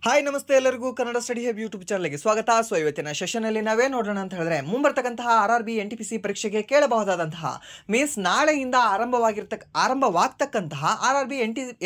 Hi ನಮಸ್ತೆ ಎಲ್ಲರಿಗೂ Kannada study hub YouTube ಚಾನಲ್ಗೆ ಸ್ವಾಗತ. ಸೊ ಇವತ್ತಿನ ಸೆಷನಲ್ಲಿ ನಾವೇ ನೋಡೋಣ ಅಂತ ಹೇಳಿದ್ರೆ ಮುಂಬರ್ತಕ್ಕಂತಹ RRB NTPC ಪರೀಕ್ಷೆಗೆ ಕೇಳಬಹುದಾದಂತಹ ಮೀನ್ಸ್ ನಾಳೆಯಿಂದ ಆರಂಭವಾಗ್ತಕ್ಕಂತಹ RRB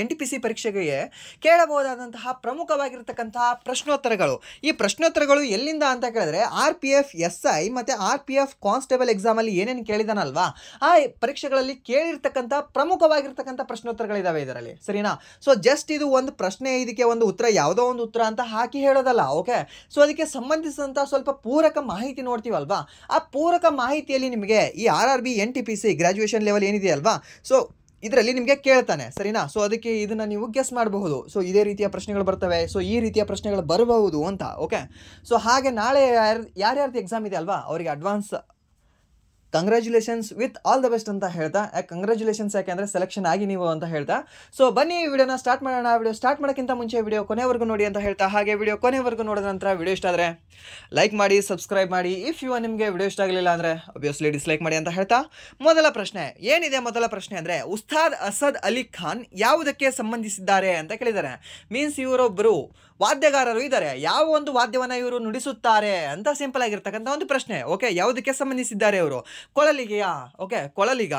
NTPC ಪರೀಕ್ಷೆಗೆ ಕೇಳಬಹುದಾದಂತಹ ಪ್ರಮುಖವಾಗಿರ್ತಕ್ಕಂತಹ ಪ್ರಶ್ನೋತ್ತರಗಳು. ಈ ಪ್ರಶ್ನೋತ್ತರಗಳು ಎಲ್ಲಿಂದ ಅಂತ ಕೇಳಿದ್ರೆ RPF SI ಮತ್ತು RPF ಕಾನ್ಸ್ಟೇಬಲ್ ಎಕ್ಸಾಮಲ್ಲಿ ಏನೇನು ಕೇಳಿದಾನಲ್ವಾ ಆ ಪರೀಕ್ಷೆಗಳಲ್ಲಿ ಕೇಳಿರ್ತಕ್ಕಂಥ ಪ್ರಮುಖವಾಗಿರ್ತಕ್ಕಂಥ ಪ್ರಶ್ನೋತ್ತರಗಳಿದಾವೆ ಇದರಲ್ಲಿ, ಸರಿನಾ? ಸೊ ಜಸ್ಟ್ ಇದು ಒಂದು ಪ್ರಶ್ನೆ, ಇದಕ್ಕೆ ಒಂದು ಉತ್ತರ ಯಾವುದೋ ಒಂದು ಉತ್ತರ ಅಂತ ಹಾಕಿ ಹೇಳೋದಲ್ಲ. ಓಕೆ, ಸೊ ಅದಕ್ಕೆ ಸಂಬಂಧಿಸಿದಂಥ ಸ್ವಲ್ಪ ಪೂರಕ ಮಾಹಿತಿ ನೋಡ್ತೀವಲ್ವಾ, ಆ ಪೂರಕ ಮಾಹಿತಿಯಲ್ಲಿ ನಿಮಗೆ ಈ RRB NTPC ಗ್ರಾಜುಯೇಷನ್ ಲೆವೆಲ್ ಏನಿದೆ ಅಲ್ವಾ, ಸೊ ಇದರಲ್ಲಿ ನಿಮಗೆ ಕೇಳ್ತಾನೆ, ಸರಿನಾ? ಸೊ ಅದಕ್ಕೆ ಇದನ್ನು ನೀವು ಗೆಸ್ ಮಾಡಬಹುದು. ಸೊ ಇದೇ ರೀತಿಯ ಪ್ರಶ್ನೆಗಳು ಬರ್ತವೆ, ಸೊ ಈ ರೀತಿಯ ಪ್ರಶ್ನೆಗಳು ಬರಬಹುದು ಅಂತ. ಓಕೆ, ಸೊ ಹಾಗೆ ನಾಳೆ ಯಾರ್ಯಾರ್ದು ಎಕ್ಸಾಮ್ ಇದೆ ಅಲ್ವಾ ಅವರಿಗೆ advance congratulations with all the best ಅಂತ ಹೇಳ್ತಾ, ಕಂಗ್ರ್ಯಾಚುಲೇಷನ್ಸ್ ಯಾಕೆಂದರೆ ಸೆಲೆಕ್ಷನ್ ಆಗಿ ನೀವು ಅಂತ ಹೇಳ್ತಾ. ಸೊ ಬನ್ನಿ ವಿಡಿಯೋನ ಸ್ಟಾರ್ಟ್ ಮಾಡೋಣ. ವಿಡಿಯೋ ಸ್ಟಾರ್ಟ್ ಮಾಡೋಕ್ಕಿಂತ ಮುಂಚೆ ವಿಡಿಯೋ ಕೊನೆವರೆಗೂ ನೋಡಿ ಅಂತ ಹೇಳ್ತಾ, ಹಾಗೆ ವಿಡಿಯೋ ಕೊನೆವರೆಗೂ ನೋಡಿದ ನಂತರ ವಿಡಿಯೋ ಇಷ್ಟ ಆದರೆ ಲೈಕ್ ಮಾಡಿ, ಸಬ್ಸ್ಕ್ರೈಬ್ ಮಾಡಿ. ಇಫ್ ನಿಮಗೆ ವಿಡಿಯೋ ಇಷ್ಟ ಆಗಲಿಲ್ಲ ಅಂದರೆ ಒಬ್ವಿಯಸ್ಲಿ ಡಿಸ್ಲೈಕ್ ಮಾಡಿ ಅಂತ ಹೇಳ್ತಾ, ಮೊದಲ ಪ್ರಶ್ನೆ ಏನಿದೆ? ಮೊದಲ ಪ್ರಶ್ನೆ ಅಂದರೆ ಉಸ್ತಾದ್ ಅಸದ್ ಅಲಿ ಖಾನ್ ಯಾವುದಕ್ಕೆ ಸಂಬಂಧಿಸಿದ್ದಾರೆ ಅಂತ ಕೇಳಿದ್ದಾರೆ. ಮೀನ್ಸ್ ಇವರೊಬ್ಬರು ವಾದ್ಯಗಾರರು ಇದ್ದಾರೆ, ಯಾವ ಒಂದು ವಾದ್ಯವನ್ನು ಇವರು ನುಡಿಸುತ್ತಾರೆ ಅಂತ ಸಿಂಪಲ್ ಆಗಿರ್ತಕ್ಕಂಥ ಒಂದು ಪ್ರಶ್ನೆ. ಓಕೆ, ಯಾವುದಕ್ಕೆ ಸಂಬಂಧಿಸಿದ್ದಾರೆ ಇವರು? ಕೊಳಲಿಗೆಯಾ? ಓಕೆ, ಕೊಳಲಿಗ,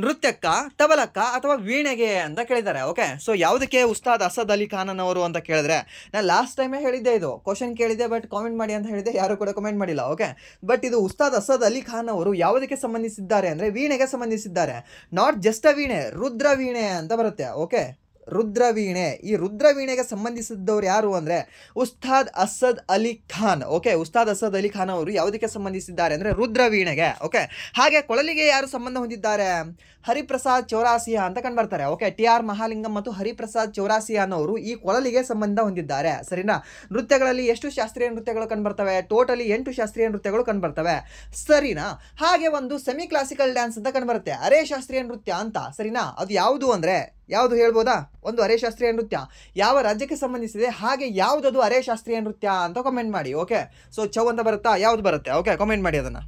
ನೃತ್ಯಕ್ಕ, ತಬಲಕ್ಕ ಅಥವಾ ವೀಣೆಗೆ ಅಂತ ಕೇಳಿದ್ದಾರೆ. ಓಕೆ, ಸೊ ಯಾವುದಕ್ಕೆ ಉಸ್ತಾದ್ ಅಸದ್ ಅಲಿ ಖಾನ್ ಅವರು ಅಂತ ಕೇಳಿದ್ರೆ, ನಾನು ಲಾಸ್ಟ್ ಟೈಮೇ ಹೇಳಿದ್ದೆ, ಇದು ಕ್ವಶನ್ ಕೇಳಿದೆ ಬಟ್ ಕಾಮೆಂಟ್ ಮಾಡಿ ಅಂತ ಹೇಳಿದೆ, ಯಾರು ಕೂಡ ಕಾಮೆಂಟ್ ಮಾಡಿಲ್ಲ. ಓಕೆ, ಬಟ್ ಇದು ಉಸ್ತಾದ್ ಅಸದ್ ಅಲಿ ಖಾನ್ ಅವರು ಯಾವುದಕ್ಕೆ ಸಂಬಂಧಿಸಿದ್ದಾರೆ ಅಂದರೆ ವೀಣೆಗೆ ಸಂಬಂಧಿಸಿದ್ದಾರೆ. ನಾಟ್ ಜಸ್ಟ್ ಅ ವೀಣೆ, ರುದ್ರ ವೀಣೆ ಅಂತ ಬರುತ್ತೆ. ಓಕೆ, ರುದ್ರವೀಣೆ. ಈ ರುದ್ರವೀಣೆಗೆ ಸಂಬಂಧಿಸಿದ್ದವ್ರು ಯಾರು ಅಂದರೆ ಉಸ್ತಾದ್ ಅಸದ್ ಅಲಿ ಖಾನ್. ಓಕೆ, ಉಸ್ತಾದ್ ಅಸದ್ ಅಲಿ ಖಾನ್ ಅವರು ಯಾವುದಕ್ಕೆ ಸಂಬಂಧಿಸಿದ್ದಾರೆ ಅಂದರೆ ರುದ್ರವೀಣೆಗೆ. ಓಕೆ, ಹಾಗೆ ಕೊಳಲಿಗೆ ಯಾರು ಸಂಬಂಧ ಹೊಂದಿದ್ದಾರೆ? ಹರಿಪ್ರಸಾದ್ ಚೌರಾಸಿಯಾ ಅಂತ ಕಂಡುಬರ್ತಾರೆ. ಓಕೆ, TR ಮಹಾಲಿಂಗಂ ಮತ್ತು ಹರಿಪ್ರಸಾದ್ ಚೌರಾಸಿಯಾ ಅನ್ನೋರು ಈ ಕೊಳಲಿಗೆ ಸಂಬಂಧ ಹೊಂದಿದ್ದಾರೆ, ಸರಿನಾ? ನೃತ್ಯಗಳಲ್ಲಿ ಎಷ್ಟು ಶಾಸ್ತ್ರೀಯ ನೃತ್ಯಗಳು ಕಂಡುಬರ್ತವೆ? ಟೋಟಲಿ 8 ಶಾಸ್ತ್ರೀಯ ನೃತ್ಯಗಳು ಕಂಡುಬರ್ತವೆ, ಸರಿನಾ? ಹಾಗೆ ಒಂದು ಸೆಮಿ ಕ್ಲಾಸಿಕಲ್ ಡ್ಯಾನ್ಸ್ ಅಂತ ಕಂಡುಬರುತ್ತೆ, ಅರೆ ಶಾಸ್ತ್ರೀಯ ನೃತ್ಯ ಅಂತ, ಸರಿನಾ? ಅದು ಯಾವುದು ಅಂದರೆ ಯಾವುದು ಹೇಳ್ಬೋದಾ? ಒಂದು ಅರೆ ಶಾಸ್ತ್ರೀಯ ನೃತ್ಯ ಯಾವ ರಾಜ್ಯಕ್ಕೆ ಸಂಬಂಧಿಸಿದೆ, ಹಾಗೆ ಯಾವುದದು ಅರೆ ಶಾಸ್ತ್ರೀಯ ನೃತ್ಯ ಅಂತ ಕಾಮೆಂಟ್ ಮಾಡಿ. ಓಕೆ, ಸೊ ಚೌ ಅಂತ ಬರುತ್ತಾ, ಯಾವುದು ಬರುತ್ತೆ? ಓಕೆ, ಕಾಮೆಂಟ್ ಮಾಡಿ ಅದನ್ನು.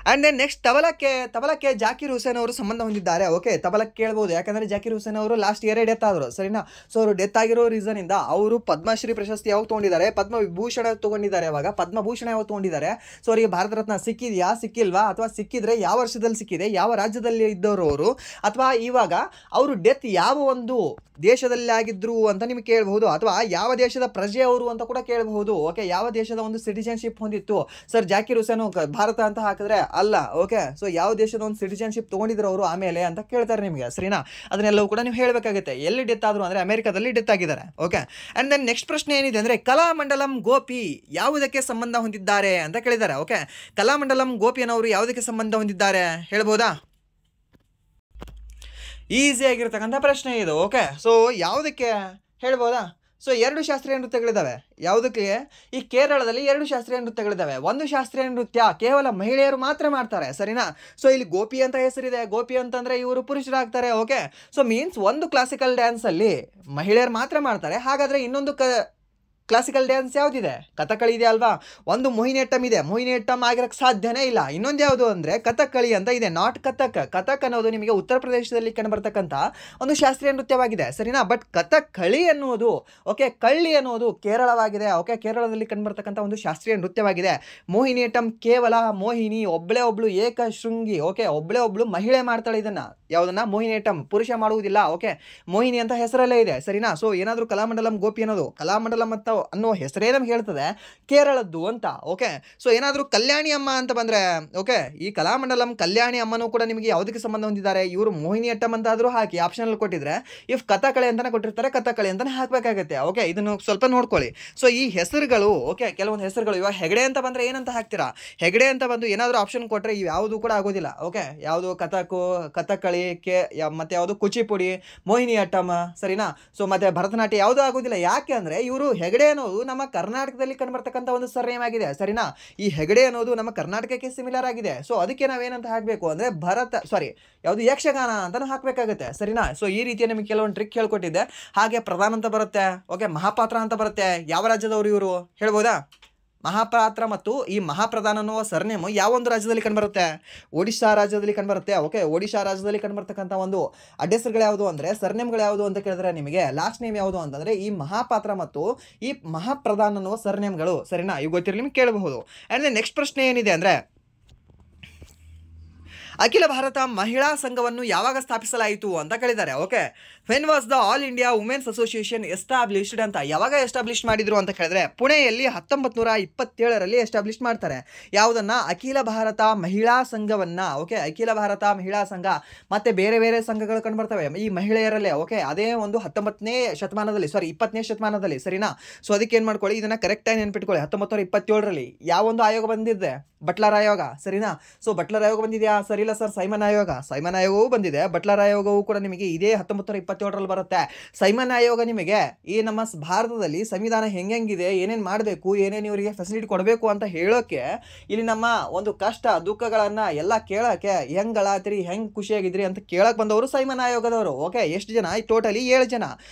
ಆ್ಯಂಡ್ ದೆನ್ ನೆಕ್ಸ್ಟ್ ತಬಲಕ್ಕೆ ಜಾಕಿರ್ ಹುಸೇನ್ ಅವರು ಸಂಬಂಧ ಹೊಂದಿದ್ದಾರೆ. ಓಕೆ, ತಬಲಕ್ಕೆ ಕೇಳ್ಬೋದು, ಯಾಕಂದರೆ ಜಾಕಿರ್ ಹುಸೇನ್ ಅವರು ಲಾಸ್ಟ್ ಇಯರೇ ಡೆತ್ ಆದರು, ಸರಿನಾ? ಸೊ ಅವರು ಡೆತ್ ಆಗಿರೋ ರೀಸನಿಂದ ಅವರು ಪದ್ಮಶ್ರೀ ಪ್ರಶಸ್ತಿ ಯಾವಾಗ ತೊಗೊಂಡಿದ್ದಾರೆ, ಪದ್ಮವಿಭೂಷಣ ತೊಗೊಂಡಿದ್ದಾರೆ. ಅವಾಗ ಪದ್ಮಭೂಷಣ ಯಾವಾಗ ತೊಗೊಂಡಿದ್ದಾರೆ? ಸೊ ಅವರಿಗೆ ಭಾರತ ರತ್ನ ಸಿಕ್ಕಿದೆಯಾ, ಸಿಕ್ಕಿಲ್ವಾ? ಅಥವಾ ಸಿಕ್ಕಿದ್ರೆ ಯಾವ ವರ್ಷದಲ್ಲಿ ಸಿಕ್ಕಿದೆ, ಯಾವ ರಾಜ್ಯದಲ್ಲಿ ಇದ್ದವರು ಅವರು, ಅಥವಾ ಇವಾಗ ಅವರು ಡೆತ್ ಯಾವ ಒಂದು ದೇಶದಲ್ಲಿ ಆಗಿದ್ರು ಅಂತ ನಿಮಗೆ ಕೇಳಬಹುದು, ಅಥವಾ ಯಾವ ದೇಶದ ಪ್ರಜೆ ಅವರು ಅಂತ ಕೂಡ ಕೇಳಬಹುದು. ಓಕೆ, ಯಾವ ದೇಶದ ಒಂದು ಸಿಟಿಜನ್ಶಿಪ್ ಹೊಂದಿತ್ತು ಸರ್ ಜಾಕಿರ್ ಹುಸೇನ್, ಭಾರತ ಅಂತ ಹಾಕಿದ್ರೆ ಅಲ್ಲ. ಓಕೆ, ಸೊ ಯಾವ ದೇಶದ ಒಂದು ಸಿಟಿಜನ್ಶಿಪ್ ತೊಗೊಂಡಿದ್ರು ಅವರು ಆಮೇಲೆ ಅಂತ ಕೇಳ್ತಾರೆ ನಿಮಗೆ, ಸರಿನಾ? ಅದನ್ನೆಲ್ಲವೂ ಕೂಡ ನೀವು ಹೇಳಬೇಕಾಗುತ್ತೆ. ಎಲ್ಲಿ ಡೆತ್ ಆದರು ಅಂದರೆ ಅಮೆರಿಕದಲ್ಲಿ ಡೆತ್ ಆಗಿದ್ದಾರೆ. ಓಕೆ, ಆ್ಯಂಡ್ ದೆನ್ ನೆಕ್ಸ್ಟ್ ಪ್ರಶ್ನೆ ಏನಿದೆ ಅಂದರೆ ಕಲಾಮಂಡಲಂ ಗೋಪಿ ಯಾವುದಕ್ಕೆ ಸಂಬಂಧ ಹೊಂದಿದ್ದಾರೆ ಅಂತ ಕೇಳಿದ್ದಾರೆ. ಓಕೆ, ಕಲಾಮಂಡಲಂ ಗೋಪಿಯನ್ನವರು ಯಾವುದಕ್ಕೆ ಸಂಬಂಧ ಹೊಂದಿದ್ದಾರೆ ಹೇಳ್ಬೋದಾ? ಈಸಿ ಆಗಿರ್ತಕ್ಕಂಥ ಪ್ರಶ್ನೆ ಇದು. ಓಕೆ, ಸೊ ಯಾವುದಕ್ಕೆ ಹೇಳ್ಬೋದಾ? ಸೊ 2 ಶಾಸ್ತ್ರೀಯ ನೃತ್ಯಗಳಿದ್ದಾವೆ. ಯಾವುದಕ್ಕೆ? ಈ ಕೇರಳದಲ್ಲಿ 2 ಶಾಸ್ತ್ರೀಯ ನೃತ್ಯಗಳಿದ್ದಾವೆ. ಒಂದು ಶಾಸ್ತ್ರೀಯ ನೃತ್ಯ ಕೇವಲ ಮಹಿಳೆಯರು ಮಾತ್ರ ಮಾಡ್ತಾರೆ, ಸರಿನಾ? ಸೊ ಇಲ್ಲಿ ಗೋಪಿ ಅಂತ ಹೆಸರಿದೆ, ಗೋಪಿ ಅಂತಂದರೆ ಇವರು ಪುರುಷರಾಗ್ತಾರೆ. ಓಕೆ, ಸೊ ಮೀನ್ಸ್ ಒಂದು ಕ್ಲಾಸಿಕಲ್ ಡ್ಯಾನ್ಸಲ್ಲಿ ಮಹಿಳೆಯರು ಮಾತ್ರ ಮಾಡ್ತಾರೆ. ಹಾಗಾದರೆ ಇನ್ನೊಂದು ಕ್ಲಾಸಿಕಲ್ ಡ್ಯಾನ್ಸ್ ಯಾವುದಿದೆ? ಕಥಕಳಿ ಇದೆ ಅಲ್ವಾ? ಒಂದು ಮೋಹಿನಿಯಟ್ಟಂ ಇದೆ, ಮೋಹಿನಿಯಟ್ಟಂ ಆಗಿರೋಕ್ಕೆ ಸಾಧ್ಯನೇ ಇಲ್ಲ. ಇನ್ನೊಂದು ಯಾವುದು ಅಂದರೆ ಕಥಕ್ಕಳಿ ಅಂತ ಇದೆ, ನಾಟ್ ಕಥಕ್. ಕಥಕ್ ಅನ್ನೋದು ನಿಮಗೆ ಉತ್ತರ ಪ್ರದೇಶದಲ್ಲಿ ಕಂಡುಬರ್ತಕ್ಕಂಥ ಒಂದು ಶಾಸ್ತ್ರೀಯ ನೃತ್ಯವಾಗಿದೆ, ಸರಿನಾ? ಬಟ್ ಕಥಕ್ಕಳಿ ಅನ್ನೋದು, ಓಕೆ, ಕಳ್ಳಿ ಅನ್ನೋದು ಕೇರಳವಾಗಿದೆ. ಓಕೆ, ಕೇರಳದಲ್ಲಿ ಕಂಡುಬರ್ತಕ್ಕಂಥ ಒಂದು ಶಾಸ್ತ್ರೀಯ ನೃತ್ಯವಾಗಿದೆ. ಮೋಹಿನಿಯಟ್ಟಂ ಕೇವಲ ಮೋಹಿನಿ ಒಬ್ಬಳು ಏಕಶೃಂಗಿ. ಓಕೆ, ಒಬ್ಬಳು ಮಹಿಳೆ ಮಾಡ್ತಾಳೆ ಇದನ್ನು, ಯಾವುದನ್ನ? ಮೋಹಿನಿಯಟ್ಟಂ. ಪುರುಷ ಮಾಡುವುದಿಲ್ಲ. ಓಕೆ, ಮೋಹಿನಿ ಅಂತ ಹೆಸರಲ್ಲೇ ಇದೆ, ಸರಿನಾ? ಸೊ ಏನಾದರೂ ಕಲಾಮಂಡಲಂ ಗೋಪಿ ಅನ್ನೋದು, ಕಲಾಮಂಡಲಂ ಅಂತ ಅನ್ನೋ ಹೆಸರೇ ನಮ್ಗೆ ಹೇಳ್ತದೆ ಕೇರಳದ್ದು ಅಂತ. ಓಕೆ, ಸೊ ಏನಾದರೂ ಕಲ್ಯಾಣಿ ಅಮ್ಮ ಅಂತ ಬಂದರೆ, ಓಕೆ, ಈ ಕಲಾಮಂಡಲಂ ಕಲ್ಯಾಣಿ ಅಮ್ಮನೂ ಕೂಡ ನಿಮಗೆ ಯಾವುದಕ್ಕೆ ಸಂಬಂಧ ಹೊಂದಿದ್ದಾರೆ? ಇವರು ಮೋಹಿನಿಯಟ್ಟಂ ಅಂತ ಆದರೂ ಹಾಕಿ ಆಪ್ಷನಲ್ಲಿ ಕೊಟ್ಟಿದ್ರೆ, ಇಫ್ ಕಥಕಳಿ ಅಂತಲೇ ಕೊಟ್ಟಿರ್ತಾರೆ, ಕಥಕಳಿ ಅಂತಲೇ ಹಾಕಬೇಕಾಗುತ್ತೆ. ಓಕೆ, ಇದನ್ನು ಸ್ವಲ್ಪ ನೋಡ್ಕೊಳ್ಳಿ. ಸೊ ಈ ಹೆಸರುಗಳು, ಓಕೆ, ಕೆಲವೊಂದು ಹೆಸರುಗಳು, ಇವಾಗ ಹೆಗಡೆ ಅಂತ ಬಂದರೆ ಏನಂತ ಹಾಕ್ತೀರಾ? ಹೆಗಡೆ ಅಂತ ಬಂದು ಏನಾದರೂ ಆಪ್ಷನ್ ಕೊಟ್ಟರೆ ಇವು ಯಾವುದೂ ಕೂಡ ಆಗೋದಿಲ್ಲ. ಓಕೆ, ಯಾವುದು ಕಥಕ್ಕಳಿ ಮತ್ತು ಯಾವುದು ಕುಚಿಪುಡಿ, ಮೋಹಿನಿಯಟ್ಟಂ, ಸರಿನಾ? ಸೊ ಮತ್ತು ಭರತನಾಟ್ಯ ಯಾವುದೂ ಆಗೋದಿಲ್ಲ. ಯಾಕೆ ಅಂದರೆ ಇವರು ಹೆಗಡೆ ಅನ್ನೋದು ನಮ್ಮ ಕರ್ನಾಟಕದಲ್ಲಿ ಕಂಡುಬರ್ತಕ್ಕಂಥ ಒಂದು ಸರ್ನೇಮ್ ಆಗಿದೆ, ಸರಿನಾ? ಈ ಹೆಗಡೆ ಅನ್ನೋದು ನಮ್ಮ ಕರ್ನಾಟಕಕ್ಕೆ ಸಿಮಿಲರ್ ಆಗಿದೆ. ಸೊ ಅದಕ್ಕೆ ನಾವೇನಂತ ಹಾಕಬೇಕು ಅಂದರೆ ಯಾವುದು ಯಕ್ಷಗಾನ ಅಂತಲೂ ಹಾಕಬೇಕಾಗುತ್ತೆ, ಸರಿನಾ? ಸೊ ಈ ರೀತಿಯ ನಿಮಗೆ ಕೆಲವೊಂದು ಟ್ರಿಕ್ ಹೇಳ್ಕೊಟ್ಟಿದ್ದೆ. ಹಾಗೆ ಪ್ರಧಾನ ಅಂತ ಬರುತ್ತೆ. ಓಕೆ, ಮಹಾಪಾತ್ರ ಅಂತ ಬರುತ್ತೆ. ಯಾವ ರಾಜ್ಯದವರು ಇವರು ಹೇಳ್ಬೋದಾ? ಮಹಾಪಾತ್ರ ಮತ್ತು ಈ ಮಹಾಪ್ರಧಾನ ಅನ್ನುವ ಸರ್ನೇಮು ಯಾವ ಒಂದು ರಾಜ್ಯದಲ್ಲಿ ಕಂಡುಬರುತ್ತೆ? ಒಡಿಶಾ ರಾಜ್ಯದಲ್ಲಿ ಕಂಡುಬರುತ್ತೆ. ಓಕೆ, ಒಡಿಶಾ ರಾಜ್ಯದಲ್ಲಿ ಕಂಡುಬರ್ತಕ್ಕಂಥ ಒಂದು ಅಡ್ರೆಸ್ಗಳು ಯಾವುದು ಅಂದರೆ, ಸರ್ನೇಮ್ಗಳು ಯಾವುದು ಅಂತ ಕೇಳಿದ್ರೆ ನಿಮಗೆ ಲಾಸ್ಟ್ ನೇಮ್ ಯಾವುದು ಅಂತಂದರೆ ಈ ಮಹಾಪಾತ್ರ ಮತ್ತು ಈ ಮಹಾಪ್ರಧಾನ ಅನ್ನುವ ಸರ್ನೇಮ್ಗಳು. ಸರಿನಾ? ಇವು ಗೊತ್ತಿರಲಿ ನಿಮ್ಗೆ ಕೇಳಬಹುದು. ಆ್ಯಂಡ್ ನೆಕ್ಸ್ಟ್ ಪ್ರಶ್ನೆ ಏನಿದೆ ಅಂದರೆ, ಅಖಿಲ ಭಾರತ ಮಹಿಳಾ ಸಂಘವನ್ನು ಯಾವಾಗ ಸ್ಥಾಪಿಸಲಾಯಿತು ಅಂತ ಕೇಳಿದ್ದಾರೆ. Okay, when was the all India women's association established ಅಂತ ಯಾವಾಗ ಎಸ್ಟಾಬ್ಲಿಷ್ ಮಾಡಿದ್ರು ಅಂತ ಕೇಳಿದ್ರೆ ಪುಣೆಯಲ್ಲಿ 1927ರಲ್ಲಿ ಎಸ್ಟಾಬ್ಲಿಷ್ ಮಾಡ್ತಾರೆ. ಯಾವುದನ್ನು? ಅಖಿಲ ಭಾರತ ಮಹಿಳಾ ಸಂಘವನ್ನು. ಓಕೆ, ಅಖಿಲ ಭಾರತ ಮಹಿಳಾ ಸಂಘ ಮತ್ತು ಬೇರೆ ಬೇರೆ ಸಂಘಗಳು ಕಂಡುಬರ್ತವೆ ಈ ಮಹಿಳೆಯರಲ್ಲೇ. ಓಕೆ, ಅದೇ ಒಂದು 20ನೇ ಶತಮಾನದಲ್ಲಿ. ಸರಿನಾ? ಸೊ ಅದಕ್ಕೆ ಏನು ಮಾಡ್ಕೊಳ್ಳಿ, ಇದನ್ನು ಕರೆಕ್ಟಾಗಿ ನೆನ್ಪಿಟ್ಕೊಳ್ಳಿ. 1927ರಲ್ಲಿ ಯಾವ ಒಂದು ಆಯೋಗ ಬಂದಿದೆ? ಬಟ್ಲರ್ ಆಯೋಗ. ಸರಿನಾ? ಸೊ ಬಟ್ಲರ್ ಆಯೋಗ ಬಂದಿದೆಯಾ? ಸರಿ ಇಲ್ಲ ಸರ್, ಸೈಮನ್ ಆಯೋಗವೂ ಬಂದಿದೆ. ಬಟ್ಲರ್ ಆಯೋಗವೂ ಕೂಡ ನಿಮಗೆ ಇದೇ 1927ರಲ್ಲಿ ಬರುತ್ತೆ. ಸೈಮನ್ ಆಯೋಗ ನಿಮಗೆ ಈ ನಮ್ಮ ಭಾರತದಲ್ಲಿ ಸಂವಿಧಾನ ಹೆಂಗಿದೆ, ಏನೇನು ಮಾಡಬೇಕು, ಏನೇನು ಇವರಿಗೆ ಫೆಸಿಲಿಟಿ ಕೊಡಬೇಕು ಅಂತ ಹೇಳೋಕ್ಕೆ, ಇಲ್ಲಿ ನಮ್ಮ ಒಂದು ಕಷ್ಟ ದುಃಖಗಳನ್ನು ಎಲ್ಲ ಕೇಳೋಕ್ಕೆ, ಹೆಂಗಳಾತ್ರಿ, ಹೆಂಗೆ ಖುಷಿಯಾಗಿದ್ರಿ ಅಂತ ಕೇಳಕ್ಕೆ ಬಂದವರು ಸೈಮನ್ ಆಯೋಗದವರು. ಓಕೆ, ಎಷ್ಟು ಜನ? ಟೋಟಲಿ 7 ಜನ.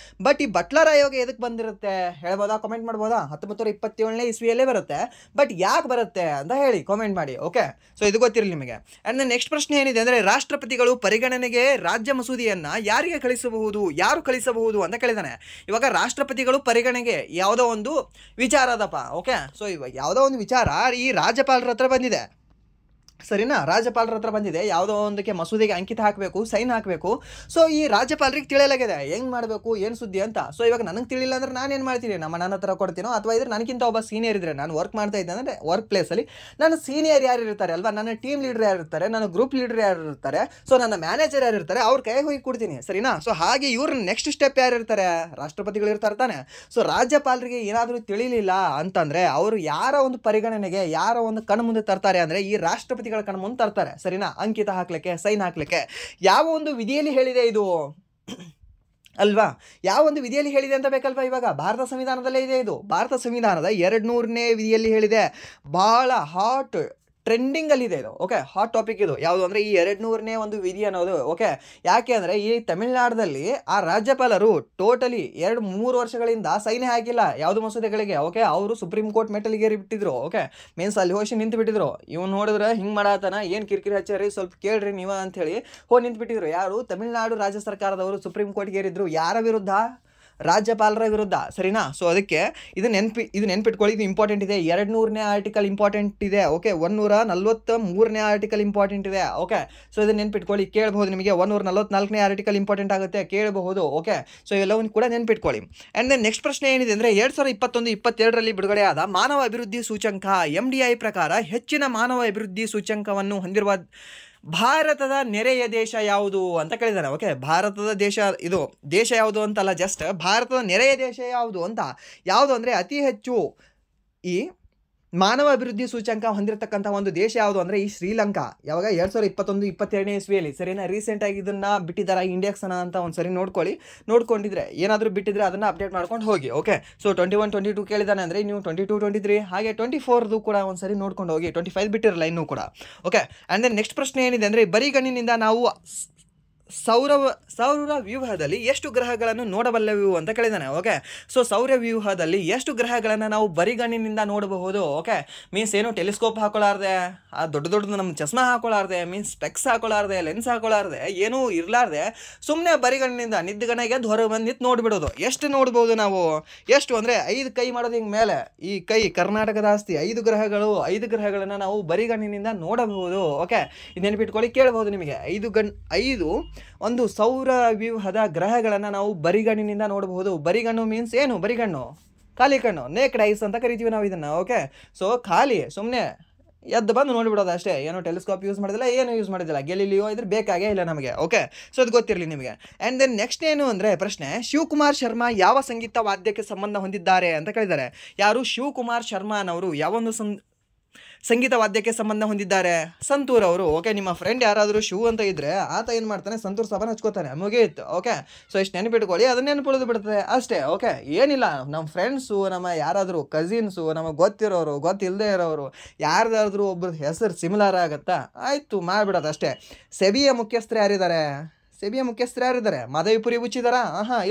ಬಟ್ ಈ ಬಟ್ಲರ್ ಆಯೋಗ ಎದಕ್ಕೆ ಬಂದಿರುತ್ತೆ ಹೇಳ್ಬೋದಾ? ಕಾಮೆಂಟ್ ಮಾಡ್ಬೋದಾ? 1927ನೇ ಇಸ್ವಿಯಲ್ಲೇ ಬರುತ್ತೆ. ಬಟ್ ಯಾಕೆ ಬರುತ್ತೆ ಅಂತ ಹೇಳಿ ಕಾಮೆಂಟ್ ಮಾಡಿ. ಓಕೆ, ಸೊ ಇದು ಗೊತ್ತಿರಲಿ ನಿಮಗೆ. ಆ್ಯಂಡ್ ನೆಕ್ಸ್ಟ್ ಪ್ರಶ್ನೆ ಏನಿದೆ ಅಂದರೆ, ರಾಷ್ಟ್ರಪತಿಗಳು ಪರಿಗಣನೆಗೆ ರಾಜ್ಯ ಮಸೂದೆಯನ್ನು ಯಾರಿಗೆ ಕಳಿಸಬಹುದು, ಯಾರು ಕಳಿಸಬಹುದು ಅಂತ ಕೇಳಿದಾನೆ. ಇವಾಗ ರಾಷ್ಟ್ರಪತಿಗಳು ಪರಿಗಣನೆಗೆ ಯಾವುದೋ ಒಂದು ವಿಚಾರ ಅದಪ್ಪ. ಓಕೆ, ಸೊ ಇವಾಗ ಯಾವುದೋ ಒಂದು ವಿಚಾರ ಈ ರಾಜ್ಯಪಾಲರ ಹತ್ರ ಬಂದಿದೆ. ಸರಿನಾ? ರಾಜ್ಯಪಾಲರ ಹತ್ರ ಬಂದಿದೆ, ಯಾವುದೋ ಒಂದಕ್ಕೆ ಮಸೂದೆಗೆ ಅಂಕಿತ ಹಾಕಬೇಕು, ಸೈನ್ ಹಾಕಬೇಕು. ಸೊ ಈ ರಾಜ್ಯಪಾಲರಿಗೆ ತಿಳಿಯಲಾಗಿದೆ ಹೆಂಗೆ ಮಾಡಬೇಕು, ಏನು ಸುದ್ದಿ ಅಂತ. ಸೊ ಇವಾಗ ನನಗೆ ತಿಳಿಲ್ಲ ಅಂದ್ರೆ ನಾನೇನು ಮಾಡ್ತೀನಿ? ನನ್ನ ಹತ್ರ ಕೊಡ್ತೀನೋ, ಅಥವಾ ಇದ್ರೆ ನನಗಿಂತ ಒಬ್ಬ ಸೀನಿಯರ್ ಇದ್ದರೆ, ನಾನು ವರ್ಕ್ ಮಾಡ್ತಾ ಇದ್ದೆ ಅಂದರೆ ವರ್ಕ್ ಪ್ಲೇಸಲ್ಲಿ ನನ್ನ ಸೀನಿಯರ್ ಯಾರು ಇರ್ತಾರೆ ಅಲ್ವಾ, ನನ್ನ ಟೀಮ್ ಲೀಡರ್ ಯಾರು ಇರ್ತಾರೆ, ನನ್ನ ಗ್ರೂಪ್ ಲೀಡರ್ ಯಾರು ಇರ್ತಾರೆ, ಸೊ ನನ್ನ ಮ್ಯಾನೇಜರ್ ಯಾರು ಇರ್ತಾರೆ, ಅವ್ರ ಕೈ ಹೋಗಿ ಕೊಡ್ತೀನಿ. ಸರಿನಾ? ಸೊ ಹಾಗೆ ಇವ್ರ ನೆಕ್ಸ್ಟ್ ಸ್ಟೆಪ್ ಯಾರು ಇರ್ತಾರೆ? ರಾಷ್ಟ್ರಪತಿಗಳು ಇರ್ತಾರೆ ತಾನೆ. ಸೊ ರಾಜ್ಯಪಾಲರಿಗೆ ಏನಾದರೂ ತಿಳಿಲಿಲ್ಲ ಅಂತಂದರೆ ಅವರು ಯಾರ ಒಂದು ಪರಿಗಣನೆಗೆ, ಯಾರ ಒಂದು ಕಣ್ಣು ಮುಂದೆ ತರ್ತಾರೆ ಅಂದರೆ ಈ ರಾಷ್ಟ್ರಪತಿಗಳ ಕಣ್ಣು ಮುಂದೆ ತರ್ತಾರೆ. ಸರಿನಾ? ಅಂಕಿತ ಹಾಕ್ಲಿಕ್ಕೆ, ಸೈನ್ ಹಾಕ್ಲಿಕ್ಕೆ. ಯಾವ ಒಂದು ವಿಧಿಯಲ್ಲಿ ಹೇಳಿದೆ ಇದು ಅಲ್ವಾ? ಯಾವ ಒಂದು ವಿಧಿಯಲ್ಲಿ ಹೇಳಿದೆ ಅಂತ ಬೇಕಲ್ವಾ? ಇವಾಗ ಭಾರತ ಸಂವಿಧಾನದಲ್ಲೇ ಇದೆ ಇದು. ಭಾರತ ಸಂವಿಧಾನದ 200ನೇ ವಿಧಿಯಲ್ಲಿ ಹೇಳಿದೆ. ಭಾಳ ಹಾಟ್ ಟ್ರೆಂಡಿಂಗಲ್ಲಿದೆ ಇದು. ಓಕೆ, ಹಾಟ್ ಟಾಪಿಕ್ ಇದು. ಯಾವುದು ಅಂದರೆ ಈ 200ನೇ ಒಂದು ವಿಧಿ ಅನ್ನೋದು. ಓಕೆ, ಯಾಕೆ ಅಂದರೆ ಈ ತಮಿಳುನಾಡಲ್ಲಿ ಆ ರಾಜ್ಯಪಾಲರು ಟೋಟಲಿ 2-3 ವರ್ಷಗಳಿಂದ ಸೈನ್ ಹಾಕಿಲ್ಲ ಯಾವುದು ಮಸೂದೆಗಳಿಗೆ. ಓಕೆ, ಅವರು ಸುಪ್ರೀಂ ಕೋರ್ಟ್ ಮೆಟ್ಟಲಿಗೆ ಬಿಟ್ಟಿದ್ರು. ಓಕೆ, ಮೀನ್ಸ್ ಅಲ್ಲಿ ಹೋಗಿ ನಿಂತು ಬಿಟ್ಟಿದ್ರು. ಇವ್ನು ನೋಡಿದ್ರೆ ಹಿಂಗೆ ಮಾಡಾತನ, ಏನು ಕಿರಿಕಿರಿ ಹಚ್ಚಾರಿ, ಸ್ವಲ್ಪ ಕೇಳ್ರಿ ನೀವು ಅಂಥೇಳಿ ನಿಂತು ಬಿಟ್ಟಿದ್ರು. ಯಾರು? ತಮಿಳುನಾಡು ರಾಜ್ಯ ಸರ್ಕಾರದವರು ಸುಪ್ರೀಂ ಕೋರ್ಟ್ಗೆ ಏರಿದ್ರು. ಯಾರ ವಿರುದ್ಧ? ರಾಜ್ಯಪಾಲರ ವಿರುದ್ಧ. ಸರಿನಾ? ಸೊ ಅದಕ್ಕೆ ಇದು ನೆನ್ಪಿಟ್ಕೊಳ್ಳಿ, ಇದು ಇಂಪಾರ್ಟೆಂಟ್ ಇದೆ. 200ನೇ ಆರ್ಟಿಕಲ್ ಇಂಪಾರ್ಟೆಂಟ್ ಇದೆ. ಓಕೆ, 143ನೇ ಆರ್ಟಿಕಲ್ ಇಂಪಾರ್ಟೆಂಟ್ ಇದೆ. ಓಕೆ, ಸೊ ಇದನ್ನು ನೆನ್ಪಿಟ್ಕೊಳ್ಳಿ. ಕೇಳಬಹುದು ನಿಮಗೆ 144ನೇ ಆರ್ಟಿಕಲ್ ಇಂಪಾರ್ಟೆಂಟ್ ಆಗುತ್ತೆ, ಕೇಳಬಹುದು. ಓಕೆ, ಸೊ ಎಲ್ಲವನ್ನು ಕೂಡ ನೆನ್ಪಿಟ್ಕೊಳ್ಳಿ. ಆ್ಯಂಡ್ ದೆನ್ ನೆಕ್ಸ್ಟ್ ಪ್ರಶ್ನೆ ಏನಿದೆ ಅಂದರೆ, 2021-22ರಲ್ಲಿ ಬಿಡುಗಡೆಯಾದ ಮಾನವ ಅಭಿವೃದ್ಧಿ ಸೂಚ್ಯಂಕ MDI ಪ್ರಕಾರ ಹೆಚ್ಚಿನ ಮಾನವ ಅಭಿವೃದ್ಧಿ ಸೂಚ್ಯಂಕವನ್ನು ಹೊಂದಿರುವ ಭಾರತದ ನೆರೆಯ ದೇಶ ಯಾವುದು ಅಂತ ಕೇಳಿದ್ದಾರೆ. ಓಕೆ, ಭಾರತದ ದೇಶ ಯಾವುದು ಅಂತಲ್ಲ, ಜಸ್ಟ್ ಭಾರತದ ನೆರೆಯ ದೇಶ ಯಾವುದು ಅಂತ. ಯಾವುದು ಅಂದರೆ ಅತಿ ಹೆಚ್ಚು ಈ ಮಾನವ ಅಭಿವೃದ್ಧಿ ಸೂಚ್ಯಂಕ ಹೊಂದಿರತಕ್ಕಂಥ ಒಂದು ದೇಶ ಯಾವುದು ಅಂದರೆ ಈ ಶ್ರೀಲಂಕಾ. ಯಾವಾಗ? 2021-22ನೇ ಇಸ್ವಿಯಲ್ಲಿ. ಸರಿನಾ? ರೀಸೆಂಟಾಗಿ ಇದನ್ನು ಬಿಟ್ಟಿದ್ದಾರೆ ಇಂಡೆಕ್ಸ್ ಅಂತ ಒಂದು ಸರಿ ನೋಡ್ಕೊಂಡಿದ್ರೆ ಏನಾದರೂ ಬಿಟ್ಟಿದ್ರೆ ಅದನ್ನು ಅಪ್ಡೇಟ್ ಮಾಡ್ಕೊಂಡು ಹೋಗಿ. ಓಕೆ, ಸೊ 21-22 ಕೇಳಿದಾನೆ ಅಂದರೆ ನೀವು 22-23 ಹಾಗೆ 24ದು ಕೂಡ ಒಂದು ಸರಿ ನೋಡ್ಕೊಂಡು ಹೋಗಿ. 25 ಬಿಟ್ಟಿರಲ್ಲ ಇನ್ನೂ ಕೂಡ. ಓಕೆ, ಆ್ಯಂಡ್ ದೆನ್ ನೆಕ್ಸ್ಟ್ ಪ್ರಶ್ನೆ ಏನಿದೆ ಅಂದರೆ, ಬರಿಗಣ್ಣಿನಿಂದ ನಾವು ಸೌರ ವ್ಯೂಹದಲ್ಲಿ ಎಷ್ಟು ಗ್ರಹಗಳನ್ನು ನೋಡಬಲ್ಲೆವು ಅಂತ ಕೇಳಿದಾನೆ. ಓಕೆ, ಸೊ ಸೌರ ವ್ಯೂಹದಲ್ಲಿ ಎಷ್ಟು ಗ್ರಹಗಳನ್ನು ನಾವು ಬರಿಗಣ್ಣಿನಿಂದ ನೋಡಬಹುದು. ಓಕೆ, ಮೀನ್ಸ್ ಏನು ಟೆಲಿಸ್ಕೋಪ್ ಹಾಕೊಳ್ಳಾರ್ದೆ, ದೊಡ್ಡ ನಮ್ಮ ಚಸ್ಮಾ ಹಾಕೊಳ್ಳಾರ್ದೆ, ಮೀನ್ಸ್ ಸ್ಪೆಕ್ಸ್ ಹಾಕೊಳ್ಳಾರ್ದೆ, ಲೆನ್ಸ್ ಹಾಕೊಳ್ಳಾರ್ದೆ, ಏನೂ ಇರಲಾರ್ದೆ ಸುಮ್ಮನೆ ಬರಿಗಣ್ಣಿನಿಂದ ನಿದ್ದಗಣೆಗೆ ಹೊರಗೆ ಬಂದು ನಿಂತು ನೋಡಿಬಿಡೋದು. ಎಷ್ಟು ನೋಡ್ಬೋದು ನಾವು? ಎಷ್ಟು ಅಂದರೆ 5 ಕೈ ಮಾಡೋದು ಹಿಂಗೆ ಮೇಲೆ, ಈ ಕೈ ಕರ್ನಾಟಕದ ಆಸ್ತಿ. 5 ಗ್ರಹಗಳನ್ನು ನಾವು ಬರಿಗಣ್ಣಿನಿಂದ ನೋಡಬಹುದು. ಓಕೆ, ಇದು ನೆನಪಿಟ್ಕೊಳ್ಳಿ, ಕೇಳಬಹುದು ನಿಮಗೆ. 5 ಒಂದು ಸೌರ ವ್ಯೂಹದ ಗ್ರಹಗಳನ್ನು ನಾವು ಬರಿಗಣ್ಣಿನಿಂದ ನೋಡಬಹುದು. ಬರಿಗಣ್ಣು ಮೀನ್ಸ್ ಏನು? ಬರಿಗಣ್ಣು, ಖಾಲಿ ಕಣ್ಣು, ನೇಕ್ಡ್ ಐಸ್ ಅಂತ ಕರಿತೀವಿ ನಾವು ಇದನ್ನು. ಓಕೆ, ಸೊ ಖಾಲಿ ಸುಮ್ಮನೆ ಎದ್ದು ಬಂದು ನೋಡಿಬಿಡೋದು ಅಷ್ಟೇ. ಏನೋ ಟೆಲಿಸ್ಕೋಪ್ ಯೂಸ್ ಮಾಡಿದಿಲ್ಲ, ಏನು ಯೂಸ್ ಮಾಡಿದಿಲ್ಲ. ಗೆಲಿಲಿಯೋ ಇದ್ರೆ ಬೇಕಾಗೇ ಇಲ್ಲ ನಮಗೆ. ಓಕೆ, ಸೊ ಅದು ಗೊತ್ತಿರಲಿ ನಿಮಗೆ. ಆ್ಯಂಡ್ ದೆನ್ ನೆಕ್ಸ್ಟ್ ಏನು ಅಂದರೆ ಪ್ರಶ್ನೆ, ಶಿವಕುಮಾರ್ ಶರ್ಮಾ ಯಾವ ಸಂಗೀತ ವಾದ್ಯಕ್ಕೆ ಸಂಬಂಧ ಹೊಂದಿದ್ದಾರೆ ಅಂತ ಕೇಳಿದ್ದಾರೆ. ಯಾರು? ಶಿವಕುಮಾರ್ ಶರ್ಮಾನವರು ಯಾವೊಂದು ಸಂಗೀತ ವಾದ್ಯಕ್ಕೆ ಸಂಬಂಧ ಹೊಂದಿದ್ದಾರೆ? ಸಂತೂರ್ ಅವರು. ಓಕೆ, ನಿಮ್ಮ ಫ್ರೆಂಡ್ ಯಾರಾದರೂ ಶಿವ ಅಂತ ಇದ್ದರೆ ಆತ ಏನು ಮಾಡ್ತಾನೆ? ಸಂತೂರ್ ಸಾಬನ್ ಹಚ್ಕೋತಾನೆ, ಮುಗಿಯಿತು. ಓಕೆ, ಸೊ ಇಷ್ಟು ನೆನಪಿಟ್ಕೊಳ್ಳಿ, ಅದನ್ನ ನೆನಪಿಳಿದು ಬಿಡ್ತದೆ ಅಷ್ಟೇ. ಓಕೆ, ಏನಿಲ್ಲ, ನಮ್ಮ ಫ್ರೆಂಡ್ಸು, ನಮ್ಮ ಯಾರಾದರೂ ಕಸಿನ್ಸು, ನಮಗೆ ಗೊತ್ತಿರೋರು, ಗೊತ್ತಿಲ್ಲದೆ ಇರೋರು, ಯಾರ್ದಾದ್ರೂ ಒಬ್ರದ್ದು ಹೆಸರು ಸಿಮಿಲರ್ ಆಗುತ್ತಾ? ಆಯಿತು, ಮಾಡಿಬಿಡೋದು ಅಷ್ಟೇ. ಸೆಬಿಯ ಮುಖ್ಯಸ್ಥರು ಯಾರಿದ್ದಾರೆ? ಸೆಬಿಯ ಮುಖ್ಯಸ್ಥರು ಯಾರಿದ್ದಾರೆ? ಮಾಧವಿಪುರಿ ಬುಚ್ಚಿದಾರಾ?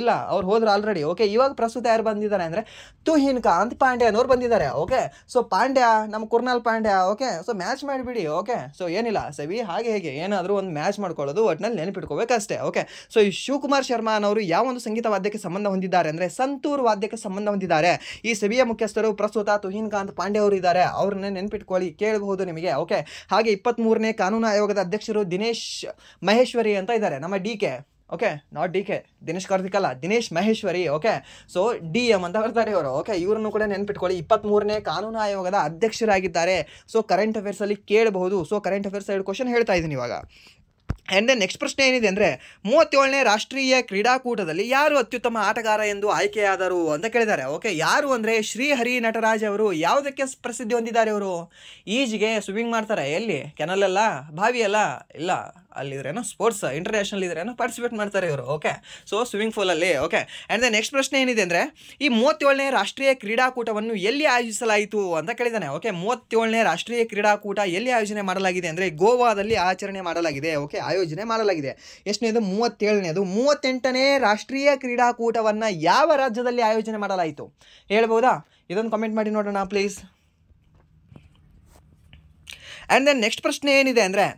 ಇಲ್ಲ, ಅವ್ರು ಹೋದ್ರು ಆಲ್ರೆಡಿ. ಓಕೆ, ಇವಾಗ ಪ್ರಸ್ತುತ ಯಾರು ಬಂದಿದ್ದಾರೆ ಅಂದರೆ ತುಹಿನ್ ಕಾಂತ್ ಪಾಂಡ್ಯ ಅನ್ನೋರು ಬಂದಿದ್ದಾರೆ. ಓಕೆ, ಸೊ ಪಾಂಡ್ಯ ನಮ್ಮ Krunal Pandya. Okay, so match ಮಾಡಿಬಿಡಿ. ಓಕೆ, ಸೊ ಏನಿಲ್ಲ, ಸೆಬಿ ಹಾಗೆ ಹೇಗೆ ಏನಾದರೂ ಒಂದು ಮ್ಯಾಚ್ ಮಾಡ್ಕೊಳ್ಳೋದು, ಒಟ್ಟಿನಲ್ಲಿ ನೆನಪಿಟ್ಕೋಬೇಕಷ್ಟೇ. ಓಕೆ, ಸೊ ಈ ಶಿವಕುಮಾರ್ ಶರ್ಮಾ ಅನ್ನೋರು ಯಾವ ಒಂದು ಸಂಗೀತ ವಾದ್ಯಕ್ಕೆ ಸಂಬಂಧ ಹೊಂದಿದ್ದಾರೆ ಅಂದರೆ ಸಂತೂರ್ ವಾದ್ಯಕ್ಕೆ ಸಂಬಂಧ ಹೊಂದಿದ್ದಾರೆ. ಈ ಸೆಬಿಯ ಮುಖ್ಯಸ್ಥರು ಪ್ರಸ್ತುತ ತುಹಿನ್ ಕಾಂತ್ ಪಾಂಡ್ಯ ಅವರು ಇದ್ದಾರೆ, ಅವ್ರನ್ನ ನೆನಪಿಟ್ಕೊಳ್ಳಿ, ಕೇಳಬಹುದು ನಿಮಗೆ. ಓಕೆ, ಹಾಗೆ 23ನೇ ಕಾನೂನು ಆಯೋಗದ ಅಧ್ಯಕ್ಷರು ದಿನೇಶ್ ಮಹೇಶ್ವರಿ ಅಂತ ಇದ್ದಾರೆ, ನಮ್ಮ DK. Okay, not DK, Dinesh Karthik ಅಲ್ಲ, Dinesh Maheshwari. Okay, so DM ಅಂತ ಬರ್ತಾರೆ ಇವರು. ಓಕೆ, ಇವರನ್ನು ಕೂಡ ನೆನಪಿಟ್ಕೊಳ್ಳಿ, 23ನೇ ಕಾನೂನು ಆಯೋಗದ ಅಧ್ಯಕ್ಷರಾಗಿದ್ದಾರೆ. ಸೊ ಕರೆಂಟ್ ಅಫೇರ್ಸಲ್ಲಿ ಕೇಳಬಹುದು. ಸೊ ಕರೆಂಟ್ ಅಫೇರ್ಸ್ 2 ಕ್ವಶನ್ ಹೇಳ್ತಾ ಇದ್ದೀನಿ ಇವಾಗ. ಆ್ಯಂಡ್ ದೆನ್ ನೆಕ್ಸ್ಟ್ ಪ್ರಶ್ನೆ ಏನಿದೆ ಅಂದರೆ 37ನೇ ರಾಷ್ಟ್ರೀಯ ಕ್ರೀಡಾಕೂಟದಲ್ಲಿ ಯಾರು ಅತ್ಯುತ್ತಮ ಆಟಗಾರ ಎಂದು ಆಯ್ಕೆಯಾದರು ಅಂತ ಕೇಳಿದ್ದಾರೆ. ಓಕೆ, ಯಾರು ಅಂದರೆ ಶ್ರೀಹರಿ ನಟರಾಜ್ ಅವರು. ಯಾವುದಕ್ಕೆ ಪ್ರಸಿದ್ಧಿ ಹೊಂದಿದ್ದಾರೆ ಇವರು? ಈಜಿಗೆ, ಸ್ವಿಮ್ಮಿಂಗ್ ಮಾಡ್ತಾರೆ. ಎಲ್ಲಿ? ಕೆನಲ್ ಅಲ್ಲ, ಬಾವಿ ಅಲ್ಲ, ಇಲ್ಲ, ಅಲ್ಲಿದ್ರೇನೋ ಸ್ಪೋರ್ಟ್ಸ್ ಇಂಟರ್ನ್ಯಾಷನಲ್ ಇದ್ರೇನೋ ಪಾರ್ಟಿಸಿಪೇಟ್ ಮಾಡ್ತಾರೆ ಇವರು. ಓಕೆ, ಸೊ ಸ್ವಿಮ್ಮಿಂಗ್ ಪೂಲಲ್ಲಿ. ಓಕೆ, ಆ್ಯಂಡ್ ದೆನ್ ನೆಕ್ಸ್ಟ್ ಪ್ರಶ್ನೆ ಏನಿದೆ ಅಂದರೆ ಈ 37ನೇ ರಾಷ್ಟ್ರೀಯ ಕ್ರೀಡಾಕೂಟವನ್ನು ಎಲ್ಲಿ ಆಯೋಜಿಸಲಾಯಿತು ಅಂತ ಕೇಳಿದ್ದಾನೆ. ಓಕೆ, 37ನೇ ರಾಷ್ಟ್ರೀಯ ಕ್ರೀಡಾಕೂಟ ಎಲ್ಲಿ ಆಯೋಜನೆ ಮಾಡಲಾಗಿದೆ ಅಂದರೆ ಗೋವಾದಲ್ಲಿ ಆಚರಣೆ ಮಾಡಲಾಗಿದೆ. ಓಕೆ, ಆಯೋಜನೆ ಮಾಡಲಾಗಿದೆ. ಎಷ್ಟನೇದು? 37ನೇದು. 38ನೇ ರಾಷ್ಟ್ರೀಯ ಕ್ರೀಡಾಕೂಟವನ್ನು ಯಾವ ರಾಜ್ಯದಲ್ಲಿ ಆಯೋಜನೆ ಮಾಡಲಾಯಿತು ಹೇಳ್ಬೋದಾ? ಇದೊಂದು ಕಮೆಂಟ್ ಮಾಡಿ ನೋಡೋಣ ಪ್ಲೀಸ್. ಆ್ಯಂಡ್ ದೆನ್ ನೆಕ್ಸ್ಟ್ ಪ್ರಶ್ನೆ ಏನಿದೆ ಅಂದರೆ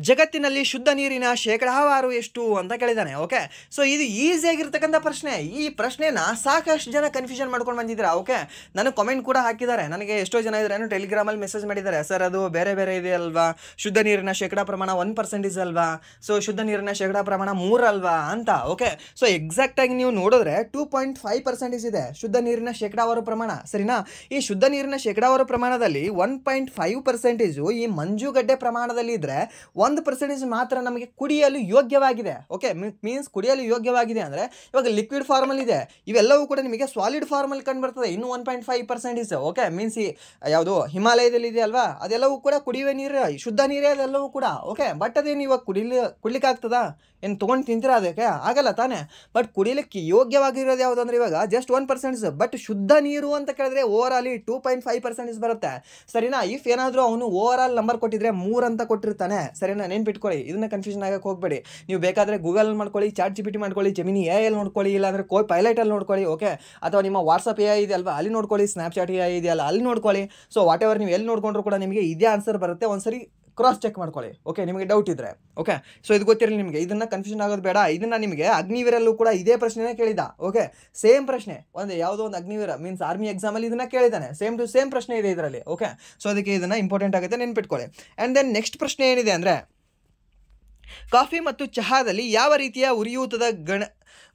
ಜಗತ್ತಿನಲ್ಲಿ ಶುದ್ಧ ನೀರಿನ ಶೇಕಡಾವಾರು ಎಷ್ಟು ಅಂತ ಕೇಳಿದ್ದಾನೆ. ಓಕೆ, ಸೊ ಇದು ಈಸಿಯಾಗಿರ್ತಕ್ಕಂಥ ಪ್ರಶ್ನೆ. ಈ ಪ್ರಶ್ನೆನ ಸಾಕಷ್ಟು ಜನ ಕನ್ಫ್ಯೂಷನ್ ಮಾಡ್ಕೊಂಡು ಬಂದಿದ್ದೀರಾ. ಓಕೆ, ನನಗೆ ಕಮೆಂಟ್ ಕೂಡ ಹಾಕಿದ್ದಾರೆ. ನನಗೆ ಎಷ್ಟೋ ಜನ ಇದ್ರೇನು ಟೆಲಿಗ್ರಾಮಲ್ಲಿ ಮೆಸೇಜ್ ಮಾಡಿದ್ದಾರೆ, ಸರ್ ಅದು ಬೇರೆ ಬೇರೆ ಇದೆ ಅಲ್ವಾ, ಶುದ್ಧ ನೀರಿನ ಶೇಕಡಾ ಪ್ರಮಾಣ 1% ಅಲ್ವಾ, ಸೊ ಶುದ್ಧ ನೀರಿನ ಶೇಕಡಾ ಪ್ರಮಾಣ 3 ಅಲ್ವಾ ಅಂತ. ಓಕೆ, ಸೊ ಎಕ್ಸಾಕ್ಟಾಗಿ ನೀವು ನೋಡಿದ್ರೆ 2.5% ಇದೆ ಶುದ್ಧ ನೀರಿನ ಶೇಕಡಾವಾರು ಪ್ರಮಾಣ, ಸರಿನಾ? ಈ ಶುದ್ಧ ನೀರಿನ ಶೇಕಡಾವಾರು ಪ್ರಮಾಣದಲ್ಲಿ 1.5% ಈ ಮಂಜುಗಡ್ಡೆ ಪ್ರಮಾಣದಲ್ಲಿ ಇದ್ದರೆ 1% ಮಾತ್ರ ನಮಗೆ ಕುಡಿಯಲು ಯೋಗ್ಯವಾಗಿದೆ. ಓಕೆ, ಮೀನ್ಸ್ ಕುಡಿಯಲು ಯೋಗ್ಯವಾಗಿದೆ ಅಂದರೆ ಇವಾಗ ಲಿಕ್ವಿಡ್ ಫಾರ್ಮಲ್ಲಿ ಇದೆ, ಇವೆಲ್ಲವೂ ಕೂಡ ನಿಮಗೆ ಸಾಲಿಡ್ ಫಾರ್ಮಲ್ಲಿ ಕಂಡು ಬರ್ತದೆ. ಇನ್ನು 1.5% ಓಕೆ, ಮೀನ್ಸ್ ಈ ಯಾವುದು ಹಿಮಾಲಯದಲ್ಲಿ ಇದೆ ಅಲ್ವಾ, ಅದೆಲ್ಲವೂ ಕೂಡ ಕುಡಿಯುವ ನೀರು, ಶುದ್ಧ ನೀರೇ ಅದೆಲ್ಲವೂ ಕೂಡ. ಓಕೆ, ಬಟ್ ಅದೇನು ಇವಾಗ ಕುಡ್ಲಿಕ್ಕೆ ಆಗ್ತದಾ? ಏನು ತೊಗೊಂಡು ತಿಂತೀರಾ? ಅದಕ್ಕೆ ಆಗಲ್ಲ ತಾನೇ. ಬಟ್ ಕುಡಿಲಿಕ್ಕೆ ಯೋಗ್ಯವಾಗಿರೋದು ಯಾವುದು ಅಂದರೆ ಇವಾಗ ಜಸ್ಟ್ 1%. ಬಟ್ ಶುದ್ಧ ನೀರು ಅಂತ ಕೇಳಿದ್ರೆ ಓವರ್ ಆಲ್ 2.5% ಬರುತ್ತೆ, ಸರಿನಾ? ಇಫ್ ಏನಾದರೂ ಅವನು ಓವರ್ ಆಲ್ ನಂಬರ್ ಕೊಟ್ಟಿದ್ರೆ 3 ಅಂತ ಕೊಟ್ಟಿರ್ತಾನೆ, ಸರಿನಾ? ನೆನ್ಪಿಟ್ಕೊಳ್ಳಿ, ಇದನ್ನ ಕನ್ಫ್ಯೂಷನ್ ಆಗಕ್ಕೆ ಹೋಗಬೇಡಿ. ನೀವು ಬೇಕಾದರೆ ಗೂಗಲ್ ಮಾಡ್ಕೊಳ್ಳಿ, ಚಾಟ್ GPT ಮಾಡ್ಕೊಳ್ಳಿ, ಜೆಮಿನಿ AI ನೋಡ್ಕೊಳ್ಳಿ, ಇಲ್ಲಾಂದರೆ ಪೈಲೈಟಲ್ಲಿ ನೋಡ್ಕೊಳ್ಳಿ. ಓಕೆ, ಅಥವಾ ನಿಮ್ಮ ವಾಟ್ಸಪ್ AI ಇದೆ ಅಲ್ವಾ, ಅಲ್ಲಿ ನೋಡ್ಕೊಳ್ಳಿ, ಸ್ನ್ಯಾಪ್ಚಾಟ್ AI ಇದೆಯಲ್ಲ ಅಲ್ಲಿ ನೋಡ್ಕೊಳ್ಳಿ. ಸೊ ವಾಟ್ ಎವರ್ ನೀವು ಎಲ್ಲಿ ನೋಡ್ಕೊಂಡ್ರು ಕೂಡ ನಿಮಗೆ ಇದೇ ಆನ್ಸರ್ ಬರುತ್ತೆ. ಒಂದ್ಸರಿ ಕ್ರಾಸ್ ಚೆಕ್ ಮಾಡ್ಕೊಳ್ಳಿ. ಓಕೆ, ನಿಮಗೆ ಡೌಟ್ ಇದ್ದರೆ. ಓಕೆ, ಸೊ ಇದು ಗೊತ್ತಿರಲಿ ನಿಮಗೆ, ಇದನ್ನು ಕನ್ಫ್ಯೂಷನ್ ಆಗೋದು ಬೇಡ. ಇದನ್ನು ನಿಮಗೆ ಅಗ್ನಿವೀರಲ್ಲೂ ಕೂಡ ಇದೇ ಪ್ರಶ್ನೆನೇ ಕೇಳಿದ. ಓಕೆ, ಸೇಮ್ ಪ್ರಶ್ನೆ, ಯಾವುದೋ ಒಂದು ಅಗ್ನಿವೀರ ಮೀನ್ಸ್ ಆರ್ಮಿ ಎಕ್ಸಾಮಲ್ಲಿ ಇದನ್ನು ಕೇಳಿದ್ದಾನೆ. ಸೇಮ್ ಟು ಸೇಮ್ ಪ್ರಶ್ನೆ ಇದೆ ಇದರಲ್ಲಿ. ಓಕೆ, ಸೊ ಅದಕ್ಕೆ ಇದನ್ನು ಇಂಪಾರ್ಟೆಂಟ್ ಆಗುತ್ತೆ, ನೆನ್ಪಿಟ್ಕೊಳ್ಳಿ. ಆ್ಯಂಡ್ ದೆನ್ ನೆಕ್ಸ್ಟ್ ಪ್ರಶ್ನೆ ಏನಿದೆ ಅಂದರೆ ಕಾಫಿ ಮತ್ತು ಚಹಾದಲ್ಲಿ ಯಾವ ರೀತಿಯ ಉರಿಯೂತದ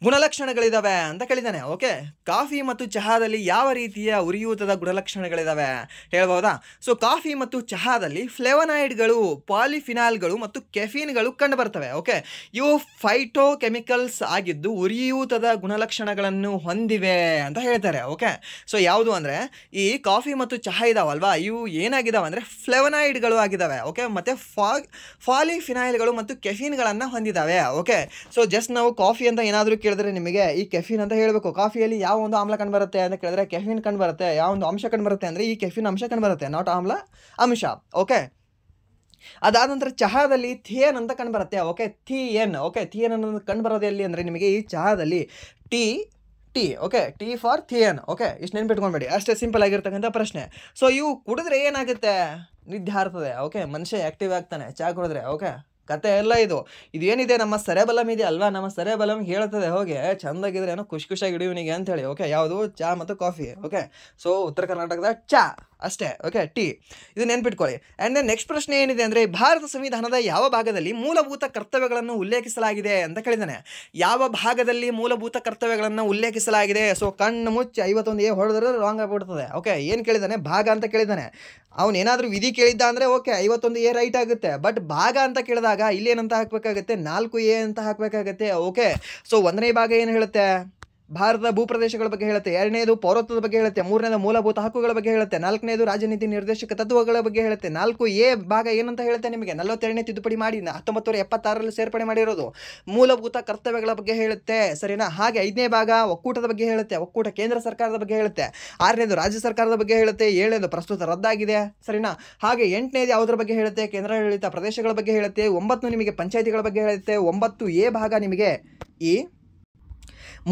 ಗುಣಲಕ್ಷಣಗಳಿದಾವೆ ಅಂತ ಕೇಳಿದ್ದಾನೆ. ಓಕೆ, ಕಾಫಿ ಮತ್ತು ಚಹಾದಲ್ಲಿ ಯಾವ ರೀತಿಯ ಉರಿಯೂತದ ಗುಣಲಕ್ಷಣಗಳಿದಾವೆ ಹೇಳ್ಬೋದಾ? ಸೊ ಕಾಫಿ ಮತ್ತು ಚಹಾದಲ್ಲಿ ಫ್ಲೇವನಾಯ್ಡ್ಗಳು, ಪಾಲಿಫಿನಾಲ್ಗಳು ಮತ್ತು ಕೆಫೀನ್ಗಳು ಕಂಡು ಬರ್ತವೆ. ಓಕೆ, ಇವು ಫೈಟೋ ಕೆಮಿಕಲ್ಸ್ ಆಗಿದ್ದು ಉರಿಯೂತದ ಗುಣಲಕ್ಷಣಗಳನ್ನು ಹೊಂದಿವೆ ಅಂತ ಹೇಳ್ತಾರೆ. ಓಕೆ, ಸೊ ಯಾವುದು ಅಂದರೆ ಈ ಕಾಫಿ ಮತ್ತು ಚಹಾ ಇದಾವಲ್ವಾ, ಇವು ಏನಾಗಿದ್ದಾವೆ ಅಂದರೆ ಫ್ಲೇವನಾಯ್ಡ್ಗಳು ಆಗಿದ್ದಾವೆ. ಓಕೆ, ಮತ್ತು ಪಾಲಿಫಿನಾಯ್ಲ್ಗಳು ಮತ್ತು ಕೆಫೀನ್ಗಳನ್ನು ಹೊಂದಿದ್ದಾವೆ. ಓಕೆ, ಸೊ ಜಸ್ಟ್ ನಾವು ಕಾಫಿ ಅಂತ ಏನಾದರೂ ಕೇಳಿದ್ರೆ ನಿಮಗೆ ಈ ಕೆಫಿನ್ ಅಂತ ಹೇಳಬೇಕು. ಕಾಫಿಯಲ್ಲಿ ಯಾವ ಒಂದು ಆಮ್ಲ ಕಂಡು ಬರುತ್ತೆ ಅಂತ ಕೇಳಿದ್ರೆ ಕೆಫಿನ್ ಕಂಡು ಬರುತ್ತೆ. ಯಾವ ಒಂದು ಅಂಶ ಕಂಡು ಬರುತ್ತೆ ಅಂದರೆ ಈ ಕೆಫಿನ್ ಅಂಶ ಕಂಡು ಬರುತ್ತೆ, ನಾಟ್ ಆಮ್ಲ ಅಂಶ. ಓಕೆ, ಅದಾದ ನಂತರ ಚಹಾದಲ್ಲಿ ಥಿಯನ್ ಅಂತ ಕಂಡು ಬರುತ್ತೆ. ಓಕೆ, ಥಿಯನ್. ಓಕೆ, ಥಿಯನ್ ಅನ್ನೋದು ಕಂಡು ಬರೋದು ಎಲ್ಲಿ ಅಂದರೆ ನಿಮಗೆ ಈ ಚಹಾದಲ್ಲಿ T. Okay, T for theine. Okay, ಇಷ್ಟು ನೆನ್ಪಿಟ್ಕೊಂಡ್ಬೇಡಿ, ಅಷ್ಟೇ ಸಿಂಪಲ್ ಆಗಿರ್ತಕ್ಕಂಥ ಪ್ರಶ್ನೆ. ಸೊ ಇವು ಕುಡಿದ್ರೆ ಏನಾಗುತ್ತೆ? ನಿದ್ದೆ ಹಾರ್ತದೆ. ಓಕೆ, ಮನುಷ್ಯ ಆ್ಯಕ್ಟಿವ್ ಆಗ್ತಾನೆ ಚಹಾ ಕುಡಿದ್ರೆ. ಓಕೆ, ಕತೆ ಎಲ್ಲ ಇದೇನಿದೆ ನಮ್ಮ ಸೆರೆಬಲಮ್ ಇದೆ ಅಲ್ವಾ, ನಮ್ಮ ಸೆರೆಬಲಮ್ ಹೇಳ್ತದೆ ಹೋಗಿ ಚೆಂದಾಗಿದ್ರೆ ಏನೋ ಖುಷಿಯಾಗಿ ಹಿಡಿಯುವನಿಗೆ ಅಂತ ಹೇಳಿ. ಓಕೆ, ಯಾವುದು? ಚಹಾ ಮತ್ತು ಕಾಫಿ. ಓಕೆ, ಸೊ ಉತ್ತರ ಕರ್ನಾಟಕದ ಚಾ ಅಷ್ಟೇ. ಓಕೆ, ಟೀ, ಇದು ನೆನ್ಪಿಟ್ಕೊಳ್ಳಿ. ಆ್ಯಂಡ್ ದೆನ್ ನೆಕ್ಸ್ಟ್ ಪ್ರಶ್ನೆ ಏನಿದೆ ಅಂದರೆ ಭಾರತ ಸಂವಿಧಾನದ ಯಾವ ಭಾಗದಲ್ಲಿ ಮೂಲಭೂತ ಕರ್ತವ್ಯಗಳನ್ನು ಉಲ್ಲೇಖಿಸಲಾಗಿದೆ ಅಂತ ಕೇಳಿದ್ದಾನೆ. ಯಾವ ಭಾಗದಲ್ಲಿ ಮೂಲಭೂತ ಕರ್ತವ್ಯಗಳನ್ನು ಉಲ್ಲೇಖಿಸಲಾಗಿದೆ? ಸೊ ಕಣ್ಣು ಮುಚ್ಚಿ 51A ಹೊಡೆದ್ರೆ ರಾಂಗ್ ಆಗಿಬಿಡ್ತದೆ. ಓಕೆ, ಏನು ಕೇಳಿದ್ದಾನೆ? ಭಾಗ ಅಂತ ಕೇಳಿದ್ದಾನೆ. ಅವನೇನಾದರೂ ವಿಧಿ ಕೇಳಿದ್ದ ಅಂದರೆ ಓಕೆ 51A ರೈಟ್ ಆಗುತ್ತೆ. ಬಟ್ ಭಾಗ ಅಂತ ಕೇಳಿದಾಗ ಇಲ್ಲಿ ಏನಂತ ಹಾಕಬೇಕಾಗುತ್ತೆ? 4A ಅಂತ ಹಾಕಬೇಕಾಗತ್ತೆ. ಓಕೆ, ಸೊ 1ನೇ ಭಾಗ ಏನು ಹೇಳುತ್ತೆ? ಭಾರತದ ಭೂಪ್ರದೇಶಗಳ ಬಗ್ಗೆ ಹೇಳುತ್ತೆ. ಎರಡನೇದು ಪೌರತ್ವದ ಬಗ್ಗೆ ಹೇಳುತ್ತೆ. ಮೂರನೇದು ಮೂಲಭೂತ ಹಕ್ಕುಗಳ ಬಗ್ಗೆ ಹೇಳುತ್ತೆ. ನಾಲ್ಕನೇದು ರಾಜನೀತಿ ನಿರ್ದೇಶಕ ತತ್ವಗಳ ಬಗ್ಗೆ ಹೇಳುತ್ತೆ. 4A ಭಾಗ ಏನಂತ ಹೇಳುತ್ತೆ ನಿಮಗೆ 42ನೇ ತಿದ್ದುಪಡಿ ಮಾಡಿ 1976ರಲ್ಲಿ ಸೇರ್ಪಡೆ ಮಾಡಿರೋದು. ಮೂಲಭೂತ ಕರ್ತವ್ಯಗಳ ಬಗ್ಗೆ ಹೇಳುತ್ತೆ, ಸರಿನಾ. ಹಾಗೆ 5ನೇ ಭಾಗ ಒಕ್ಕೂಟದ ಬಗ್ಗೆ ಹೇಳುತ್ತೆ. ಒಕ್ಕೂಟ ಕೇಂದ್ರ ಸರ್ಕಾರದ ಬಗ್ಗೆ ಹೇಳುತ್ತೆ. 6ನೇದು ರಾಜ್ಯ ಸರ್ಕಾರದ ಬಗ್ಗೆ ಹೇಳುತ್ತೆ. 7ನೇದು ಪ್ರಸ್ತುತ ರದ್ದಾಗಿದೆ, ಸರಿನಾ. ಹಾಗೆ 8ನೇದು ಯಾವುದರ ಬಗ್ಗೆ ಹೇಳುತ್ತೆ, ಕೇಂದ್ರಾಡಳಿತ ಪ್ರದೇಶಗಳ ಬಗ್ಗೆ ಹೇಳುತ್ತೆ. 9 ನಿಮಗೆ ಪಂಚಾಯಿತಿಗಳ ಬಗ್ಗೆ ಹೇಳುತ್ತೆ. 9A ಭಾಗ ನಿಮಗೆ ಈ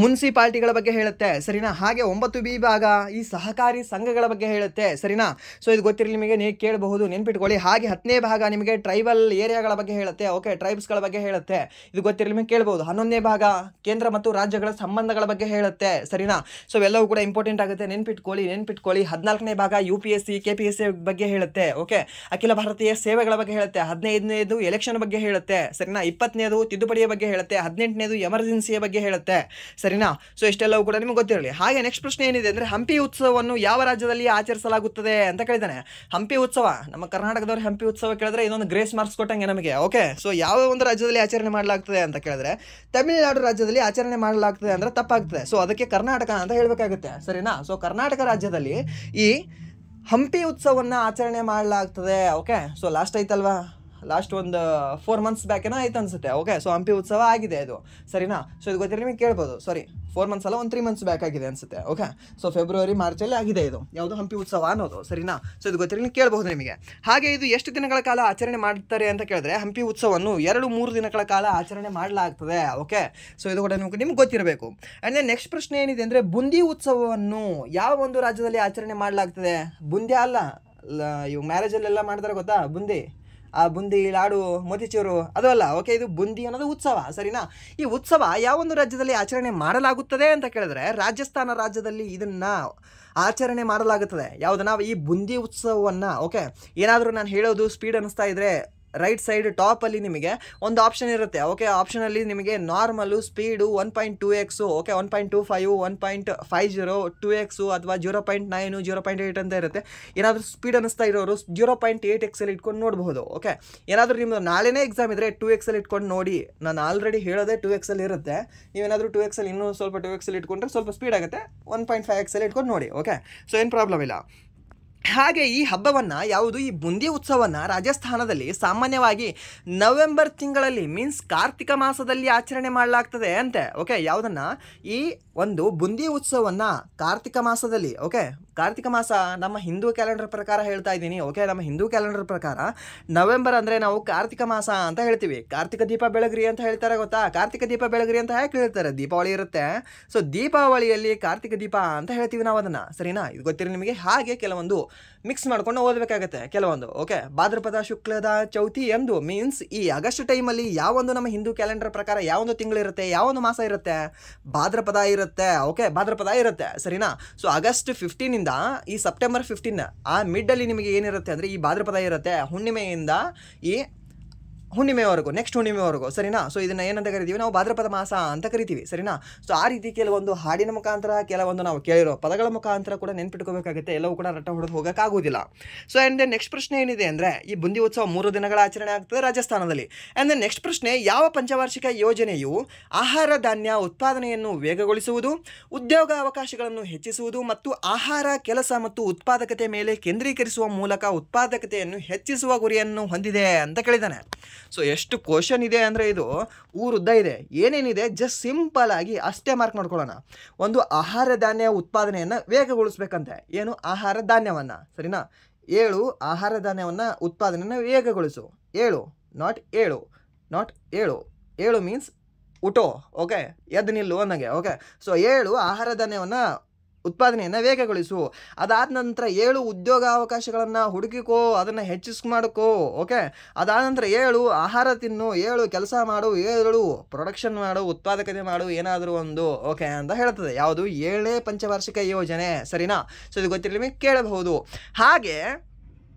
ಮುನ್ಸಿಪಾಲ್ಟಿಗಳ ಬಗ್ಗೆ ಹೇಳುತ್ತೆ, ಸರಿನಾ. ಹಾಗೆ 9B ಭಾಗ ಈ ಸಹಕಾರಿ ಸಂಘಗಳ ಬಗ್ಗೆ ಹೇಳುತ್ತೆ, ಸರಿನಾ. ಸೊ ಇದು ಗೊತ್ತಿರಲಿ ನಿಮಗೆ, ನೀವು ಕೇಳಬಹುದು, ನೆನ್ಪಿಟ್ಕೊಳ್ಳಿ. ಹಾಗೆ 10ನೇ ಭಾಗ ನಿಮಗೆ ಟ್ರೈಬಲ್ ಏರಿಯಾಗಳ ಬಗ್ಗೆ ಹೇಳುತ್ತೆ, ಓಕೆ, ಟ್ರೈಬ್ಸ್ಗಳ ಬಗ್ಗೆ ಹೇಳುತ್ತೆ, ಇದು ಗೊತ್ತಿರಲಿ ನಿಮಗೆ ಕೇಳಬಹುದು. 11ನೇ ಭಾಗ ಕೇಂದ್ರ ಮತ್ತು ರಾಜ್ಯಗಳ ಸಂಬಂಧಗಳ ಬಗ್ಗೆ ಹೇಳುತ್ತೆ, ಸರಿನಾ. ಸೊ ಎಲ್ಲವೂ ಕೂಡ ಇಂಪಾರ್ಟೆಂಟ್ ಆಗುತ್ತೆ, ನೆನ್ಪಿಟ್ಕೊಳ್ಳಿ. 14ನೇ ಭಾಗ UPSC KPSC ಬಗ್ಗೆ ಹೇಳುತ್ತೆ, ಓಕೆ, ಅಖಿಲ ಭಾರತೀಯ ಸೇವೆಗಳ ಬಗ್ಗೆ ಹೇಳುತ್ತೆ. 15ನೇದು ಎಲೆಕ್ಷನ್ ಬಗ್ಗೆ ಹೇಳುತ್ತೆ, ಸರಿನಾ. 20ನೇದು ತಿದ್ದುಪಡಿಯ ಬಗ್ಗೆ ಹೇಳುತ್ತೆ. 18ನೇದು ಎಮರ್ಜೆನ್ಸಿಯ ಬಗ್ಗೆ ಹೇಳುತ್ತೆ, ಸರಿನಾ. ಸೊ ಇಷ್ಟೆಲ್ಲವೂ ಕೂಡ ನಿಮ್ಗೆ ಗೊತ್ತಿರಲಿ. ಹಾಗೆ ನೆಕ್ಸ್ಟ್ ಪ್ರಶ್ನೆ ಏನಿದೆ ಅಂದರೆ, ಹಂಪಿ ಉತ್ಸವವನ್ನು ಯಾವ ರಾಜ್ಯದಲ್ಲಿ ಆಚರಿಸಲಾಗುತ್ತದೆ ಅಂತ ಕೇಳಿದ್ದಾನೆ. ಹಂಪಿ ಉತ್ಸವ ನಮ್ಮ ಕರ್ನಾಟಕದವ್ರು ಹಂಪಿ ಉತ್ಸವ ಕೇಳಿದ್ರೆ ಇದೊಂದು ಗ್ರೇಸ್ ಮಾರ್ಕ್ಸ್ ಕೊಟ್ಟಂಗೆ ನಮಗೆ, ಓಕೆ. ಸೊ ಯಾವ ಒಂದು ರಾಜ್ಯದಲ್ಲಿ ಆಚರಣೆ ಮಾಡಲಾಗ್ತದೆ ಅಂತ ಕೇಳಿದ್ರೆ ತಮಿಳುನಾಡು ರಾಜ್ಯದಲ್ಲಿ ಆಚರಣೆ ಮಾಡಲಾಗ್ತದೆ ಅಂದರೆ ತಪ್ಪಾಗ್ತದೆ. ಸೊ ಅದಕ್ಕೆ ಕರ್ನಾಟಕ ಅಂತ ಹೇಳಬೇಕಾಗುತ್ತೆ, ಸರಿನಾ. ಸೊ ಕರ್ನಾಟಕ ರಾಜ್ಯದಲ್ಲಿ ಈ ಹಂಪಿ ಉತ್ಸವವನ್ನು ಆಚರಣೆ ಮಾಡಲಾಗ್ತದೆ, ಓಕೆ. ಸೊ ಲಾಸ್ಟ್ ಐತಲ್ವಾ, ಲಾಸ್ಟ್ ಒಂದು 4 ಮಂತ್ಸ್ ಬ್ಯಾಕೇನೋ ಆಯ್ತು ಅನ್ಸುತ್ತೆ, ಓಕೆ. ಸೊ ಹಂಪಿ ಉತ್ಸವ ಆಗಿದೆ ಇದು, ಸರಿನಾ. ಸೊ ಇದು ಗೊತ್ತಿರಲಿ ನಿಮಗೆ ಕೇಳ್ಬೋದು, ಸಾರಿ 4 ಮಂತ್ಸ್ ಅಲ್ಲ, ಒಂದು 3 ಮಂತ್ಸ್ ಬ್ಯಾಕ್ ಆಗಿದೆ ಅನ್ಸುತ್ತೆ, ಓಕೆ. ಸೊ ಫೆಬ್ರವರಿ ಮಾರ್ಚಲ್ಲಿ ಆಗಿದೆ ಇದು ಯಾವುದು ಹಂಪಿ ಉತ್ಸವ ಅನ್ನೋದು, ಸರಿನಾ. ಸೊ ಇದು ಗೊತ್ತಿರಲಿ ಕೇಳಬಹುದು ನಿಮಗೆ. ಹಾಗೆ ಇದು ಎಷ್ಟು ದಿನಗಳ ಕಾಲ ಆಚರಣೆ ಮಾಡ್ತಾರೆ ಅಂತ ಕೇಳಿದ್ರೆ ಹಂಪಿ ಉತ್ಸವವನ್ನು 2-3 ದಿನಗಳ ಕಾಲ ಆಚರಣೆ ಮಾಡಲಾಗ್ತದೆ, ಓಕೆ. ಸೊ ಇದು ಕೂಡ ನಿಮ್ಗೆ ಗೊತ್ತಿರಬೇಕು. ಆ್ಯಂಡ್ ದೆನ್ ನೆಕ್ಸ್ಟ್ ಪ್ರಶ್ನೆ ಏನಿದೆ ಅಂದರೆ, ಬುಂದಿ ಉತ್ಸವವನ್ನು ಯಾವ ಒಂದು ರಾಜ್ಯದಲ್ಲಿ ಆಚರಣೆ ಮಾಡಲಾಗ್ತದೆ? ಬುಂದಿ ಅಲ್ಲ, ಇವು ಮ್ಯಾರೇಜಲ್ಲೆಲ್ಲ ಮಾಡ್ತಾರೆ ಗೊತ್ತಾ, ಬುಂದಿ, ಆ ಬುಂದಿ, ಲಾಡು, ಮೋತಿಚೂರು, ಅದು ಅಲ್ಲ, ಓಕೆ. ಇದು ಬುಂದಿ ಅನ್ನೋದು ಉತ್ಸವ, ಸರಿನಾ. ಈ ಉತ್ಸವ ಯಾವೊಂದು ರಾಜ್ಯದಲ್ಲಿ ಆಚರಣೆ ಮಾಡಲಾಗುತ್ತದೆ ಅಂತ ಕೇಳಿದ್ರೆ ರಾಜಸ್ಥಾನ ರಾಜ್ಯದಲ್ಲಿ ಇದನ್ನ ಆಚರಣೆ ಮಾಡಲಾಗುತ್ತದೆ. ಯಾವುದನ್ನ? ಈ ಬುಂದಿ ಉತ್ಸವವನ್ನು, ಓಕೆ. ಏನಾದರೂ ನಾನು ಹೇಳೋದು ಸ್ಪೀಡ್ ಅನ್ನಿಸ್ತಾ ಇದ್ರೆ ರೈಟ್ ಸೈಡ್ ಟಾಪಲ್ಲಿ ನಿಮಗೆ ಒಂದು ಆಪ್ಷನ್ ಇರುತ್ತೆ, ಓಕೆ. ಆಪ್ಷನಲ್ಲಿ ನಿಮಗೆ normal, speed 1.2x, okay, 1.25, 1.50, 2x ಅಥವಾ 0.9, 0.8 ಅಂತ ಇರುತ್ತೆ. ಏನಾದರೂ ಸ್ಪೀಡ್ ಅನ್ನಿಸ್ತಾ ಇರೋರು 0.8x ಅಲ್ಲಿ ಇಟ್ಕೊಂಡು ನೋಡಬಹುದು, ಓಕೆ. ಏನಾದರೂ ನಿಮ್ಮದು ನಾಳೆನೇ ಎಕ್ಸಾಮ್ ಇದ್ದರೆ 2x ಅಲ್ಲಿ ಇಟ್ಕೊಂಡು ನೋಡಿ. ನಾನು ಆಲ್ರೆಡಿ ಹೇಳೋದೇ 2x ಅಲ್ಲಿ ಇರುತ್ತೆ. ನೀವೇನಾದರೂ 2x ಅಲ್ಲಿ ಇನ್ನೂ ಸ್ವಲ್ಪ 2x ಅಲ್ಲಿ ಇಟ್ಕೊಂಡ್ರೆ ಸ್ವಲ್ಪ ಸ್ಪೀಡ್ ಆಗುತ್ತೆ. 1.5x ಅಲ್ಲಿ ಇಟ್ಕೊಂಡು ನೋಡಿ, ಓಕೆ. ಸೊ ಏನು ಪ್ರಾಬ್ಲಮ್ ಇಲ್ಲ. ಹಾಗೆ ಈ ಹಬ್ಬವನ್ನು ಯಾವುದು, ಈ ಬುಂದಿ ಉತ್ಸವವನ್ನು ರಾಜಸ್ಥಾನದಲ್ಲಿ ಸಾಮಾನ್ಯವಾಗಿ ನವೆಂಬರ್ ತಿಂಗಳಲ್ಲಿ ಮೀನ್ಸ್ ಕಾರ್ತಿಕ ಮಾಸದಲ್ಲಿ ಆಚರಣೆ ಮಾಡಲಾಗ್ತದೆ ಅಂತೆ, ಓಕೆ. ಯಾವುದನ್ನು? ಈ ಒಂದು ಬುಂದಿ ಉತ್ಸವವನ್ನು ಕಾರ್ತಿಕ ಮಾಸದಲ್ಲಿ, ಓಕೆ. ಕಾರ್ತಿಕ ಮಾಸ ನಮ್ಮ ಹಿಂದೂ ಕ್ಯಾಲೆಂಡರ್ ಪ್ರಕಾರ ಹೇಳ್ತಾ ಇದ್ದೀನಿ, ಓಕೆ. ನಮ್ಮ ಹಿಂದೂ ಕ್ಯಾಲೆಂಡರ್ ಪ್ರಕಾರ ನವೆಂಬರ್ ಅಂದರೆ ನಾವು ಕಾರ್ತಿಕ ಮಾಸ ಅಂತ ಹೇಳ್ತೀವಿ. ಕಾರ್ತಿಕ ದೀಪ ಬೆಳಗ್ರಿ ಅಂತ ಹೇಳ್ತಾರೆ ಗೊತ್ತಾ. ಕಾರ್ತಿಕ ದೀಪ ಬೆಳಗ್ರಿ ಅಂತ ಯಾಕೆ ಹೇಳ್ತಾರೆ? ದೀಪಾವಳಿ ಇರುತ್ತೆ, ಸೊ ದೀಪಾವಳಿಯಲ್ಲಿ ಕಾರ್ತಿಕ ದೀಪ ಅಂತ ಹೇಳ್ತೀವಿ ನಾವು ಅದನ್ನು, ಸರಿನಾ. ಇದು ಗೊತ್ತಿರಲಿ ನಿಮಗೆ. ಹಾಗೆ ಕೆಲವೊಂದು ಮಿಕ್ಸ್ ಮಾಡ್ಕೊಂಡು ಓದಬೇಕಾಗತ್ತೆ ಕೆಲವೊಂದು, ಓಕೆ. ಭಾದ್ರಪದ ಶುಕ್ಲದ ಚೌತಿ ಎಂದು ಮೀನ್ಸ್ ಈ ಆಗಸ್ಟ್ ಟೈಮಲ್ಲಿ ಯಾವೊಂದು ನಮ್ಮ ಹಿಂದೂ ಕ್ಯಾಲೆಂಡರ್ ಪ್ರಕಾರ ಯಾವೊಂದು ತಿಂಗಳಿರುತ್ತೆ, ಯಾವೊಂದು ಮಾಸ ಇರುತ್ತೆ? ಭಾದ್ರಪದ ಇರುತ್ತೆ, ಓಕೆ. ಭಾದ್ರಪದ ಇರುತ್ತೆ, ಸರಿನಾ. ಸೊ ಆಗಸ್ಟ್ 15 ಈ ಸೆಪ್ಟೆಂಬರ್ 15 ಆ ಮಿಡ್ಡಲ್ಲಿ ನಿಮಗೆ ಏನಿರುತ್ತೆ ಅಂದರೆ ಈ ಭಾದ್ರಪದ ಇರುತ್ತೆ. ಹುಣ್ಣಿಮೆಯಿಂದ ಈ ಹುಣ್ಣಿಮೆವರೆಗೂ, ನೆಕ್ಸ್ಟ್ ಹುಣ್ಣಿಮೆವರೆಗೂ, ಸರಿನಾ. ಸೊ ಇದನ್ನು ಏನಂತ ಕರಿತೀವಿ ನಾವು? ಭಾದ್ರಪದ ಮಾಸ ಅಂತ ಕರಿತೀವಿ, ಸರಿನಾ. ಸೊ ಆ ರೀತಿ ಕೆಲವೊಂದು ಹಾಡಿನ ಮುಖಾಂತರ, ಕೆಲವೊಂದು ನಾವು ಕೇಳಿರೋ ಪದಗಳ ಮುಖಾಂತರ ಕೂಡ ನೆನ್ಪಿಟ್ಕೋಬೇಕಾಗುತ್ತೆ. ಎಲ್ಲವೂ ಕೂಡ ರಟ್ಟ ಹೊಡೆದು ಹೋಗೋಕ್ಕಾಗೋದಿಲ್ಲ. ಸೊ ಆ್ಯಂಡ್ ದೆನ್ ನೆಕ್ಸ್ಟ್ ಪ್ರಶ್ನೆ ಏನಿದೆ ಅಂದರೆ, ಈ ಬುಂದಿ ಉತ್ಸವ 3 ದಿನಗಳ ಆಚರಣೆ ಆಗ್ತದೆ ರಾಜಸ್ಥಾನದಲ್ಲಿ. ಆ್ಯಂಡ್ ದೆನ್ ನೆಕ್ಸ್ಟ್ ಪ್ರಶ್ನೆ, ಯಾವ ಪಂಚವಾರ್ಷಿಕ ಯೋಜನೆಯು ಆಹಾರ ಧಾನ್ಯ ಉತ್ಪಾದನೆಯನ್ನು ವೇಗಗೊಳಿಸುವುದು, ಉದ್ಯೋಗ ಅವಕಾಶಗಳನ್ನು ಹೆಚ್ಚಿಸುವುದು ಮತ್ತು ಆಹಾರ ಕೆಲಸ ಮತ್ತು ಉತ್ಪಾದಕತೆ ಮೇಲೆ ಕೇಂದ್ರೀಕರಿಸುವ ಮೂಲಕ ಉತ್ಪಾದಕತೆಯನ್ನು ಹೆಚ್ಚಿಸುವ ಗುರಿಯನ್ನು ಹೊಂದಿದೆ ಅಂತ ಕೇಳಿದ್ದಾನೆ. ಸೊ ಎಷ್ಟು ಕ್ವಶನ್ ಇದೆ ಅಂದರೆ ಇದು ಊರುದ್ದ ಇದೆ. ಏನೇನಿದೆ ಜಸ್ಟ್ ಸಿಂಪಲ್ ಆಗಿ ಅಷ್ಟೇ ಮಾರ್ಕ್ ಮಾಡ್ಕೊಳ್ಳೋಣ. ಒಂದು, ಆಹಾರ ಧಾನ್ಯ ಉತ್ಪಾದನೆಯನ್ನು ವೇಗಗೊಳಿಸ್ಬೇಕಂತೆ. ಏನು? ಆಹಾರ ಧಾನ್ಯವನ್ನು, ಸರಿನಾ. 7 ಆಹಾರ ಧಾನ್ಯವನ್ನು ಉತ್ಪಾದನೆಯನ್ನು ವೇಗಗೊಳಿಸು. 7 ನಾಟ್ 7 ಮೀನ್ಸ್ ಉಟೋ, ಓಕೆ. ಎದ್ದು ನಿಲ್ಲು ಅನ್ನಂಗೆ, ಓಕೆ. ಸೊ 7 ಆಹಾರ ಧಾನ್ಯವನ್ನು ಉತ್ಪಾದನೆಯನ್ನು ವೇಗಗೊಳಿಸು. ಅದಾದ ನಂತರ 7 ಉದ್ಯೋಗಾವಕಾಶಗಳನ್ನು ಹುಡುಕಿಕೋ, ಅದನ್ನು ಹೆಚ್ಚಿಸ್ಮಾಡ್ಕೋ, ಓಕೆ. ಅದಾದ ನಂತರ 7 ಆಹಾರ ತಿನ್ನು, 7 ಕೆಲಸ ಮಾಡು, 7 ಪ್ರೊಡಕ್ಷನ್ ಮಾಡು, ಉತ್ಪಾದಕತೆ ಮಾಡು, ಏನಾದರೂ ಒಂದು, ಓಕೆ ಅಂತ ಹೇಳ್ತದೆ. ಯಾವುದು? 7ನೇ ಪಂಚವಾರ್ಷಿಕ ಯೋಜನೆ, ಸರಿನಾ. ಸೊ ಇದು ಗೊತ್ತಿರಲಿ ನಿಮಗೆ ಕೇಳಬಹುದು. ಹಾಗೆ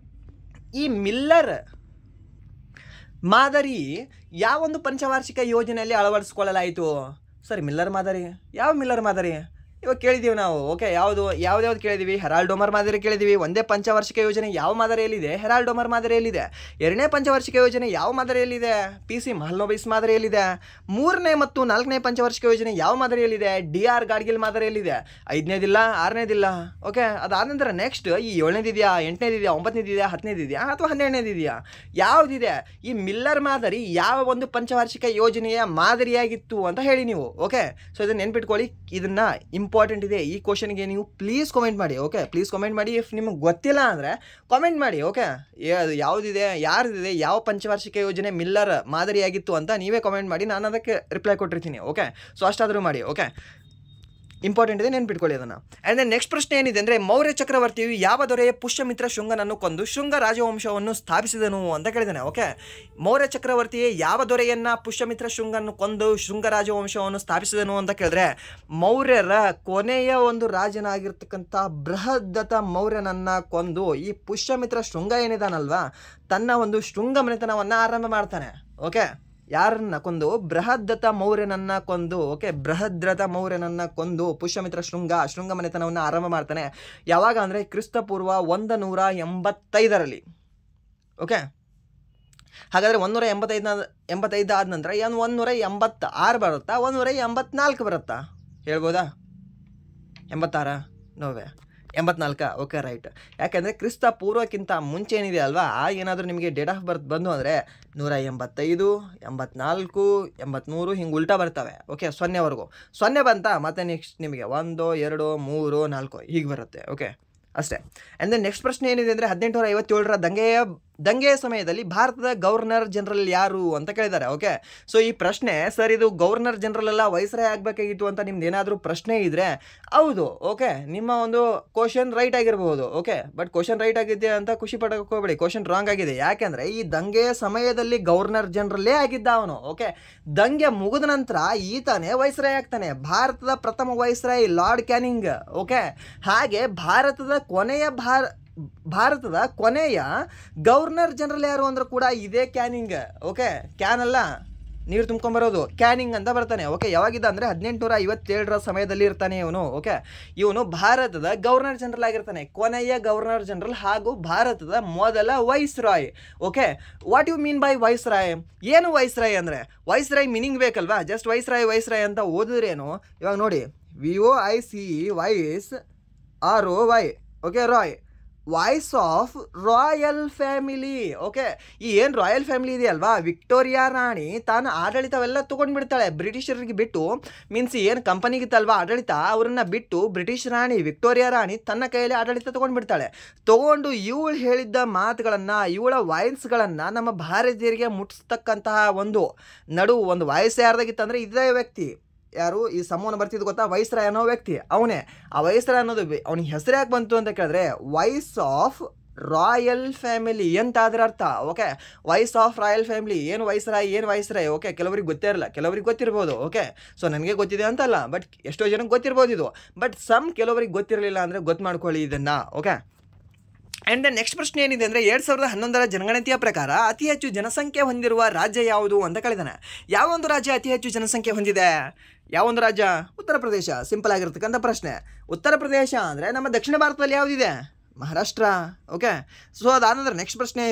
ಈ ಮಿಲ್ಲರ್ ಮಾದರಿ ಯಾವೊಂದು ಪಂಚವಾರ್ಷಿಕ ಯೋಜನೆಯಲ್ಲಿ ಅಳವಡಿಸ್ಕೊಳ್ಳಲಾಯಿತು? ಸರಿ, ಮಿಲ್ಲರ್ ಮಾದರಿ ಯಾವ ಮಿಲ್ಲರ್ ಮಾದರಿ? ಇವಾಗ ಕೇಳಿದ್ದೀವಿ ನಾವು. ಓಕೆ, ಯಾವ್ದು ಕೇಳಿದ್ದೀವಿ? ಹೆರಾಲ್ಡ್ ಡೋಮರ್ ಮಾದರಿ ಕೇಳಿದ್ದೀವಿ. ಒಂದೇ ಪಂಚವಾರ್ಷಿಕ ಯೋಜನೆ ಯಾವ ಮಾದರಿಯಲ್ಲಿದೆ? ಹೆರಾಲ್ಡ್ ಡೋಮರ್ ಮಾದರಿಯಲ್ಲಿದೆ. ಎರಡನೇ ಪಂಚವಾರ್ಷಿಕ ಯೋಜನೆ ಯಾವ ಮಾದರಿಯಲ್ಲಿದೆ? PC ಮಹಲ್ನೋಬಿಸ್ ಮಾದರಿಯಲ್ಲಿದೆ. ಮೂರನೇ ಮತ್ತು ನಾಲ್ಕನೇ ಪಂಚವಾರ್ಷಿಕ ಯೋಜನೆ ಯಾವ ಮಾದರಿಯಲ್ಲಿದೆ? DR ಗಾಡ್ಗಿಲ್ ಮಾದರಿಯಲ್ಲಿದೆ. ಐದನೇದಿಲ್ಲ, ಆರನೇದಿಲ್ಲ. ಓಕೆ, ಅದಾದ ನಂತರ ನೆಕ್ಸ್ಟ್ ಈ 7ನೇದಿದೆಯಾ, 8ನೇದಿದೆಯಾ, 9ನೇದಿದೆಯಾ, 10ನೇದಿದೆಯಾ ಅಥವಾ 12ನೇದಿದೆಯಾ? ಯಾವುದಿದೆ? ಈ ಮಿಲ್ಲರ್ ಮಾದರಿ ಯಾವ ಒಂದು ಪಂಚವಾರ್ಷಿಕ ಯೋಜನೆಯ ಮಾದರಿಯಾಗಿತ್ತು ಅಂತ ಹೇಳಿ ನೀವು. ಓಕೆ, ಸೊ ಇದನ್ನು ನೆನ್ಪಿಟ್ಕೊಳ್ಳಿ. ಇದನ್ನ ಇಂಪಾರ್ಟೆಂಟ್ ಇದೆ. ಈ ಕ್ವಶನ್ಗೆ ನೀವು ಪ್ಲೀಸ್ ಕಾಮೆಂಟ್ ಮಾಡಿ. ಓಕೆ, ಪ್ಲೀಸ್ ಕಾಮೆಂಟ್ ಮಾಡಿ. ಇಫ್ ನಿಮಗೆ ಗೊತ್ತಿಲ್ಲ ಅಂದರೆ ಕಾಮೆಂಟ್ ಮಾಡಿ. ಓಕೆ, ಯಾವುದಿದೆ, ಯಾರ್ದಿದೆ, ಯಾವ ಪಂಚವಾರ್ಷಿಕ ಯೋಜನೆ ಮಿಲ್ಲರ್ ಮಾದರಿಯಾಗಿತ್ತು ಅಂತ ನೀವೇ ಕಾಮೆಂಟ್ ಮಾಡಿ, ನಾನು ಅದಕ್ಕೆ ರಿಪ್ಲೈ ಕೊಟ್ಟಿರ್ತೀನಿ. ಓಕೆ, ಸೊ ಅಷ್ಟಾದರೂ ಮಾಡಿ. ಓಕೆ, ಇಂಪಾರ್ಟೆಂಟ್ ಇದೆ, ನೆನ್ಪಿಟ್ಕೊಳ್ಳಿ ಅದನ್ನು. ಆ್ಯಂಡ್ ದೆನ್ ನೆಕ್ಸ್ಟ್ ಪ್ರಶ್ನೆ ಏನಿದೆ ಅಂದರೆ, ಮೌರ್ಯ ಚಕ್ರವರ್ತಿಯು ಯಾವ ದೊರೆಯ ಪುಷ್ಯಮಿತ್ರ ಶುಂಗನನ್ನು ಕೊಂದು ಶುಂಗ ರಾಜವಂಶವನ್ನು ಸ್ಥಾಪಿಸಿದನು ಅಂತ ಕೇಳಿದ್ದಾನೆ. ಓಕೆ, ಮೌರ್ಯ ಚಕ್ರವರ್ತಿಯೇ ಯಾವ ದೊರೆಯನ್ನು ಪುಷ್ಯಮಿತ್ರ ಶುಂಗನ್ನು ಕೊಂದು ಶುಂಗ ರಾಜವಂಶವನ್ನು ಸ್ಥಾಪಿಸಿದನು ಅಂತ ಕೇಳಿದ್ರೆ, ಮೌರ್ಯರ ಕೊನೆಯ ಒಂದು ರಾಜನಾಗಿರ್ತಕ್ಕಂಥ ಬೃಹದ್ದತ ಮೌರ್ಯನನ್ನು ಕೊಂದು ಈ ಪುಷ್ಯಮಿತ್ರ ಶುಂಗ ಏನಿದಾನಲ್ವಾ, ತನ್ನ ಒಂದು ಶೃಂಗ ಮನೆತನವನ್ನು ಆರಂಭ ಮಾಡ್ತಾನೆ. ಓಕೆ, ಯಾರನ್ನ ಕೊಂದು? ಬೃಹದ್ದತ ಮೌರ್ಯನನ್ನ ಕೊಂದು. ಓಕೆ, ಬೃಹದ್ರಥ ಮೌರ್ಯನನ್ನ ಕೊಂದು ಪುಷ್ಯಮಿತ್ರ ಶೃಂಗ ಮನೆತನವನ್ನು ಆರಂಭ ಮಾಡ್ತಾನೆ. ಯಾವಾಗ ಅಂದರೆ ಕ್ರಿಸ್ತಪೂರ್ವ 185ರಲ್ಲಿ. ಓಕೆ, ಹಾಗಾದರೆ 185 ಆದ ನಂತರ ಏನು 186 ಬರುತ್ತಾ, 184 ಬರುತ್ತಾ? ಹೇಳ್ಬೋದಾ? 86? ನೋವೇ, 84. Okay, right. ಯಾಕೆಂದರೆ ಕ್ರಿಸ್ತ ಪೂರ್ವಕ್ಕಿಂತ ಮುಂಚೆ ಏನಿದೆ ಅಲ್ವಾ, ಏನಾದರೂ ನಿಮಗೆ ಡೇಟ್ ಆಫ್ ಬರ್ತ್ ಬಂದು ಅಂದರೆ 185, 84, 83 ಹಿಂಗೆ ಉಲ್ಟಾ ಬರ್ತವೆ. ಓಕೆ, 0ವರೆಗೂ. 0 ಬಂತಾ ಮತ್ತೆ ನೆಕ್ಸ್ಟ್ ನಿಮಗೆ 1, 2, 3, 4 ಹೀಗೆ ಬರುತ್ತೆ. ಓಕೆ, ಅಷ್ಟೇ. ಆ್ಯಂಡ್ ದೆನ್ ನೆಕ್ಸ್ಟ್ ಪ್ರಶ್ನೆ ಏನಿದೆ ಅಂದರೆ, 1857ರ ದಂಗೆಯ ಸಮಯದಲ್ಲಿ ಭಾರತದ ಗವರ್ನರ್ ಜನರಲ್ ಯಾರು ಅಂತ ಕೇಳಿದ್ದಾರೆ. ಓಕೆ, ಸೊ ಈ ಪ್ರಶ್ನೆ, ಸರ್ ಇದು ಗವರ್ನರ್ ಜನರಲ್ ಎಲ್ಲ ವೈಸ್ರಾಯ್ ಆಗಬೇಕಾಗಿತ್ತು ಅಂತ ನಿಮ್ದು ಏನಾದರೂ ಪ್ರಶ್ನೆ ಇದ್ದರೆ, ಹೌದು. ಓಕೆ, ನಿಮ್ಮ ಒಂದು ಕ್ವಶನ್ ರೈಟ್ ಆಗಿರ್ಬೋದು. ಓಕೆ, ಬಟ್ ಕ್ವಶನ್ ರೈಟ್ ಆಗಿದೆ ಅಂತ ಖುಷಿ ಪಡೋಕೆ ಹೋಗಬೇಡಿ, ಕ್ವಶನ್ ರಾಂಗ್ ಆಗಿದೆ. ಯಾಕೆಂದರೆ ಈ ದಂಗೆಯ ಸಮಯದಲ್ಲಿ ಗವರ್ನರ್ ಜನರಲ್ಲೇ ಆಗಿದ್ದ ಅವನು. ಓಕೆ, ದಂಗೆ ಮುಗಿದ ನಂತರ ಈತನೇ ವೈಸ್ರಾಯ್ ಆಗ್ತಾನೆ, ಭಾರತದ ಪ್ರಥಮ ವೈಸ್ರಾಯ್ ಲಾರ್ಡ್ ಕ್ಯಾನಿಂಗ್. ಓಕೆ, ಹಾಗೆ ಭಾರತದ ಕೊನೆಯ ಗವರ್ನರ್ ಜನರಲ್ ಯಾರು ಅಂದ್ರೆ ಕೂಡ ಇದೇ ಕ್ಯಾನಿಂಗ್. ಓಕೆ, ಕ್ಯಾನ್ ಅಲ್ಲ, ನೀರು ತುಂಬ್ಕೊಂಬರೋದು, ಕ್ಯಾನಿಂಗ್ ಅಂತ ಬರ್ತಾನೆ. ಓಕೆ, ಯಾವಾಗಿದ್ದ ಅಂದರೆ 1857ರ ಸಮಯದಲ್ಲಿ ಇರ್ತಾನೆ ಇವನು. ಓಕೆ, ಇವನು ಭಾರತದ ಗವರ್ನರ್ ಜನರಲ್ ಆಗಿರ್ತಾನೆ, ಕೊನೆಯ ಗವರ್ನರ್ ಜನರಲ್ ಹಾಗೂ ಭಾರತದ ಮೊದಲ viceroy. Okay, what you mean by viceroy? ಏನು ವೈಸ್ರಾಯ್ ಅಂದರೆ? ವೈಸ್ರಾಯ್ ಮೀನಿಂಗ್ ಬೇಕಲ್ವಾ? ಜಸ್ಟ್ ವೈಸ್ರಾಯ್ ಅಂತ ಓದಿದ್ರೇನು? ಇವಾಗ ನೋಡಿ, VOICE vice ROY. Okay, roy, voice of royal family. Okay, ಈ ಏನು ರಾಯಲ್ ಫ್ಯಾಮಿಲಿ ಇದೆಯಲ್ವಾ, ವಿಕ್ಟೋರಿಯಾ ರಾಣಿ ತಾನು ಆಡಳಿತವೆಲ್ಲ ತೊಗೊಂಡ್ಬಿಡ್ತಾಳೆ ಬ್ರಿಟಿಷರಿಗೆ ಬಿಟ್ಟು. ಮೀನ್ಸ್ ಏನು ಕಂಪನಿಗಿತ್ತಲ್ವಾ ಆಡಳಿತ, ಅವರನ್ನು ಬಿಟ್ಟು ಬ್ರಿಟಿಷ್ ರಾಣಿ ವಿಕ್ಟೋರಿಯಾ ರಾಣಿ ತನ್ನ ಕೈಯಲ್ಲಿ ಆಡಳಿತ ತೊಗೊಂಡ್ಬಿಡ್ತಾಳೆ. ತೊಗೊಂಡು ಇವಳು ಹೇಳಿದ್ದ ಮಾತುಗಳನ್ನು, ಇವಳ ವಾಯ್ಸ್ಗಳನ್ನು ನಮ್ಮ ಭಾರತೀಯರಿಗೆ ಮುಟ್ಟಿಸ್ತಕ್ಕಂತಹ ಒಂದು ವಾಯ್ಸ್ ಯಾರ್ದಾಗಿತ್ತಂದರೆ ಇದೇ ವ್ಯಕ್ತಿ. ಯಾರು ಈ ಸಮೂಹನ ಬರ್ತಿದ್ದು ಗೊತ್ತಾ? ವೈಸ್ರಾಯ್ ಅನ್ನೋ ವ್ಯಕ್ತಿ, ಅವನೇ. ಆ ವೈಸ್ರಾಯ್ ಅನ್ನೋದು ಅವನಿಗೆ ಹೆಸರು ಯಾಕೆ ಬಂತು ಅಂತ ಕೇಳಿದ್ರೆ, ವಾಯ್ಸ್ ಆಫ್ ರಾಯಲ್ ಫ್ಯಾಮಿಲಿ ಅಂತ ಅದರ ಅರ್ಥ. Okay, voice of royal family. ಏನು ವೈಸ್ರಾಯ್? ಓಕೆ, ಕೆಲವರಿಗೆ ಗೊತ್ತೇ ಇರಲ್ಲ, ಕೆಲವರಿಗೆ ಗೊತ್ತಿರ್ಬೋದು. ಓಕೆ, ಸೊ ನನಗೆ ಗೊತ್ತಿದೆ ಅಂತಲ್ಲ, ಬಟ್ ಎಷ್ಟೋ ಜನಕ್ಕೆ ಗೊತ್ತಿರ್ಬೋದು ಇದು. ಬಟ್ ಕೆಲವರಿಗೆ ಗೊತ್ತಿರಲಿಲ್ಲ ಅಂದರೆ ಗೊತ್ತು ಮಾಡ್ಕೊಳ್ಳಿ ಇದನ್ನು. ಓಕೆ, ಆ್ಯಂಡ್ ದೆನ್ ನೆಕ್ಸ್ಟ್ ಪ್ರಶ್ನೆ ಏನಿದೆ ಅಂದರೆ, 2011ರ ಜನಗಣತಿಯ ಪ್ರಕಾರ ಅತಿ ಹೆಚ್ಚು ಜನಸಂಖ್ಯೆ ಹೊಂದಿರುವ ರಾಜ್ಯ ಯಾವುದು ಅಂತ ಕೇಳಿದಾನೆ. ಯಾವೊಂದು ರಾಜ್ಯ ಅತಿ ಹೆಚ್ಚು ಜನಸಂಖ್ಯೆ ಹೊಂದಿದೆ? ಯಾವೊಂದು ರಾಜ್ಯ? ಉತ್ತರ ಪ್ರದೇಶ. ಸಿಂಪಲ್ ಆಗಿರ್ತಕ್ಕಂಥ ಪ್ರಶ್ನೆ. ಉತ್ತರ ಪ್ರದೇಶ ಅಂದರೆ ನಮ್ಮ ದಕ್ಷಿಣ ಭಾರತದಲ್ಲಿ ಯಾವುದಿದೆ? ಮಹಾರಾಷ್ಟ್ರ. ಓಕೆ, ಸೊ ಅದಾನಂತರ ನೆಕ್ಸ್ಟ್ ಪ್ರಶ್ನೆ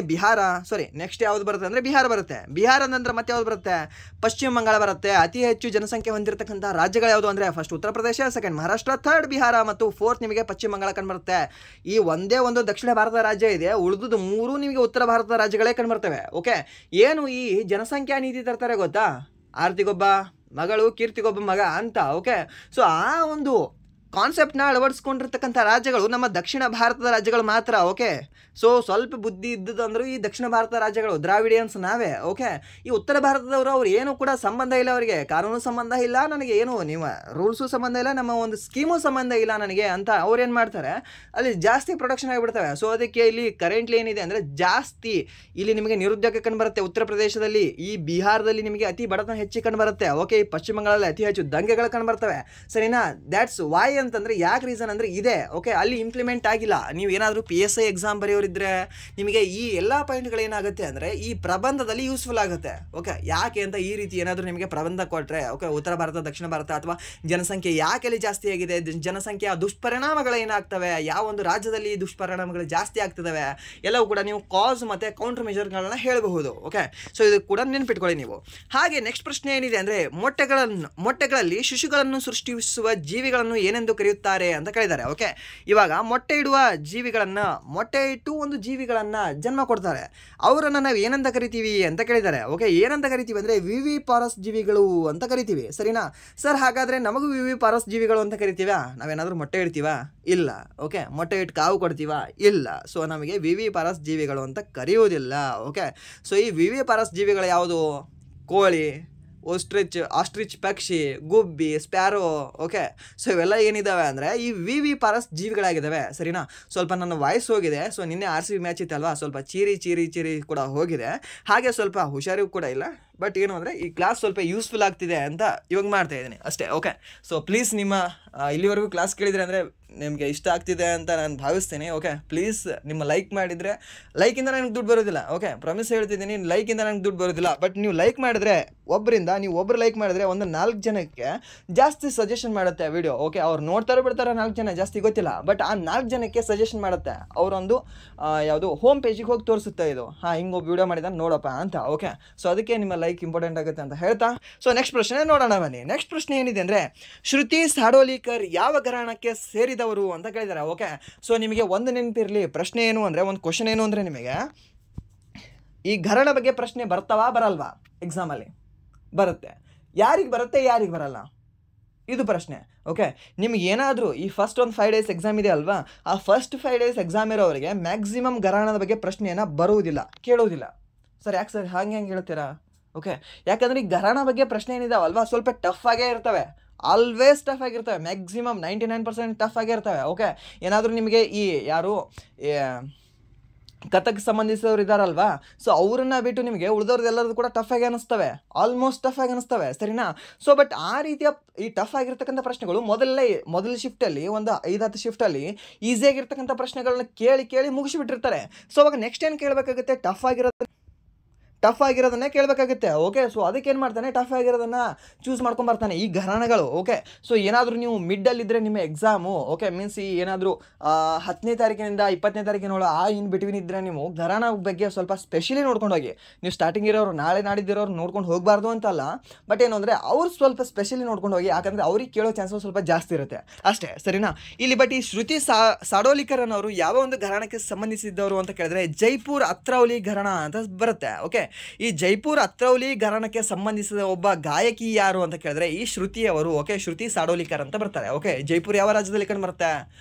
ನೆಕ್ಸ್ಟ್ ಯಾವುದು ಬರುತ್ತೆ ಅಂದರೆ ಬಿಹಾರ ಬರುತ್ತೆ. ಬಿಹಾರ ನಂತರ ಮತ್ತೆ ಯಾವುದು ಬರುತ್ತೆ? ಪಶ್ಚಿಮ ಬಂಗಾಳ ಬರುತ್ತೆ. ಅತಿ ಹೆಚ್ಚು ಜನಸಂಖ್ಯೆ ಹೊಂದಿರತಕ್ಕಂಥ ರಾಜ್ಯಗಳು ಯಾವುದು ಅಂದರೆ, first Uttar Pradesh, second Maharashtra, third Bihar ಮತ್ತು ಫೋರ್ತ್ ನಿಮಗೆ ಪಶ್ಚಿಮ ಬಂಗಾಳ ಕಂಡುಬರುತ್ತೆ. ಈ ಒಂದೇ ಒಂದು ದಕ್ಷಿಣ ಭಾರತದ ರಾಜ್ಯ ಇದೆ, ಉಳಿದುದು 3 ನಿಮಗೆ ಉತ್ತರ ಭಾರತದ ರಾಜ್ಯಗಳೇ ಕಂಡುಬರ್ತವೆ. ಓಕೆ, ಏನು ಈ ಜನಸಂಖ್ಯಾ ನೀತಿ ತರ್ತಾರೆ ಗೊತ್ತಾ? ಆರ್ತಿಗೊಬ್ಬ ಮಗಳು, ಕೀರ್ತಿಗೊಬ್ಬ ಮಗ ಅಂತ. ಓಕೆ, ಸೊ ಆ ಒಂದು ಕಾನ್ಸೆಪ್ಟ್ನ ಅಳವಡಿಸ್ಕೊಂಡಿರ್ತಕ್ಕಂಥ ರಾಜ್ಯಗಳು ನಮ್ಮ ದಕ್ಷಿಣ ಭಾರತದ ರಾಜ್ಯಗಳು ಮಾತ್ರ. ಓಕೆ, ಸೊ ಸ್ವಲ್ಪ ಬುದ್ಧಿ ಇದ್ದದ್ದು ಅಂದರೂ ಈ ದಕ್ಷಿಣ ಭಾರತದ ರಾಜ್ಯಗಳು, ದ್ರಾವಿಡಿಯನ್ಸ್ ನಾವೇ. ಓಕೆ, ಈ ಉತ್ತರ ಭಾರತದವರು ಅವ್ರು ಏನೂ ಕೂಡ ಸಂಬಂಧ ಇಲ್ಲ, ಅವರಿಗೆ ಕಾನೂನು ಸಂಬಂಧ ಇಲ್ಲ, ನನಗೆ ಏನು ನಿಮ್ಮ ರೂಲ್ಸು ಸಂಬಂಧ ಇಲ್ಲ, ನಮ್ಮ ಒಂದು ಸ್ಕೀಮು ಸಂಬಂಧ ಇಲ್ಲ ನನಗೆ ಅಂತ ಅವ್ರು ಏನು ಮಾಡ್ತಾರೆ, ಅಲ್ಲಿ ಜಾಸ್ತಿ ಪ್ರೊಡಕ್ಷನ್ ಆಗಿಬಿಡ್ತವೆ. ಸೊ ಅದಕ್ಕೆ ಇಲ್ಲಿ ಕರೆಂಟ್ಲಿ ಏನಿದೆ ಅಂದರೆ ಜಾಸ್ತಿ ಇಲ್ಲಿ ನಿಮಗೆ ನಿರುದ್ಯೋಗ ಕಂಡು ಬರುತ್ತೆ ಉತ್ತರ ಪ್ರದೇಶದಲ್ಲಿ. ಈ ಬಿಹಾರದಲ್ಲಿ ನಿಮಗೆ ಅತಿ ಬಡತನ ಹೆಚ್ಚಿಗೆ ಕಂಡು ಬರುತ್ತೆ. ಓಕೆ, ಈ ಪಶ್ಚಿಮ ಬಂಗಾಳದಲ್ಲಿ ಅತಿ ಹೆಚ್ಚು ದಂಗೆಗಳು ಕಂಡು ಬರ್ತವೆ. ಸರಿನಾ? ದ್ಯಾಟ್ಸ್ ವೈ ಅಂತಂದರೆ ಯಾಕೆ ರೀಸನ್ ಅಂದರೆ ಇದೆ. ಓಕೆ, ಅಲ್ಲಿ ಇಂಪ್ಲಿಮೆಂಟ್ ಆಗಿಲ್ಲ. ನೀವು ಏನಾದರೂ PSI ಎಕ್ಸಾಮ್ ಬರೆಯೋರಿದ್ರೆ ನಿಮಗೆ ಈ ಎಲ್ಲ ಪಾಯಿಂಟ್ಗಳೇನಾಗುತ್ತೆ ಅಂದರೆ ಈ ಪ್ರಬಂಧದಲ್ಲಿ ಯೂಸ್ಫುಲ್ ಆಗುತ್ತೆ. ಓಕೆ, ಯಾಕೆ ಅಂತ ಈ ರೀತಿ ಏನಾದರೂ ನಿಮಗೆ ಪ್ರಬಂಧ ಕೊಟ್ಟರೆ, ಓಕೆ, ಉತ್ತರ ಭಾರತ, ದಕ್ಷಿಣ ಭಾರತ ಅಥವಾ ಜನಸಂಖ್ಯೆ ಯಾಕೆಲ್ಲಿ ಜಾಸ್ತಿ ಆಗಿದೆ, ಜನಸಂಖ್ಯೆಯ ದುಷ್ಪರಿಣಾಮಗಳು ಏನಾಗ್ತವೆ, ಯಾವ ಒಂದು ರಾಜ್ಯದಲ್ಲಿ ದುಷ್ಪರಿಣಾಮಗಳು ಜಾಸ್ತಿ ಆಗ್ತಿದ್ದಾವೆ, ಎಲ್ಲವೂ ಕೂಡ ನೀವು ಕಾಸ್ ಮತ್ತು ಕೌಂಟರ್ ಮೆಜರ್ಗಳನ್ನ ಹೇಳಬಹುದು. ಓಕೆ, ಸೊ ಇದು ಕೂಡ ನೆನ್ಪಿಟ್ಕೊಳ್ಳಿ ನೀವು. ಹಾಗೆ ನೆಕ್ಸ್ಟ್ ಪ್ರಶ್ನೆ ಏನಿದೆ ಅಂದರೆ ಮೊಟ್ಟೆಗಳಲ್ಲಿ ಶಿಶುಗಳನ್ನು ಸೃಷ್ಟಿಸುವ ಜೀವಿಗಳನ್ನು ಏನೆಂದು ಕರೆಯುತ್ತಾರೆ ಅಂತ ಕೇಳಿದ್ದಾರೆ. ಓಕೆ, ಇವಾಗ ಮೊಟ್ಟೆ ಇಡುವ ಜೀವಿಗಳನ್ನು, ಮೊಟ್ಟೆ ಇಟ್ಟು ಒಂದು ಜೀವಿಗಳನ್ನು ಜನ್ಮ ಕೊಡ್ತಾರೆ, ಅವರನ್ನು ನಾವು ಏನಂತ ಕರಿತೀವಿ ಅಂತ ಕೇಳಿದ್ದಾರೆ. ಓಕೆ, ಏನಂತ ಕರಿತೀವಿ ಅಂದರೆ ವಿವಿಪಾರಸ್ ಜೀವಿಗಳು ಅಂತ ಕರಿತೀವಿ. ಸರಿನಾ ಸರ್? ಹಾಗಾದರೆ ನಮಗೂ ವಿವಿಪಾರಸ್ ಜೀವಿಗಳು ಅಂತ ಕರಿತೀವಾ? ನಾವೇನಾದರೂ ಮೊಟ್ಟೆ ಇಡ್ತೀವಾ? ಇಲ್ಲ. ಓಕೆ, ಮೊಟ್ಟೆ ಇಟ್ಟು ಕಾವು ಕೊಡ್ತೀವಾ? ಇಲ್ಲ. ಸೊ ನಮಗೆ ವಿವಿಪಾರಸ್ ಜೀವಿಗಳು ಅಂತ ಕರೆಯುವುದಿಲ್ಲ. ಓಕೆ, ಸೊ ಈ ವಿವಿಪಾರಸ್ ಜೀವಿಗಳು ಯಾವುದು? ಕೋಳಿ, ಆಸ್ಟ್ರಿಚ್ ಪಕ್ಷಿ, ಗುಬ್ಬಿ, ಸ್ಪ್ಯಾರೋ. ಓಕೆ, ಸೊ ಇವೆಲ್ಲ ಏನಿದ್ದಾವೆ ಅಂದರೆ ಈ ವಿವಿಪಾರಸ್ ಜೀವಿಗಳಾಗಿದ್ದಾವೆ. ಸರಿನಾ? ಸ್ವಲ್ಪ ನನ್ನ ವಾಯ್ಸ್ ಹೋಗಿದೆ. ಸೊ ನಿನ್ನೆ RCB ಮ್ಯಾಚ್ ಇತ್ತಲ್ವಾ, ಸ್ವಲ್ಪ ಚೀರಿ ಕೂಡ ಹೋಗಿದೆ. ಹಾಗೆ ಸ್ವಲ್ಪ ಹುಷಾರಿಗೂ ಕೂಡ ಇಲ್ಲ. ಬಟ್ ಏನು ಅಂದರೆ ಈ ಕ್ಲಾಸ್ ಸ್ವಲ್ಪ ಯೂಸ್ಫುಲ್ ಆಗ್ತಿದೆ ಅಂತ ಇವಾಗ ಮಾಡ್ತಾ ಇದ್ದೀನಿ ಅಷ್ಟೇ. ಓಕೆ, ಸೊ ಪ್ಲೀಸ್ ನಿಮ್ಮ ಇಲ್ಲಿವರೆಗೂ ಕ್ಲಾಸ್ ಕೇಳಿದರೆ ಅಂದರೆ ನಿಮಗೆ ಇಷ್ಟ ಆಗ್ತಿದೆ ಅಂತ ನಾನು ಭಾವಿಸ್ತೀನಿ. ಓಕೆ, ಪ್ಲೀಸ್ ನಿಮ್ಮ ಲೈಕ್ ಮಾಡಿದರೆ, ಲೈಕಿಂದ ನನಗೆ ದುಡ್ಡು ಬರೋದಿಲ್ಲ. ಓಕೆ, ಪ್ರಾಮಿಸ್ ಹೇಳ್ತಿದ್ದೀನಿ, ಲೈಕಿಂದ ನನಗೆ ದುಡ್ಡು ಬರೋದಿಲ್ಲ. ಬಟ್ ನೀವು ಲೈಕ್ ಮಾಡಿದ್ರೆ ಒಬ್ಬರು ಲೈಕ್ ಮಾಡಿದ್ರೆ ಒಂದು 4 ಜನಕ್ಕೆ ಜಾಸ್ತಿ ಸಜೆಷನ್ ಮಾಡುತ್ತೆ ವಿಡಿಯೋ. ಓಕೆ, ಅವ್ರು ನೋಡ್ತಾರೆ ಬಿಡ್ತಾರೆ 4 ಜನ, ಜಾಸ್ತಿ ಗೊತ್ತಿಲ್ಲ. ಬಟ್ ಆ 4 ಜನಕ್ಕೆ ಸಜೆಷನ್ ಮಾಡುತ್ತೆ. ಅವರೊಂದು ಯಾವುದು ಹೋಮ್ ಪೇಜಿಗೆ ಹೋಗಿ ತೋರಿಸುತ್ತೆ, ಇದು ಹಿಂಗೆ ವಿಡಿಯೋ ಮಾಡಿದಾನೆ ನೋಡಪ್ಪ ಅಂತ. ಓಕೆ, ಸೊ ಅದಕ್ಕೆ ನಿಮ್ಮ ಲೈಕ್ ಇಂಪಾರ್ಟೆಂಟ್ ಆಗುತ್ತೆ ಅಂತ ಹೇಳ್ತಾ, ಸೊ ನೆಕ್ಸ್ಟ್ ಪ್ರಶ್ನೆ ನೋಡೋಣ ಬನ್ನಿ. ನೆಕ್ಸ್ಟ್ ಪ್ರಶ್ನೆ ಏನಿದೆ ಅಂದರೆ ಶ್ರುತಿ ಸಾಡೋಲಿಕರ್ ಯಾವ ಘರಾಣಕ್ಕೆ ಸೇರಿದವರು ಅಂತ ಕೇಳಿದ್ದಾರೆ. ಓಕೆ, ಸೊ ನಿಮಗೆ ಒಂದು ನೆನಪಿರಲಿ, ಪ್ರಶ್ನೆ ಏನು ಅಂದರೆ, ಒಂದು ಕ್ವಶನ್ ಏನು ಅಂದರೆ, ನಿಮಗೆ ಈ ಘರಾಣ ಬಗ್ಗೆ ಪ್ರಶ್ನೆ ಬರ್ತಾವಾ ಬರಲ್ವಾ? ಎಕ್ಸಾಮಲ್ಲಿ ಬರುತ್ತೆ. ಯಾರಿಗೆ ಬರುತ್ತೆ, ಯಾರಿಗೆ ಬರಲ್ಲ, ಇದು ಪ್ರಶ್ನೆ. ಓಕೆ, ನಿಮ್ಗೆ ಏನಾದರೂ ಈ ಫಸ್ಟ್ ಒಂದು 5 days ಎಕ್ಸಾಮ್ ಇದೆ ಅಲ್ವಾ, ಆ ಫಸ್ಟ್ 5 days ಎಕ್ಸಾಮ್ ಇರೋವರಿಗೆ ಮ್ಯಾಕ್ಸಿಮಮ್ ಘರಾಣದ ಬಗ್ಗೆ ಪ್ರಶ್ನೆಯನ್ನು ಬರುವುದಿಲ್ಲ, ಕೇಳೋದಿಲ್ಲ. ಸರ್ ಯಾಕೆ ಸರ್ ಹೆಂಗೆ ಹೇಳ್ತೀರಾ? ಓಕೆ, ಯಾಕಂದರೆ ಈ ಘರಾಣ ಬಗ್ಗೆ ಪ್ರಶ್ನೆ ಏನಿದಾವಲ್ವಾ ಸ್ವಲ್ಪ ಟಫ್ ಆಗೇ ಇರ್ತವೆ. ಆಲ್ವೇಸ್ ಟಫ್ ಆಗಿರ್ತವೆ. ಮ್ಯಾಕ್ಸಿಮಮ್ 99% ಟಫ್ ಆಗಿರ್ತವೆ. ಓಕೆ, ಏನಾದರೂ ನಿಮಗೆ ಈ ಯಾರು ಕಥಕ್ ಸಂಬಂಧಿಸಿದವರು ಇದ್ದಾರಲ್ವಾ, ಸೊ ಅವ್ರನ್ನ ಬಿಟ್ಟು ನಿಮಗೆ ಉಳಿದವ್ರದ್ದು ಎಲ್ಲರದು ಕೂಡ ಟಫ್ ಆಗಿ ಅನ್ನಿಸ್ತವೆ, ಆಲ್ಮೋಸ್ಟ್ ಟಫ್ ಆಗಿ ಅನ್ನಿಸ್ತವೆ. ಸರಿನಾ? ಸೊ ಬಟ್ ಆ ರೀತಿಯ ಈ ಟಫ್ ಆಗಿರ್ತಕ್ಕಂಥ ಪ್ರಶ್ನೆಗಳು ಮೊದಲ ಶಿಫ್ಟಲ್ಲಿ ಒಂದು 5-10 ಶಿಫ್ಟಲ್ಲಿ ಈಸಿಯಾಗಿರ್ತಕ್ಕಂಥ ಪ್ರಶ್ನೆಗಳನ್ನ ಕೇಳಿ ಮುಗಿಸಿಬಿಟ್ಟಿರ್ತಾರೆ. ಸೊ ಅವಾಗ ನೆಕ್ಸ್ಟ್ ಏನು ಕೇಳಬೇಕಾಗುತ್ತೆ? ಟಫ್ ಆಗಿರೋದನ್ನೇ ಕೇಳಬೇಕಾಗುತ್ತೆ. ಓಕೆ, ಸೊ ಅದಕ್ಕೆ ಏನು ಮಾಡ್ತಾನೆ, ಟಫ್ ಆಗಿರೋದನ್ನು ಚೂಸ್ ಮಾಡ್ಕೊಂಬರ್ತಾನೆ ಈ ಘರಾಣಗಳು. ಓಕೆ, ಸೊ ಏನಾದರೂ ನೀವು ಮಿಡ್ಡಲ್ಲಿದ್ದರೆ ನಿಮ್ಮ ಎಕ್ಸಾಮು, ಓಕೆ, ಮೀನ್ಸ್ ಈ ಏನಾದರೂ 10ನೇ ತಾರೀಕಿನಿಂದ 20ನೇ ತಾರೀಕಿನೊಳಗೆ ಇನ್ ಬಿಟ್ವೀನ್ ಇದ್ದರೆ ನೀವು ಘರಾಣ ಬಗ್ಗೆ ಸ್ವಲ್ಪ ಸ್ಪೆಷಲಿ ನೋಡ್ಕೊಂಡು ಹೋಗಿ. ನೀವು ಸ್ಟಾರ್ಟಿಂಗ್ ಇರೋರು ನಾಳೆ ನಾಡಿದ್ದಿರೋರು ನೋಡ್ಕೊಂಡು ಹೋಗಬಾರ್ದು ಅಂತಲ್ಲ, ಬಟ್ ಏನು ಅಂದರೆ ಅವ್ರು ಸ್ವಲ್ಪ ಸ್ಪೆಷಲಿ ನೋಡ್ಕೊಂಡು ಹೋಗಿ, ಯಾಕಂದರೆ ಅವ್ರಿಗೆ ಕೇಳೋ ಚಾನ್ಸಸ್ ಸ್ವಲ್ಪ ಜಾಸ್ತಿ ಇರುತ್ತೆ ಅಷ್ಟೇ. ಸರಿನಾ? ಇಲ್ಲಿ ಬಟ್ ಈ ಶ್ರುತಿ ಸಾಡೋಲಿಕರ್ ಅನ್ನೋರು ಯಾವ ಒಂದು ಘರಾಣಕ್ಕೆ ಸಂಬಂಧಿಸಿದ್ದವರು ಅಂತ ಕೇಳಿದ್ರೆ ಜೈಪುರ್ ಅತ್ರೌಲಿ ಘರಾಣ ಅಂತ ಬರುತ್ತೆ. ಓಕೆ, ಈ ಜೈಪುರ್ ಅತ್ರೌಲಿ ಘರಾಣಕ್ಕೆ ಸಂಬಂಧಿಸಿದ ಒಬ್ಬ ಗಾಯಕಿ ಯಾರು ಅಂತ ಕೇಳಿದ್ರೆ ಈ ಶ್ರುತಿಯವರು. ಓಕೆ, ಶ್ರುತಿ ಸಾಡೋಲಿಕರ್ ಅಂತ ಬರ್ತಾರೆ. ಓಕೆ, ಜೈಪುರ್ ಯಾವ ರಾಜ್ಯದಲ್ಲಿ ಕಂಡು ಬರುತ್ತೆ?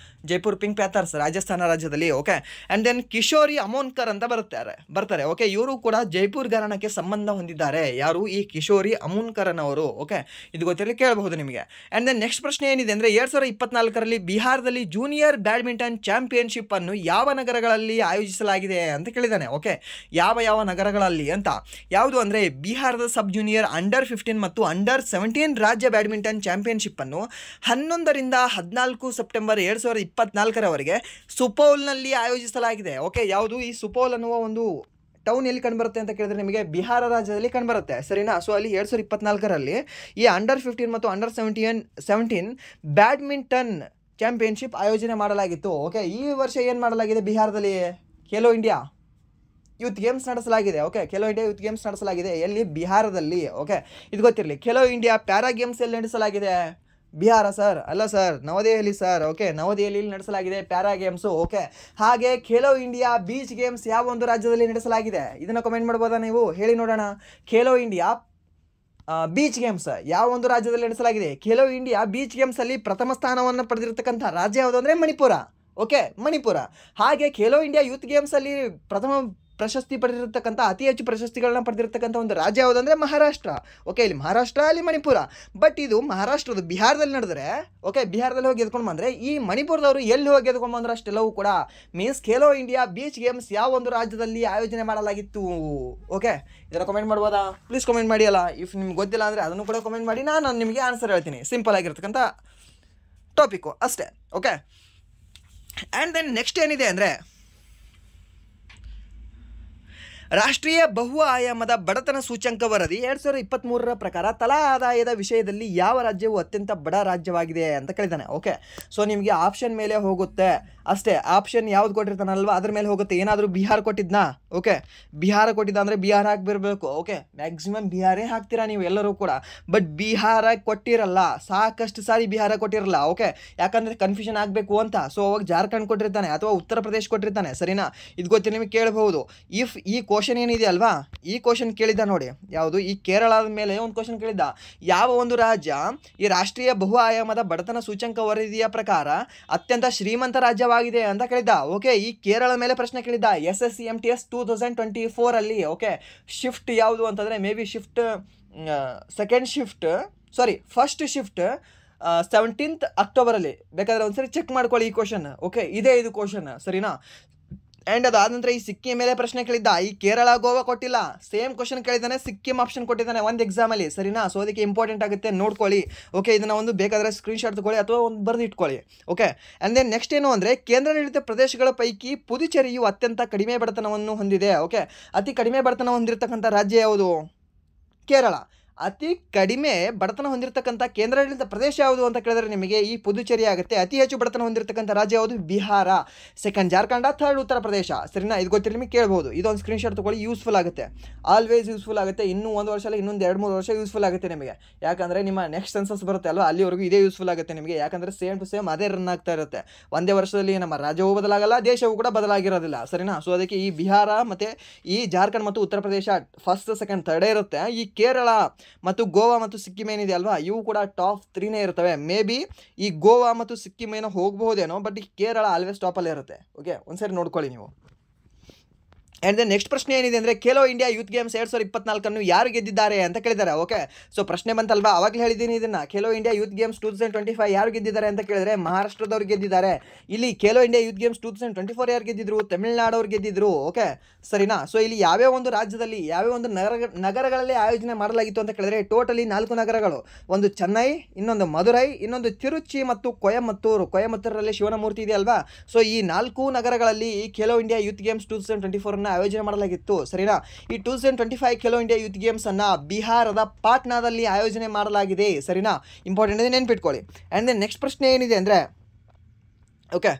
ಜೈಪುರ್ ಪಿಂಕ್ ಪ್ಯಾಥರ್ಸ್, ರಾಜಸ್ಥಾನ ರಾಜ್ಯದಲ್ಲಿ. ಓಕೆ, ಆ್ಯಂಡ್ ದೆನ್ ಕಿಶೋರಿ ಅಮೋನ್ಕರ್ ಅಂತ ಬರ್ತಾರೆ. ಓಕೆ, ಇವರು ಕೂಡ ಜೈಪುರ್ ಘರಾಣಕ್ಕೆ ಸಂಬಂಧ ಹೊಂದಿದ್ದಾರೆ. ಯಾರು? ಈ ಕಿಶೋರಿ ಅಮೋನ್ಕರ್ ಅನ್ನೋರು. ಓಕೆ, ಇದು ಗೊತ್ತಿರಲಿ, ಕೇಳಬಹುದು ನಿಮಗೆ. ಆ್ಯಂಡ್ ದೆನ್ ನೆಕ್ಸ್ಟ್ ಪ್ರಶ್ನೆ ಏನಿದೆ ಅಂದರೆ 2024ರಲ್ಲಿ ಬಿಹಾರದಲ್ಲಿ ಜೂನಿಯರ್ ಬ್ಯಾಡ್ಮಿಂಟನ್ ಚಾಂಪಿಯನ್ಶಿಪ್ ಅನ್ನು ಯಾವ ನಗರಗಳಲ್ಲಿ ಆಯೋಜಿಸಲಾಗಿದೆ ಅಂತ ಕೇಳಿದ್ದಾನೆ. ಓಕೆ, ಯಾವ ನಗರಗಳಲ್ಲಿ ಅಂತ. ಯಾವುದು ಅಂದರೆ ಬಿಹಾರದ ಸಬ್ ಜೂನಿಯರ್ ಅಂಡರ್ 15 ಮತ್ತು ಅಂಡರ್ 17 ರಾಜ್ಯ ಬ್ಯಾಡ್ಮಿಂಟನ್ ಚಾಂಪಿಯನ್ಶಿಪ್ ಅನ್ನು 11ರಿಂದ 14 ಸೆಪ್ಟೆಂಬರ್ 2024ರವರೆಗೆ ಸುಪೌಲ್ನಲ್ಲಿ ಆಯೋಜಿಸಲಾಗಿದೆ. ಓಕೆ, ಯಾವುದು? ಈ ಸುಪೌಲ್ ಅನ್ನುವ ಒಂದು ಟೌನ್ ಎಲ್ಲಿ ಕಂಡುಬರುತ್ತೆ ಅಂತ ಕೇಳಿದ್ರೆ ನಿಮಗೆ ಬಿಹಾರ ರಾಜ್ಯದಲ್ಲಿ ಕಂಡುಬರುತ್ತೆ. ಸರಿನಾ? ಸೊ ಅಲ್ಲಿ 2024ರಲ್ಲಿ ಈ ಅಂಡರ್ 15 ಮತ್ತು ಅಂಡರ್ 17 ಬ್ಯಾಡ್ಮಿಂಟನ್ ಚಾಂಪಿಯನ್ಶಿಪ್ ಆಯೋಜನೆ ಮಾಡಲಾಗಿತ್ತು. ಓಕೆ, ಈ ವರ್ಷ ಏನು ಮಾಡಲಾಗಿದೆ ಬಿಹಾರದಲ್ಲಿ? ಖೇಲೋ ಇಂಡಿಯಾ ಯೂತ್ ಗೇಮ್ಸ್ ನಡೆಸಲಾಗಿದೆ. Okay, Khelo India youth games ನಡೆಸಲಾಗಿದೆ. ಎಲ್ಲಿ? ಬಿಹಾರದಲ್ಲಿ. ಓಕೆ, ಇದು ಗೊತ್ತಿರಲಿ. ಖೇಲೋ ಇಂಡಿಯಾ ಪ್ಯಾರಾ ಗೇಮ್ಸ್ ಎಲ್ಲಿ ನಡೆಸಲಾಗಿದೆ? ಬಿಹಾರ ಸರ್? ಅಲ್ಲ ಸರ್, ನವದೆಹಲಿ ಸರ್. ಓಕೆ, ನವದೆಹಲಿಯಲ್ಲಿ ನಡೆಸಲಾಗಿದೆ ಪ್ಯಾರಾ ಗೇಮ್ಸು. ಓಕೆ, ಹಾಗೆ ಖೇಲೋ ಇಂಡಿಯಾ ಬೀಚ್ ಗೇಮ್ಸ್ ಯಾವ ಒಂದು ರಾಜ್ಯದಲ್ಲಿ ನಡೆಸಲಾಗಿದೆ? ಇದನ್ನು ಕಮೆಂಟ್ ಮಾಡ್ಬೋದಾ ನೀವು? ಹೇಳಿ ನೋಡೋಣ. ಖೇಲೋ ಇಂಡಿಯಾ ಬೀಚ್ ಗೇಮ್ಸ್ ಯಾವ ಒಂದು ರಾಜ್ಯದಲ್ಲಿ ನಡೆಸಲಾಗಿದೆ? ಖೇಲೋ ಇಂಡಿಯಾ ಬೀಚ್ ಗೇಮ್ಸಲ್ಲಿ ಪ್ರಥಮ ಸ್ಥಾನವನ್ನು ಪಡೆದಿರತಕ್ಕಂಥ ರಾಜ್ಯ ಯಾವುದು ಅಂದರೆ ಮಣಿಪುರ. ಓಕೆ, ಮಣಿಪುರ. ಹಾಗೆ ಖೇಲೋ ಇಂಡಿಯಾ ಯೂತ್ ಗೇಮ್ಸಲ್ಲಿ ಪ್ರಥಮ ಪ್ರಶಸ್ತಿ ಪಡೆದಿರತಕ್ಕಂಥ ಅತಿ ಹೆಚ್ಚು ಪ್ರಶಸ್ತಿಗಳನ್ನ ಪಡೆದಿರತಕ್ಕಂಥ ಒಂದು ರಾಜ್ಯ ಯಾವುದಂದರೆ ಮಹಾರಾಷ್ಟ್ರ. ಓಕೆ, ಇಲ್ಲಿ ಮಹಾರಾಷ್ಟ್ರ, ಅಲ್ಲಿ ಮಣಿಪುರ. ಬಟ್ ಇದು ಮಹಾರಾಷ್ಟ್ರದ ಬಿಹಾರದಲ್ಲಿ ನಡೆದರೆ, ಓಕೆ, ಬಿಹಾರದಲ್ಲಿ ಹೋಗಿ ಎದ್ಕೊಂಡು ಬಂದರೆ ಈ ಮಣಿಪುರದವರು ಎಲ್ಲಿ ಹೋಗಿ ಎದ್ಕೊಂಡು ಬಂದ್ರೆ ಅಷ್ಟೆಲ್ಲವೂ ಕೂಡ means Khelo India beach games ಯಾವ ಒಂದು ರಾಜ್ಯದಲ್ಲಿ ಆಯೋಜನೆ ಮಾಡಲಾಗಿತ್ತು? ಓಕೆ, ಇದನ್ನು ಕಮೆಂಟ್ ಮಾಡ್ಬೋದಾ? ಪ್ಲೀಸ್ ಕಮೆಂಟ್ ಮಾಡಿ. ಅಲ್ಲ, ಇಫ್ ನಿಮ್ಗೆ ಗೊತ್ತಿಲ್ಲ ಅಂದರೆ ಅದನ್ನು ಕೂಡ ಕಮೆಂಟ್ ಮಾಡಿ, ನಾನು ನಿಮಗೆ ಆನ್ಸರ್ ಹೇಳ್ತೀನಿ. ಸಿಂಪಲ್ ಆಗಿರ್ತಕ್ಕಂಥ ಟಾಪಿಕ್ಕು ಅಷ್ಟೇ. ಓಕೆ, ಆ್ಯಂಡ್ ದೆನ್ ನೆಕ್ಸ್ಟ್ ಏನಿದೆ ಅಂದರೆ ರಾಷ್ಟ್ರೀಯ ಬಹು ಆಯಾಮದ ಬಡತನ ಸೂಚ್ಯಂಕ ವರದಿ 2023 ಪ್ರಕಾರ ತಲಾ ಆದಾಯದ ವಿಷಯದಲ್ಲಿ ಯಾವ ರಾಜ್ಯವು ಅತ್ಯಂತ ಬಡ ರಾಜ್ಯವಾಗಿದೆ ಅಂತ ಕೇಳಿದ್ದಾನೆ. ಓಕೆ, ಸೊ ನಿಮಗೆ ಆಪ್ಷನ್ ಮೇಲೆ ಹೋಗುತ್ತೆ ಅಷ್ಟೇ. ಆಪ್ಷನ್ ಯಾವ್ದು ಕೊಟ್ಟಿರ್ತಾನಲ್ವ ಅದ್ರ ಮೇಲೆ ಹೋಗುತ್ತೆ. ಏನಾದರೂ ಬಿಹಾರ ಕೊಟ್ಟಿದ್ನಾ? ಓಕೆ, ಬಿಹಾರ ಕೊಟ್ಟಿದ್ದ ಅಂದರೆ ಬಿಹಾರ ಹಾಕಿಬಿರ್ಬೇಕು. ಓಕೆ, ಮ್ಯಾಕ್ಸಿಮಮ್ ಬಿಹಾರೇ ಹಾಕ್ತೀರಾ ನೀವು ಎಲ್ಲರೂ ಕೂಡ, ಬಟ್ ಬಿಹಾರ ಕೊಟ್ಟಿರಲ್ಲ, ಸಾಕಷ್ಟು ಸಾರಿ ಬಿಹಾರ ಕೊಟ್ಟಿರಲ್ಲ. ಓಕೆ, ಯಾಕಂದರೆ ಕನ್ಫ್ಯೂಷನ್ ಆಗಬೇಕು ಅಂತ. ಸೊ ಅವಾಗ ಜಾರ್ಖಂಡ್ ಕೊಟ್ಟಿರ್ತಾನೆ ಅಥವಾ ಉತ್ತರ ಪ್ರದೇಶ ಕೊಟ್ಟಿರ್ತಾನೆ, ಸರಿನಾ? ಇದು ಗೊತ್ತಿಲ್ಲ ನಿಮಗೆ ಕೇಳಬಹುದು. ಇಫ್ ಈ ಕ್ವಶನ್ ಏನಿದೆ ಅಲ್ವಾ, ಈ ಕ್ವಶನ್ ಕೇಳಿದ್ದ ನೋಡಿ, ಯಾವುದು ಈ ಕೇರಳದ ಮೇಲೆ ಒಂದು ಕ್ವಶನ್ ಕೇಳಿದ್ದ, ಯಾವ ಒಂದು ರಾಜ್ಯ ಈ ರಾಷ್ಟ್ರೀಯ ಬಹು ಆಯಾಮದ ಬಡತನ ಸೂಚ್ಯಂಕ ವರದಿಯ ಪ್ರಕಾರ ಅತ್ಯಂತ ಶ್ರೀಮಂತ ರಾಜ್ಯವಾಗಿದೆ ಅಂತ ಕೇಳಿದ್ದ. ಓಕೆ, ಈ ಕೇರಳದ ಮೇಲೆ ಪ್ರಶ್ನೆ ಕೇಳಿದ್ದ SSCMTS 2024 ಅಲ್ಲಿ. ಓಕೆ, ಶಿಫ್ಟ್ ಯಾವುದು ಅಂತಂದರೆ may be shift first shift 17th ಅಕ್ಟೋಬರಲ್ಲಿ. ಬೇಕಾದರೆ ಒಂದ್ಸರಿ ಚೆಕ್ ಮಾಡ್ಕೊಳ್ಳಿ ಈ ಕ್ವಶನ್. ಓಕೆ, ಇದೇ ಇದು ಕ್ವಶನ್, ಸರಿನಾ? ಆ್ಯಂಡ್ ಅದಾದ ನಂತರ ಈ ಸಿಕ್ಕಿಂ ಮೇಲೆ ಪ್ರಶ್ನೆ ಕೇಳಿದ್ದ. ಈ ಕೇರಳ ಗೋವಾ ಕೊಟ್ಟಿಲ್ಲ, ಸೇಮ್ ಕ್ವಶನ್ ಕೇಳಿದ್ದಾನೆ, ಸಿಕ್ಕಿಂ ಆಪ್ಷನ್ ಕೊಟ್ಟಿದ್ದಾನೆ ಒಂದು ಎಕ್ಸಾಮಲ್ಲಿ, ಸರಿನಾ? ಸೊ ಅದಕ್ಕೆ ಇಂಪಾರ್ಟೆಂಟ್ ಆಗುತ್ತೆ, ನೋಡ್ಕೊಳ್ಳಿ. ಓಕೆ, ಇದನ್ನು ಒಂದು ಬೇಕಾದರೆ ಸ್ಕ್ರೀನ್ಶಾಟ್ ತಗೊಳ್ಳಿ ಅಥವಾ ಒಂದು ಬರೆದು ಇಟ್ಕೊಳ್ಳಿ. ಓಕೆ, ಆ್ಯಂಡ್ ದೆನ್ ನೆಕ್ಸ್ಟ್ ಏನು ಅಂದರೆ ಕೇಂದ್ರಾಡಳಿತ ಪ್ರದೇಶಗಳ ಪೈಕಿ ಪುದುಚೇರಿಯು ಅತ್ಯಂತ ಕಡಿಮೆ ಬಡತನವನ್ನು ಹೊಂದಿದೆ. ಓಕೆ, ಅತಿ ಕಡಿಮೆ ಬಡತನ ಹೊಂದಿರತಕ್ಕಂಥ ರಾಜ್ಯ ಯಾವುದು? ಕೇರಳ. ಅತಿ ಕಡಿಮೆ ಬಡತನ ಹೊಂದಿರತಕ್ಕಂಥ ಕೇಂದ್ರಾಡಳಿತ ಪ್ರದೇಶ ಯಾವುದು ಅಂತ ಕೇಳಿದ್ರೆ ನಿಮಗೆ ಈ ಪುದುಚೇರಿ ಆಗುತ್ತೆ. ಅತಿ ಹೆಚ್ಚು ಬಡತನ ಹೊಂದಿರತಕ್ಕಂಥ ರಾಜ್ಯ ಯಾವುದು? ಬಿಹಾರ. ಸೆಕೆಂಡ್ ಜಾರ್ಖಂಡ, ಥರ್ಡ್ ಉತ್ತರ ಪ್ರದೇಶ, ಸರಿನಾ? ಇದು ಗೊತ್ತಿಲ್ಲ ನಿಮಗೆ ಕೇಳ್ಬೋದು. ಇದೊಂದು ಸ್ಕ್ರೀನ್ಶಾಟ್ ತೊಗೊಳ್ಳಿ, ಯೂಸ್ಫುಲ್ ಆಗುತ್ತೆ, ಆಲ್ವೇಸ್ ಯೂಸ್ಫುಲ್ ಆಗುತ್ತೆ. ಇನ್ನೂ 1 ವರ್ಷ ಅಲ್ಲ, ಇನ್ನೊಂದು 2-3 ವರ್ಷ ಯೂಸ್ಫುಲ್ ಆಗುತ್ತೆ ನಿಮಗೆ. ಯಾಕಂದರೆ ನಿಮ್ಮ ನೆಕ್ಸ್ಟ್ ಸೆನ್ಸಸ್ ಬರುತ್ತೆ ಅಲ್ವಾ, ಅಲ್ಲಿವರೆಗೂ ಇದೇ ಯೂಸ್ಫುಲ್ ಆಗುತ್ತೆ ನಿಮಗೆ. ಯಾಕಂದರೆ ಸೇಮ್ ಟು ಸೇಮ್ ಅದೇ ರನ್ ಆಗ್ತಾ ಇರುತ್ತೆ. ಒಂದೇ ವರ್ಷದಲ್ಲಿ ನಮ್ಮ ರಾಜ್ಯವೂ ಬದಲಾಗಲ್ಲ, ದೇಶವೂ ಕೂಡ ಬದಲಾಗಿರೋದಿಲ್ಲ, ಸರಿನಾ? ಸೊ ಅದಕ್ಕೆ ಈ ಬಿಹಾರ ಮತ್ತು ಈ ಜಾರ್ಖಂಡ್ ಮತ್ತು ಉತ್ತರ ಪ್ರದೇಶ ಫಸ್ಟ್, ಸೆಕೆಂಡ್, ಥರ್ಡೇ ಇರುತ್ತೆ. ಈ ಕೇರಳ ಮತ್ತು ಗೋವಾ ಮತ್ತು ಸಿಕ್ಕಿಂ ಏನಿದೆ ಅಲ್ವಾ, ಇವು ಕೂಡ ಟಾಪ್ 3ನೇ ಇರ್ತವೆ. ಮೇ ಬಿ ಈ ಗೋವಾ ಮತ್ತು ಸಿಕ್ಕಿಂ ಏನೋ ಹೋಗ್ಬಹುದೇನೋ, ಬಟ್ ಈ ಕೇರಳ ಆಲ್ವೇಸ್ ಟಾಪಲ್ಲೇ ಇರುತ್ತೆ. ಓಕೆ, ಒಂದ್ಸರಿ ನೋಡ್ಕೊಳ್ಳಿ ನೀವು. ಆ್ಯಂಡ್ ದೆನ್ ನೆಕ್ಸ್ಟ್ ಪ್ರಶ್ನೆ ಏನಿದೆ ಅಂದರೆ ಖೇಲೋ ಇಂಡಿಯಾ ಯೂತ್ ಗೇಮ್ಸ್ 2024 ಯಾರು ಗೆದ್ದಿದ್ದಾರೆ ಅಂತ ಕೇಳಿದ್ದಾರೆ. ಓಕೆ, ಸೊ ಪ್ರಶ್ನೆ ಬಂತಲ್ವಾ, ಅವಾಗಲೇ ಹೇಳಿದ್ದೀನಿ ಇದನ್ನು. ಖೇಲೋ ಇಂಡಿಯಾ ಯೂತ್ ಗೇಮ್ಸ್ 2025 ಯಾರು ಗೆದ್ದಿದ್ದಾರೆ ಅಂತ ಕೇಳಿದರೆ ಮಹಾರಾಷ್ಟ್ರದವ್ರು ಗೆದ್ದಿದ್ದಾರೆ. ಇಲ್ಲಿ ಖೇಲೋ ಇಂಡಿಯಾ ಯೂತ್ ಗೇಮ್ಸ್ 2024 ಯಾರು ಗೆದ್ದಿದ್ರು? ತಮಿಳುನಾಡವ್ರು ಗೆದ್ದಿದ್ರು. ಓಕೆ, ಸರಿನಾ? ಸೊ ಇಲ್ಲಿ ಯಾವ್ಯಾವ ಒಂದು ರಾಜ್ಯದಲ್ಲಿ ಯಾವ್ಯಾವ ಒಂದು ನಗರಗಳಲ್ಲಿ ಆಯೋಜನೆ ಮಾಡಲಾಗಿತ್ತು ಅಂತ ಕೇಳಿದರೆ ಟೋಟಲಿ 4 ನಗರಗಳು. ಒಂದು ಚೆನ್ನೈ, ಇನ್ನೊಂದು ಮಧುರೈ, ಇನ್ನೊಂದು ತಿರುಚಿ ಮತ್ತು ಕೊಯಮತ್ತೂರಲ್ಲಿ ಶಿವನಮೂರ್ತಿ ಇದೆ ಅಲ್ವಾ. ಸೊ ಈ 4 ನಗರಗಳಲ್ಲಿ ಈ ಖೇಲೋ ಇಂಡಿಯಾ ಯೂತ್ ಗೇಮ್ಸ್ 2024 ಆಯೋಜನೆ ಮಾಡಲಾಗಿತ್ತು, ಸರಿನಾ? ಈ 2025 ಖೇಲೋ ಇಂಡಿಯಾ ಯೂತ್ ಗೇಮ್ಸ್ ಅನ್ನ ಬಿಹಾರದ ಪಾಟ್ನಾದಲ್ಲಿ ಆಯೋಜನೆ ಮಾಡಲಾಗಿದೆ, ಸರಿನಾ? ಇಂಪಾರ್ಟೆಂಟ್ ಇದೆ, ನೆನ್ಪಿಟ್ಕೊಳ್ಳಿ. ಆ್ಯಂಡ್ ದೆನ್ ನೆಕ್ಸ್ಟ್ ಪ್ರಶ್ನೆ ಏನಿದೆ ಅಂದರೆ ಓಕೆ,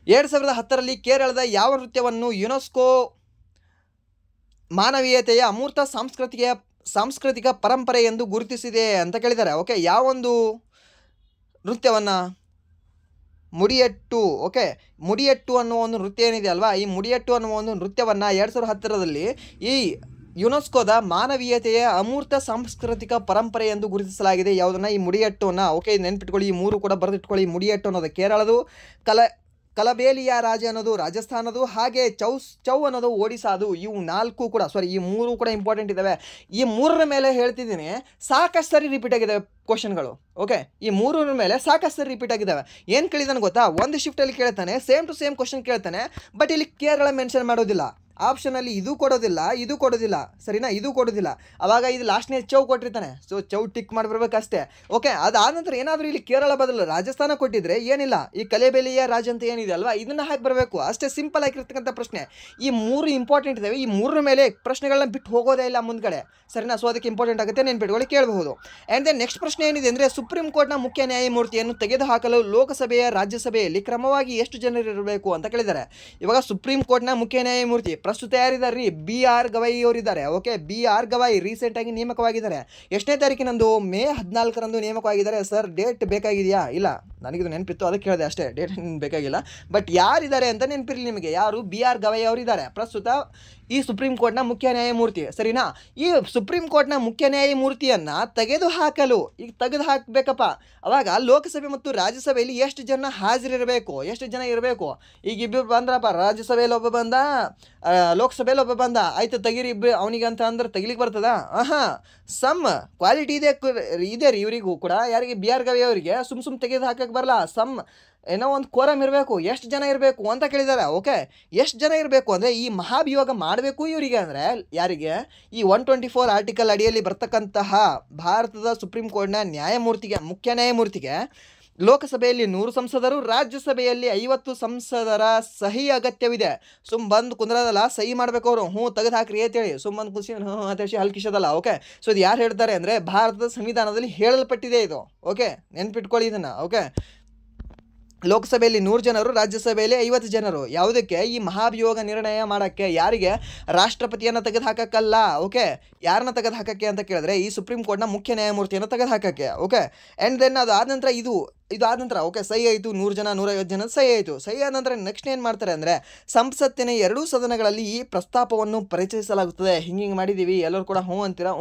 2010ರಲ್ಲಿ ಕೇರಳದ ಯಾವ ನೃತ್ಯವನ್ನು ಯುನೆಸ್ಕೋ ಮಾನವೀಯತೆಯ ಅಮೂರ್ತ ಸಾಂಸ್ಕೃತಿಕ ಪರಂಪರೆ ಎಂದು ಗುರುತಿಸಿದೆ ಅಂತ ಕೇಳಿದ್ದಾರೆ. ಓಕೆ, ಯಾವೊಂದು ನೃತ್ಯವನ್ನು? ಮುಡಿಯಟ್ಟು. ಓಕೆ, ಮುಡಿಯಟ್ಟು ಅನ್ನುವ ಒಂದು ನೃತ್ಯ ಏನಿದೆ ಅಲ್ವಾ, ಈ ಮುಡಿಯಟ್ಟು ಅನ್ನುವ ಒಂದು ನೃತ್ಯವನ್ನು 2010ರಲ್ಲಿ ಈ ಯುನೆಸ್ಕೋದ ಮಾನವೀಯತೆಯ ಅಮೂರ್ತ ಸಾಂಸ್ಕೃತಿಕ ಪರಂಪರೆ ಎಂದು ಗುರುತಿಸಲಾಗಿದೆ. ಯಾವುದನ್ನು? ಈ ಮುಡಿಯಟ್ಟುವನ್ನು. ಓಕೆ, ನೆನ್ಪಿಟ್ಕೊಳ್ಳಿ, ಈ 3 ಕೂಡ ಬರೆದಿಟ್ಕೊಳ್ಳಿ. ಮುಡಿಯಟ್ಟು ಅನ್ನೋದು ಕೇರಳದು, ಕಲಬೇಲಿಯಾ ರಾಜ ಅನ್ನೋದು ರಾಜಸ್ಥಾನದು, ಹಾಗೆ ಚೌ ಅನ್ನೋದು ಒಡಿಸಾದು. ಇವು 4 ಕೂಡ ಈ 3 ಕೂಡ ಇಂಪಾರ್ಟೆಂಟ್ ಇದ್ದಾವೆ. ಈ 3ರ ಮೇಲೆ ಹೇಳ್ತಿದ್ದೀನಿ, ಸಾಕಷ್ಟು ಸರಿ ರಿಪೀಟ್ ಆಗಿದ್ದಾವೆ ಕ್ವಶನ್ಗಳು. ಓಕೆ, ಈ 3ರ ಮೇಲೆ ಸಾಕಷ್ಟು ಸರಿ ರಿಪೀಟ್ ಆಗಿದ್ದಾವೆ. ಏನು ಕೇಳಿದಾನೆ ಗೊತ್ತಾ? ಒಂದು ಶಿಫ್ಟಲ್ಲಿ ಕೇಳ್ತಾನೆ, ಸೇಮ್ ಟು ಸೇಮ್ ಕ್ವಶನ್ ಕೇಳ್ತಾನೆ, ಬಟ್ ಇಲ್ಲಿ ಕೇರಳ ಮೆನ್ಷನ್ ಮಾಡೋದಿಲ್ಲ. ಆಪ್ಷನಲ್ಲಿ ಇದು ಕೊಡೋದಿಲ್ಲ, ಸರಿನಾ? ಇದು ಕೊಡೋದಿಲ್ಲ. ಅವಾಗ ಇದು ಲಾಸ್ಟ್ನೇ ಚೌ ಕೊಟ್ಟಿರ್ತಾನೆ. ಸೊ ಚೌ ಟಿಕ್ ಮಾಡಿಬಿಡ್ಬೇಕಷ್ಟೇ. ಓಕೆ, ಅದಾದ ನಂತರ ಏನಾದರೂ ಇಲ್ಲಿ ಕೇರಳ ಬದಲು ರಾಜಸ್ಥಾನ ಕೊಟ್ಟಿದ್ರೆ ಏನಿಲ್ಲ, ಈ ಕಲೆಬೆಲೆಯ ರಾಜ ಅಂತ ಏನಿದೆ ಅಲ್ವಾ, ಇದನ್ನು ಹಾಕಿ ಬರಬೇಕು ಅಷ್ಟೇ. ಸಿಂಪಲ್ ಆಗಿರ್ತಕ್ಕಂಥ ಪ್ರಶ್ನೆ. ಈ 3 ಇಂಪಾರ್ಟೆಂಟ್ ಇದ್ದಾವೆ. ಈ 3ರ ಮೇಲೆ ಪ್ರಶ್ನೆಗಳನ್ನ ಬಿಟ್ಟು ಹೋಗೋದೇ ಇಲ್ಲ ಮುಂದ್ಗಡೆ, ಸರಿನಾ? ಸೊ ಅದಕ್ಕೆ ಇಂಪಾರ್ಟೆಂಟ್ ಆಗುತ್ತೆ, ನೆನ್ಪಿಟ್ಕೊಳ್ಳಿ, ಕೇಳಬಹುದು. ಆ್ಯಂಡ್ ದೆನ್ ನೆಕ್ಸ್ಟ್ ಪ್ರಶ್ನೆ ಏನಿದೆ ಅಂದರೆ ಸುಪ್ರೀಂ ಕೋರ್ಟ್ನ ಮುಖ್ಯ ನ್ಯಾಯಮೂರ್ತಿಯನ್ನು ತೆಗೆದುಹಾಕಲು ಲೋಕಸಭೆಯ ರಾಜ್ಯಸಭೆಯಲ್ಲಿ ಕ್ರಮವಾಗಿ ಎಷ್ಟು ಜನರು ಇರಬೇಕು ಅಂತ ಕೇಳಿದ್ದಾರೆ. ಇವಾಗ ಸುಪ್ರೀಂ ಕೋರ್ಟ್ನ ಮುಖ್ಯ ನ್ಯಾಯಮೂರ್ತಿ ಪ್ರಸ್ತುತ ಯಾರಿದ್ದಾರೆ? BR ಗವಾಯಿ ಅವರಿದ್ದಾರೆ. ಓಕೆ, BR ಗವಾಯಿ ರೀಸೆಂಟಾಗಿ ನೇಮಕವಾಗಿದ್ದಾರೆ. ಎಷ್ಟನೇ ತಾರೀಕಿನಂದು? ಮೇ 14ರಂದು ನೇಮಕವಾಗಿದ್ದಾರೆ. ಸರ್ ಡೇಟ್ ಬೇಕಾಗಿದೆಯಾ? ಇಲ್ಲ, ನನಗಿದು ನೆನಪಿತ್ತು, ಅದಕ್ಕೆ ಹೇಳಿದೆ ಅಷ್ಟೇ, ಡೇಟ್ ಬೇಕಾಗಿಲ್ಲ. ಬಟ್ ಯಾರಿದ್ದಾರೆ ಅಂತ ನೆನಪಿರಲಿ ನಿಮಗೆ. ಯಾರು? BR ಗವಾಯಿ ಅವರಿದ್ದಾರೆ ಪ್ರಸ್ತುತ ಈ ಸುಪ್ರೀಂ ಕೋರ್ಟ್ನ ಮುಖ್ಯ ನ್ಯಾಯಮೂರ್ತಿ, ಸರಿನಾ? ಈ ಸುಪ್ರೀಂ ಕೋರ್ಟ್ನ ಮುಖ್ಯ ನ್ಯಾಯಮೂರ್ತಿಯನ್ನು ತೆಗೆದುಹಾಕಲು ಈಗ ತೆಗೆದು ಹಾಕಬೇಕಪ್ಪ, ಅವಾಗ ಲೋಕಸಭೆ ಮತ್ತು ರಾಜ್ಯಸಭೆಯಲ್ಲಿ ಎಷ್ಟು ಜನ ಹಾಜರಿರಬೇಕು, ಎಷ್ಟು ಜನ ಇರಬೇಕು? ಈಗ ಇಬ್ಬರು ಬಂದ್ರಪ್ಪ, ರಾಜ್ಯಸಭೆಯಲ್ಲಿ ಒಬ್ಬ ಬಂದ, ಲೋಕಸಭೆಯಲ್ಲಿ ಒಬ್ಬ ಬಂದ, ಆಯ್ತು ತೆಗೀರಿ ಇಬ್ಬರು ಅವನಿಗೆ ಅಂತ ಅಂದ್ರೆ ತೆಗಿಲಿಕ್ಕೆ ಬರ್ತದ? ಸಮ್ ಕ್ವಾಲಿಟಿ ಇದೆ ರೀ ಇವರಿಗೂ ಕೂಡ. ಯಾರಿಗೆ? BR ಗವಾಯಿ ಅವರಿಗೆ ಸುಮ್ ತೆಗೆದು ಹಾಕಕ್ಕೆ ಬರಲ್ಲ. ಸಮ್ ಏನೋ ಒಂದು ಕೋರಮ್ ಇರಬೇಕು, ಎಷ್ಟು ಜನ ಇರಬೇಕು ಅಂತ ಕೇಳಿದ್ದಾರೆ. ಓಕೆ, ಎಷ್ಟು ಜನ ಇರಬೇಕು ಅಂದರೆ ಈ ಮಹಾಭಿಯೋಗ ಮಾಡಬೇಕು ಇವರಿಗೆ ಅಂದರೆ ಯಾರಿಗೆ, ಈ 124 ಆರ್ಟಿಕಲ್ ಅಡಿಯಲ್ಲಿ ಬರ್ತಕ್ಕಂತಹ ಭಾರತದ ಸುಪ್ರೀಂ ಕೋರ್ಟ್ನ ನ್ಯಾಯಮೂರ್ತಿಗೆ, ಮುಖ್ಯ ನ್ಯಾಯಮೂರ್ತಿಗೆ ಲೋಕಸಭೆಯಲ್ಲಿ 100 ಸಂಸದರು, ರಾಜ್ಯಸಭೆಯಲ್ಲಿ 50 ಸಂಸದರ ಸಹಿ ಅಗತ್ಯವಿದೆ. ಬಂದು ಕುಂದ್ರದಲ್ಲ, ಸಹಿ ಮಾಡಬೇಕು ಅವರು, ತೆಗೆದು ಹಾಕ್ರಿ ಅಂತೇಳಿ. ಬಂದು ಖುಷಿ ಅಂತೇಳಿ ಹಲ್ಕಿಸೋದಲ್ಲ. ಓಕೆ, ಸೊ ಇದು ಯಾರು ಹೇಳ್ತಾರೆ ಅಂದರೆ ಭಾರತದ ಸಂವಿಧಾನದಲ್ಲಿ ಹೇಳಲ್ಪಟ್ಟಿದೆ ಇದು. ಓಕೆ, ನೆನ್ಪಿಟ್ಕೊಳ್ಳಿ ಇದನ್ನು. ಓಕೆ, ಲೋಕಸಭೆಯಲ್ಲಿ 100 ಜನರು, ರಾಜ್ಯಸಭೆಯಲ್ಲಿ 50 ಜನರು. ಯಾವುದಕ್ಕೆ? ಈ ಮಹಾಭಿಯೋಗ ನಿರ್ಣಯ ಮಾಡೋಕ್ಕೆ. ಯಾರಿಗೆ? ರಾಷ್ಟ್ರಪತಿಯನ್ನು ತೆಗೆದು ಹಾಕಕ್ಕಲ್ಲ. ಓಕೆ, ಯಾರನ್ನ ತೆಗೆದು ಹಾಕಕ್ಕೆ ಅಂತ ಕೇಳಿದ್ರೆ ಈ ಸುಪ್ರೀಂ ಕೋರ್ಟ್ನ ಮುಖ್ಯ ನ್ಯಾಯಮೂರ್ತಿಯನ್ನು ತೆಗೆದು ಹಾಕಕ್ಕೆ. ಓಕೆ, ಆ್ಯಂಡ್ ದೆನ್ ಅದು ಆದ ನಂತರ ಇದು ಆದ ನಂತರ ಓಕೆ ಸಹಿ ಆಯಿತು, 100 ಜನ 150 ಜನ ಸಹಿ ಆಯಿತು. ಸಹಿ ಆದ ನಂತರ ನೆಕ್ಸ್ಟ್ ಏನು ಮಾಡ್ತಾರೆ ಅಂದರೆ ಸಂಸತ್ತಿನ 2 ಸದನಗಳಲ್ಲಿ ಈ ಪ್ರಸ್ತಾಪವನ್ನು ಪರಿಚಯಿಸಲಾಗುತ್ತದೆ. ಹಿಂಗೆ ಮಾಡಿದ್ದೀವಿ, ಎಲ್ಲರೂ ಕೂಡ ಹ್ಞೂ ಅಂತೀರಾ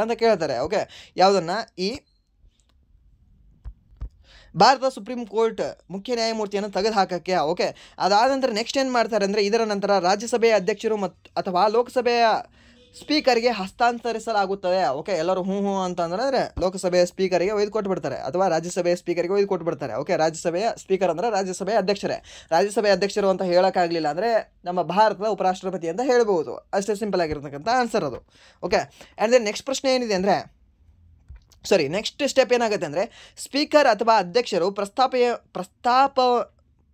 ಅಂತ ಕೇಳ್ತಾರೆ. ಓಕೆ, ಯಾವುದನ್ನು? ಈ ಭಾರತ ಸುಪ್ರೀಂ ಕೋರ್ಟ್ ಮುಖ್ಯ ನ್ಯಾಯಮೂರ್ತಿಯನ್ನು ತೆಗೆದು ಹಾಕೋಕ್ಕೆ. ಓಕೆ, ಅದಾದ ನಂತರ ನೆಕ್ಸ್ಟ್ ಏನು ಮಾಡ್ತಾರೆ ಅಂದರೆ ಇದರ ನಂತರ ರಾಜ್ಯಸಭೆಯ ಅಧ್ಯಕ್ಷರು ಅಥವಾ ಲೋಕಸಭೆಯ ಸ್ಪೀಕರ್ಗೆ ಹಸ್ತಾಂತರಿಸಲಾಗುತ್ತದೆ. ಓಕೆ, ಎಲ್ಲರೂ ಹ್ಞೂ ಅಂತಂದರೆ ಲೋಕಸಭೆಯ ಸ್ಪೀಕರಿಗೆ ಒಯ್ದು ಕೊಟ್ಬಿಡ್ತಾರೆ ಅಥವಾ ರಾಜ್ಯಸಭೆಯ ಸ್ಪೀಕರಿಗೆ ಒಯ್ದು ಕೊಟ್ಬಿಡ್ತಾರೆ. ಓಕೆ, ರಾಜ್ಯಸಭೆಯ ಸ್ಪೀಕರ್ ಅಂದರೆ ರಾಜ್ಯಸಭೆಯ ಅಧ್ಯಕ್ಷರೇ. ರಾಜ್ಯಸಭೆಯ ಅಧ್ಯಕ್ಷರು ಅಂತ ಹೇಳೋಕ್ಕಾಗಲಿಲ್ಲ ಅಂದರೆ ನಮ್ಮ ಭಾರತದ ಉಪರಾಷ್ಟ್ರಪತಿ ಅಂತ ಹೇಳ್ಬೋದು. ಅಷ್ಟೇ ಸಿಂಪಲ್ ಆಗಿರ್ತಕ್ಕಂಥ ಆನ್ಸರ್ ಅದು. ಓಕೆ, ಆ್ಯಂಡ್ ದೆನ್ ನೆಕ್ಸ್ಟ್ ಪ್ರಶ್ನೆ ಏನಿದೆ ಅಂದರೆ ನೆಕ್ಸ್ಟ್ ಸ್ಟೆಪ್ ಏನಾಗುತ್ತೆ ಅಂದರೆ ಸ್ಪೀಕರ್ ಅಥವಾ ಅಧ್ಯಕ್ಷರು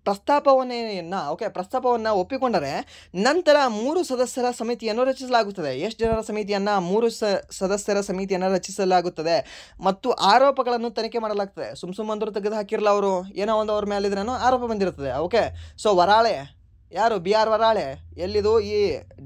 ಪ್ರಸ್ತಾಪವನ್ನು ಒಪ್ಪಿಕೊಂಡರೆ ನಂತರ 3 ಸದಸ್ಯರ ಸಮಿತಿಯನ್ನು ರಚಿಸಲಾಗುತ್ತದೆ. ಎಷ್ಟು ಜನರ ಸಮಿತಿಯನ್ನು? 3 ಸದಸ್ಯರ ಸಮಿತಿಯನ್ನು ರಚಿಸಲಾಗುತ್ತದೆ ಮತ್ತು ಆರೋಪಗಳನ್ನು ತನಿಖೆ ಮಾಡಲಾಗ್ತದೆ. ಸುಮ್ಮಂದರು ತೆಗೆದು ಹಾಕಿರಲ್ಲ, ಅವರು ಏನೋ ಒಂದು ಅವ್ರ ಮೇಲಿದ್ರೇನೋ ಆರೋಪ ಬಂದಿರ್ತದೆ. ಓಕೆ, ಸೊ ವರಾಳೆ ಯಾರು? BR ವರಾಳೆ. ಎಲ್ಲಿದು? ಈ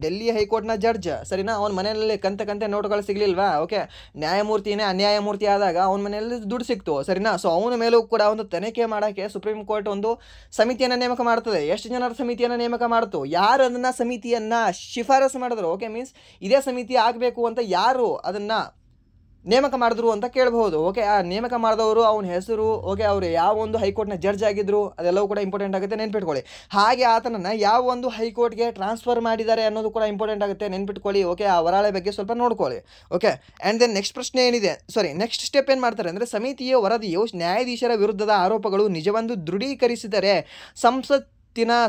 ಡೆಲ್ಲಿ ಹೈಕೋರ್ಟ್ನ ಜಡ್ಜ್. ಸರಿನಾ? ಅವನ ಮನೆಯಲ್ಲಿ ಕಂತೆ ನೋಟುಗಳು ಸಿಗಲಿಲ್ವಾ? ಓಕೆ, ನ್ಯಾಯಮೂರ್ತಿನೇ ಅನ್ಯಾಯಮೂರ್ತಿ ಆದಾಗ ಅವನ ಮನೆಯಲ್ಲಿ ದುಡ್ಡು ಸಿಕ್ತು. ಸರಿನಾ? ಸೊ ಅವನ ಮೇಲೂ ಕೂಡ ಒಂದು ತನಿಖೆ ಮಾಡೋಕ್ಕೆ ಸುಪ್ರೀಂ ಕೋರ್ಟ್ ಒಂದು ಸಮಿತಿಯನ್ನು ನೇಮಕ ಮಾಡ್ತದೆ. ಎಷ್ಟು ಜನರ ಸಮಿತಿಯನ್ನು ನೇಮಕ ಮಾಡ್ತು? ಯಾರು ಅದನ್ನು ಸಮಿತಿಯನ್ನು ಶಿಫಾರಸು ಮಾಡಿದ್ರು? ಓಕೆ, ಮೀನ್ಸ್ ಇದೇ ಸಮಿತಿ ಆಗಬೇಕು ಅಂತ ಯಾರು ಅದನ್ನು ನೇಮಕ ಮಾಡಿದ್ರು ಅಂತ ಕೇಳಬಹುದು. ಓಕೆ, ಆ ನೇಮಕ ಮಾಡಿದವರು, ಅವನ ಹೆಸರು, ಓಕೆ, ಅವರು ಯಾವ ಒಂದು ಹೈಕೋರ್ಟ್ನ ಜಡ್ಜ್ ಆಗಿದ್ರು, ಅದೆಲ್ಲವೂ ಕೂಡ ಇಂಪಾರ್ಟೆಂಟ್ ಆಗುತ್ತೆ, ನೆನ್ಪಿಟ್ಕೊಳ್ಳಿ. ಹಾಗೆ ಆತನನ್ನು ಯಾವ ಒಂದು ಹೈಕೋರ್ಟ್ಗೆ ಟ್ರಾನ್ಸ್ಫರ್ ಮಾಡಿದ್ದಾರೆ ಅನ್ನೋದು ಕೂಡ ಇಂಪಾರ್ಟೆಂಟ್ ಆಗುತ್ತೆ, ನೆನ್ಪಿಟ್ಕೊಳ್ಳಿ. ಓಕೆ, ಆ ವರಾಳೆ ಬಗ್ಗೆ ಸ್ವಲ್ಪ ನೋಡ್ಕೊಳ್ಳಿ. ಓಕೆ, ಆ್ಯಂಡ್ ದೆನ್ ನೆಕ್ಸ್ಟ್ ಪ್ರಶ್ನೆ ಏನಿದೆ, ನೆಕ್ಸ್ಟ್ ಸ್ಟೆಪ್ ಏನು ಮಾಡ್ತಾರೆ ಅಂದರೆ ಸಮಿತಿಯ ವರದಿಯು ನ್ಯಾಯಾಧೀಶರ ವಿರುದ್ಧದ ಆರೋಪಗಳು ನಿಜವೆಂದು ದೃಢೀಕರಿಸಿದರೆ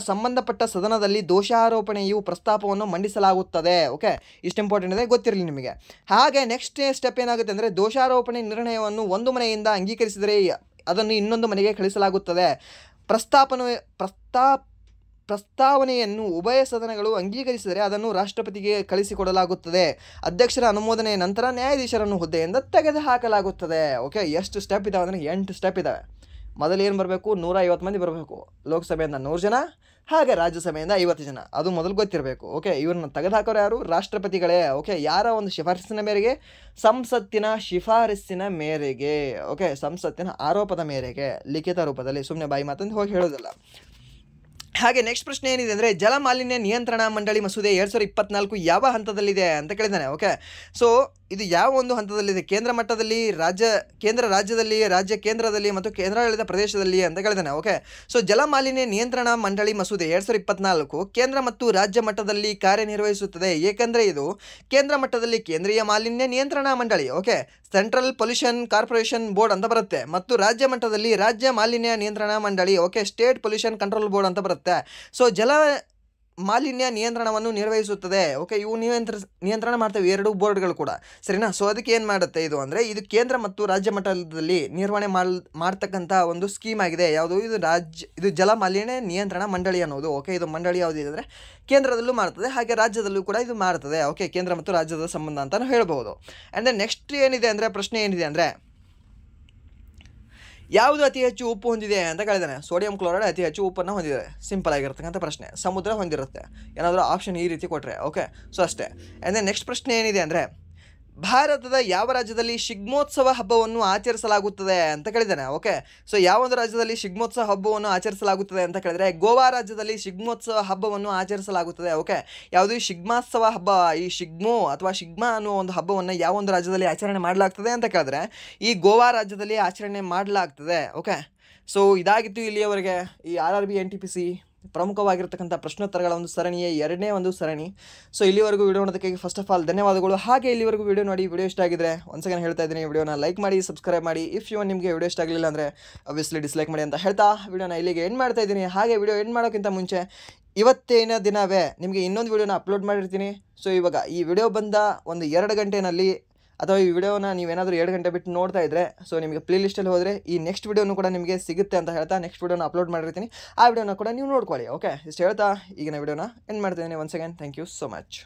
ಸಂಬಂಧಪಟ್ಟ ಸದನದಲ್ಲಿ ದೋಷಾರೋಪಣೆಯು ಪ್ರಸ್ತಾಪವನ್ನು ಮಂಡಿಸಲಾಗುತ್ತದೆ. ಓಕೆ, ಇಷ್ಟು ಇಂಪಾರ್ಟೆಂಟ್ ಇದೆ, ಗೊತ್ತಿರಲಿ ನಿಮಗೆ. ಹಾಗೆ ನೆಕ್ಸ್ಟ್ ಸ್ಟೆಪ್ ಏನಾಗುತ್ತೆ ಅಂದರೆ ದೋಷಾರೋಪಣೆ ನಿರ್ಣಯವನ್ನು ಒಂದು ಮನೆಯಿಂದ ಅಂಗೀಕರಿಸಿದರೆ ಅದನ್ನು ಇನ್ನೊಂದು ಮನೆಗೆ ಕಳಿಸಲಾಗುತ್ತದೆ. ಪ್ರಸ್ತಾವನೆಯನ್ನು ಉಭಯ ಸದನಗಳು ಅಂಗೀಕರಿಸಿದರೆ ಅದನ್ನು ರಾಷ್ಟ್ರಪತಿಗೆ ಕಳಿಸಿಕೊಡಲಾಗುತ್ತದೆ. ಅಧ್ಯಕ್ಷರ ಅನುಮೋದನೆಯ ನಂತರ ನ್ಯಾಯಾಧೀಶರನ್ನು ಹುದ್ದೆಯಿಂದ ತೆಗೆದುಹಾಕಲಾಗುತ್ತದೆ. ಓಕೆ, ಎಷ್ಟು ಸ್ಟೆಪ್ ಇದಾವೆ ಅಂದರೆ 8 ಸ್ಟೆಪ್ ಇದ್ದಾವೆ. ಮೊದಲು ಏನು ಬರಬೇಕು? 150 ಮಂದಿ ಬರಬೇಕು. ಲೋಕಸಭೆಯಿಂದ 100 ಜನ, ಹಾಗೆ ರಾಜ್ಯಸಭೆಯಿಂದ 50 ಜನ. ಅದು ಮೊದಲು ಗೊತ್ತಿರಬೇಕು. ಓಕೆ, ಇವ್ರನ್ನ ತೆಗೆದುಹಾಕೋರು ಯಾರು? ರಾಷ್ಟ್ರಪತಿಗಳೇ. ಓಕೆ, ಯಾರ ಒಂದು ಶಿಫಾರಸ್ಸಿನ ಮೇರೆಗೆ? ಸಂಸತ್ತಿನ ಶಿಫಾರಸ್ಸಿನ ಮೇರೆಗೆ. ಓಕೆ, ಸಂಸತ್ತಿನ ಆರೋಪದ ಮೇರೆಗೆ ಲಿಖಿತ ರೂಪದಲ್ಲಿ, ಸುಮ್ಮನೆ ಬಾಯಿ ಮಾತಂದು ಹೋಗಿ ಹೇಳೋದಿಲ್ಲ. ಹಾಗೆ ನೆಕ್ಸ್ಟ್ ಪ್ರಶ್ನೆ ಏನಿದೆ ಅಂದರೆ ಜಲ ಮಾಲಿನ್ಯ ನಿಯಂತ್ರಣ ಮಂಡಳಿ ಮಸೂದೆ 2024 ಯಾವ ಹಂತದಲ್ಲಿದೆ ಅಂತ ಕೇಳಿದ್ದಾನೆ. ಓಕೆ, ಸೊ ಇದು ಯಾವ ಒಂದು ಹಂತದಲ್ಲಿದೆ? ಕೇಂದ್ರ ಮಟ್ಟದಲ್ಲಿ, ರಾಜ್ಯದಲ್ಲಿ, ರಾಜ್ಯ ಕೇಂದ್ರದಲ್ಲಿ ಮತ್ತು ಕೇಂದ್ರಾಡಳಿತ ಪ್ರದೇಶದಲ್ಲಿ ಅಂತ ಕೇಳಿದ್ದಾನೆ. ಓಕೆ, ಸೊ ಜಲ ಮಾಲಿನ್ಯ ನಿಯಂತ್ರಣ ಮಂಡಳಿ ಮಸೂದೆ 2024 ಕೇಂದ್ರ ಮತ್ತು ರಾಜ್ಯ ಮಟ್ಟದಲ್ಲಿ ಕಾರ್ಯನಿರ್ವಹಿಸುತ್ತದೆ. ಏಕೆಂದರೆ ಇದು ಕೇಂದ್ರ ಮಟ್ಟದಲ್ಲಿ ಕೇಂದ್ರೀಯ ಮಾಲಿನ್ಯ ನಿಯಂತ್ರಣ ಮಂಡಳಿ, okay, central pollution corporation board ಅಂತ ಬರುತ್ತೆ, ಮತ್ತು ರಾಜ್ಯ ಮಟ್ಟದಲ್ಲಿ ರಾಜ್ಯ ಮಾಲಿನ್ಯ ನಿಯಂತ್ರಣ ಮಂಡಳಿ, okay, state pollution control board ಅಂತ ಬರುತ್ತೆ. ಸೊ ಜಲ ಮಾಲಿನ್ಯ ನಿಯಂತ್ರಣವನ್ನು ನಿರ್ವಹಿಸುತ್ತದೆ. ಓಕೆ, ಇವು ನಿಯಂತ್ರಣ ಮಾಡ್ತವೆ 2 ಬೋರ್ಡ್ಗಳು ಕೂಡ. ಸರಿನಾ? ಸೊ ಅದಕ್ಕೆ ಏನು ಮಾಡುತ್ತೆ ಇದು ಅಂದರೆ ಇದು ಕೇಂದ್ರ ಮತ್ತು ರಾಜ್ಯ ಮಟ್ಟದಲ್ಲಿ ನಿರ್ವಹಣೆ ಮಾಡ್ತಕ್ಕಂಥ ಒಂದು ಸ್ಕೀಮ್ ಆಗಿದೆ. ಯಾವುದು? ಇದು ಜಲ ಮಾಲಿನ್ಯ ನಿಯಂತ್ರಣ ಮಂಡಳಿ ಅನ್ನೋದು. ಓಕೆ, ಇದು ಮಂಡಳಿ ಯಾವುದಿದೆ ಅಂದರೆ ಕೇಂದ್ರದಲ್ಲೂ ಮಾಡ್ತದೆ, ಹಾಗೆ ರಾಜ್ಯದಲ್ಲೂ ಕೂಡ ಇದು ಮಾಡ್ತದೆ. ಓಕೆ, ಕೇಂದ್ರ ಮತ್ತು ರಾಜ್ಯದ ಸಂಬಂಧ ಅಂತಲೂ ಹೇಳ್ಬೋದು. ಆ್ಯಂಡ್ ದೆನ್ ನೆಕ್ಸ್ಟ್ ಏನಿದೆ ಅಂದರೆ ಪ್ರಶ್ನೆ ಏನಿದೆ ಅಂದರೆ ಯಾವುದು ಅತಿ ಹೆಚ್ಚು ಉಪ್ಪು ಹೊಂದಿದೆ ಅಂತ ಕೇಳಿದಾನೆ. ಸೋಡಿಯಂ ಕ್ಲೋರೈಡ್ ಅತಿ ಹೆಚ್ಚು ಉಪ್ಪನ್ನು ಹೊಂದಿದೆ. ಸಿಂಪಲ್ ಆಗಿರ್ತಕ್ಕಂಥ ಪ್ರಶ್ನೆ. ಸಮುದ್ರ ಹೊಂದಿರುತ್ತೆ. ಏನಾದರೂ ಆಪ್ಷನ್ ಈ ರೀತಿ ಕೊಟ್ಟರೆ. ಓಕೆ, ಸೊ ಅಷ್ಟೇ. ಆ್ಯಂಡ್ ದೆನ್ ನೆಕ್ಸ್ಟ್ ಪ್ರಶ್ನೆ ಏನಿದೆ ಅಂದರೆ ಭಾರತದ ಯಾವ ರಾಜ್ಯದಲ್ಲಿ ಶಿಗ್ಮೋತ್ಸವ ಹಬ್ಬವನ್ನು ಆಚರಿಸಲಾಗುತ್ತದೆ ಅಂತ ಕೇಳಿದ್ದಾನೆ. ಓಕೆ, ಸೊ ಯಾವ ಒಂದು ರಾಜ್ಯದಲ್ಲಿ ಶಿಗ್ಮೋತ್ಸವ ಹಬ್ಬವನ್ನು ಆಚರಿಸಲಾಗುತ್ತದೆ ಅಂತ ಕೇಳಿದರೆ ಗೋವಾ ರಾಜ್ಯದಲ್ಲಿ ಶಿಗ್ಮೋತ್ಸವ ಹಬ್ಬವನ್ನು ಆಚರಿಸಲಾಗುತ್ತದೆ. ಓಕೆ, ಯಾವುದು? ಶಿಗ್ಮೋತ್ಸವ ಹಬ್ಬ. ಈ ಶಿಗ್ಮಾ ಅನ್ನೋ ಒಂದು ಹಬ್ಬವನ್ನು ಯಾವ ಒಂದು ರಾಜ್ಯದಲ್ಲಿ ಆಚರಣೆ ಮಾಡಲಾಗ್ತದೆ ಅಂತ ಕೇಳಿದ್ರೆ ಈ ಗೋವಾ ರಾಜ್ಯದಲ್ಲಿ ಆಚರಣೆ ಮಾಡಲಾಗ್ತದೆ. ಓಕೆ, ಸೊ ಇದಾಗಿತ್ತು ಇಲ್ಲಿಯವರೆಗೆ ಈ RRB NTPC ಪ್ರಮುಖವಾಗಿರ್ತಕ್ಕಂಥ ಪ್ರಶ್ನೋತ್ತರಗಳ ಒಂದು ಸರಣಿಯ ಎರಡನೇ ಒಂದು ಸರಣಿ. ಸೊ ಇಲ್ಲಿವರೆಗೂ ವಿಡಿಯೋ ನೋಡೋದಕ್ಕೆ ಫಸ್ಟ್ ಆಫ್ ಆಲ್ ಧನ್ಯವಾದಗಳು. ಹಾಗೆ ಇಲ್ಲಿವರೆಗೂ ವಿಡಿಯೋ ನೋಡಿ, ವಿಡಿಯೋ ಇಷ್ಟ ಆಗಿದ್ರೆ ಒನ್ಸ್ ಅಗೇನ್ ಹೇಳ್ತಾ ಇದ್ದೀನಿ, ವಿಡಿಯೋನ ಲೈಕ್ ಮಾಡಿ, ಸಬ್ಸ್ಕ್ರೈಬ್ ಮಾಡಿ. ಇಫ್ ನಿಮಗೆ ವಿಡಿಯೋ ಇಷ್ಟ ಆಗಲಿಲ್ಲ ಅಂದರೆ ಅಬ್ವಿಯಸ್ಲಿ ಡಿಸ್ಲೈಕ್ ಮಾಡಿ ಅಂತ ಹೇಳ್ತಾ ವಿಡಿಯೋನ ಇಲ್ಲಿಗೆ ಎಂಡ್ ಮಾಡ್ತಾ ಇದ್ದೀನಿ. ಹಾಗೆ ವಿಡಿಯೋ ಎಂಡ್ ಮಾಡೋಕ್ಕಿಂತ ಮುಂಚೆ ಇವತ್ತೇನ ದಿನವೇ ನಿಮಗೆ ಇನ್ನೊಂದು ವಿಡಿಯೋನ ಅಪ್ಲೋಡ್ ಮಾಡಿರ್ತೀನಿ. ಸೊ ಇವಾಗ ಈ ವಿಡಿಯೋ ಬಂದ ಒಂದು 2 ಗಂಟೆನಲ್ಲಿ ಅಥವಾ ಈ ವಿಡಿಯೋನ ನೀವೇನಾದರೂ 2 ಗಂಟೆ ಬಿಟ್ಟು ನೋಡ್ತಾ ಇದ್ದರೆ ಸೊ ನಿಮಗೆ ಪ್ಲೇ ಲಿಸ್ಟಲ್ಲಿ ಹೋದರೆ ಈ ನೆಕ್ಸ್ಟ್ ವಿಡಿಯೋನು ಕೂಡ ನಿಮಗೆ ಸಿಗುತ್ತೆ ಅಂತ ಹೇಳ್ತಾ ನೆಕ್ಸ್ಟ್ ವಿಡಿಯೋನ ಅಪ್ಲೋಡ್ ಮಾಡಿರ್ತೀನಿ. ಆ ವಿಡಿಯೋನ ಕೂಡ ನೀವು ನೋಡ್ಕೊಳ್ಳಿ. ಓಕೆ, ಇಷ್ಟು ಹೇಳ್ತಾ ಈಗಿನ ವಿಡಿಯೋನ ಎಂಡ್ ಮಾಡ್ತಿದ್ದೀನಿ. Once again thank you so much.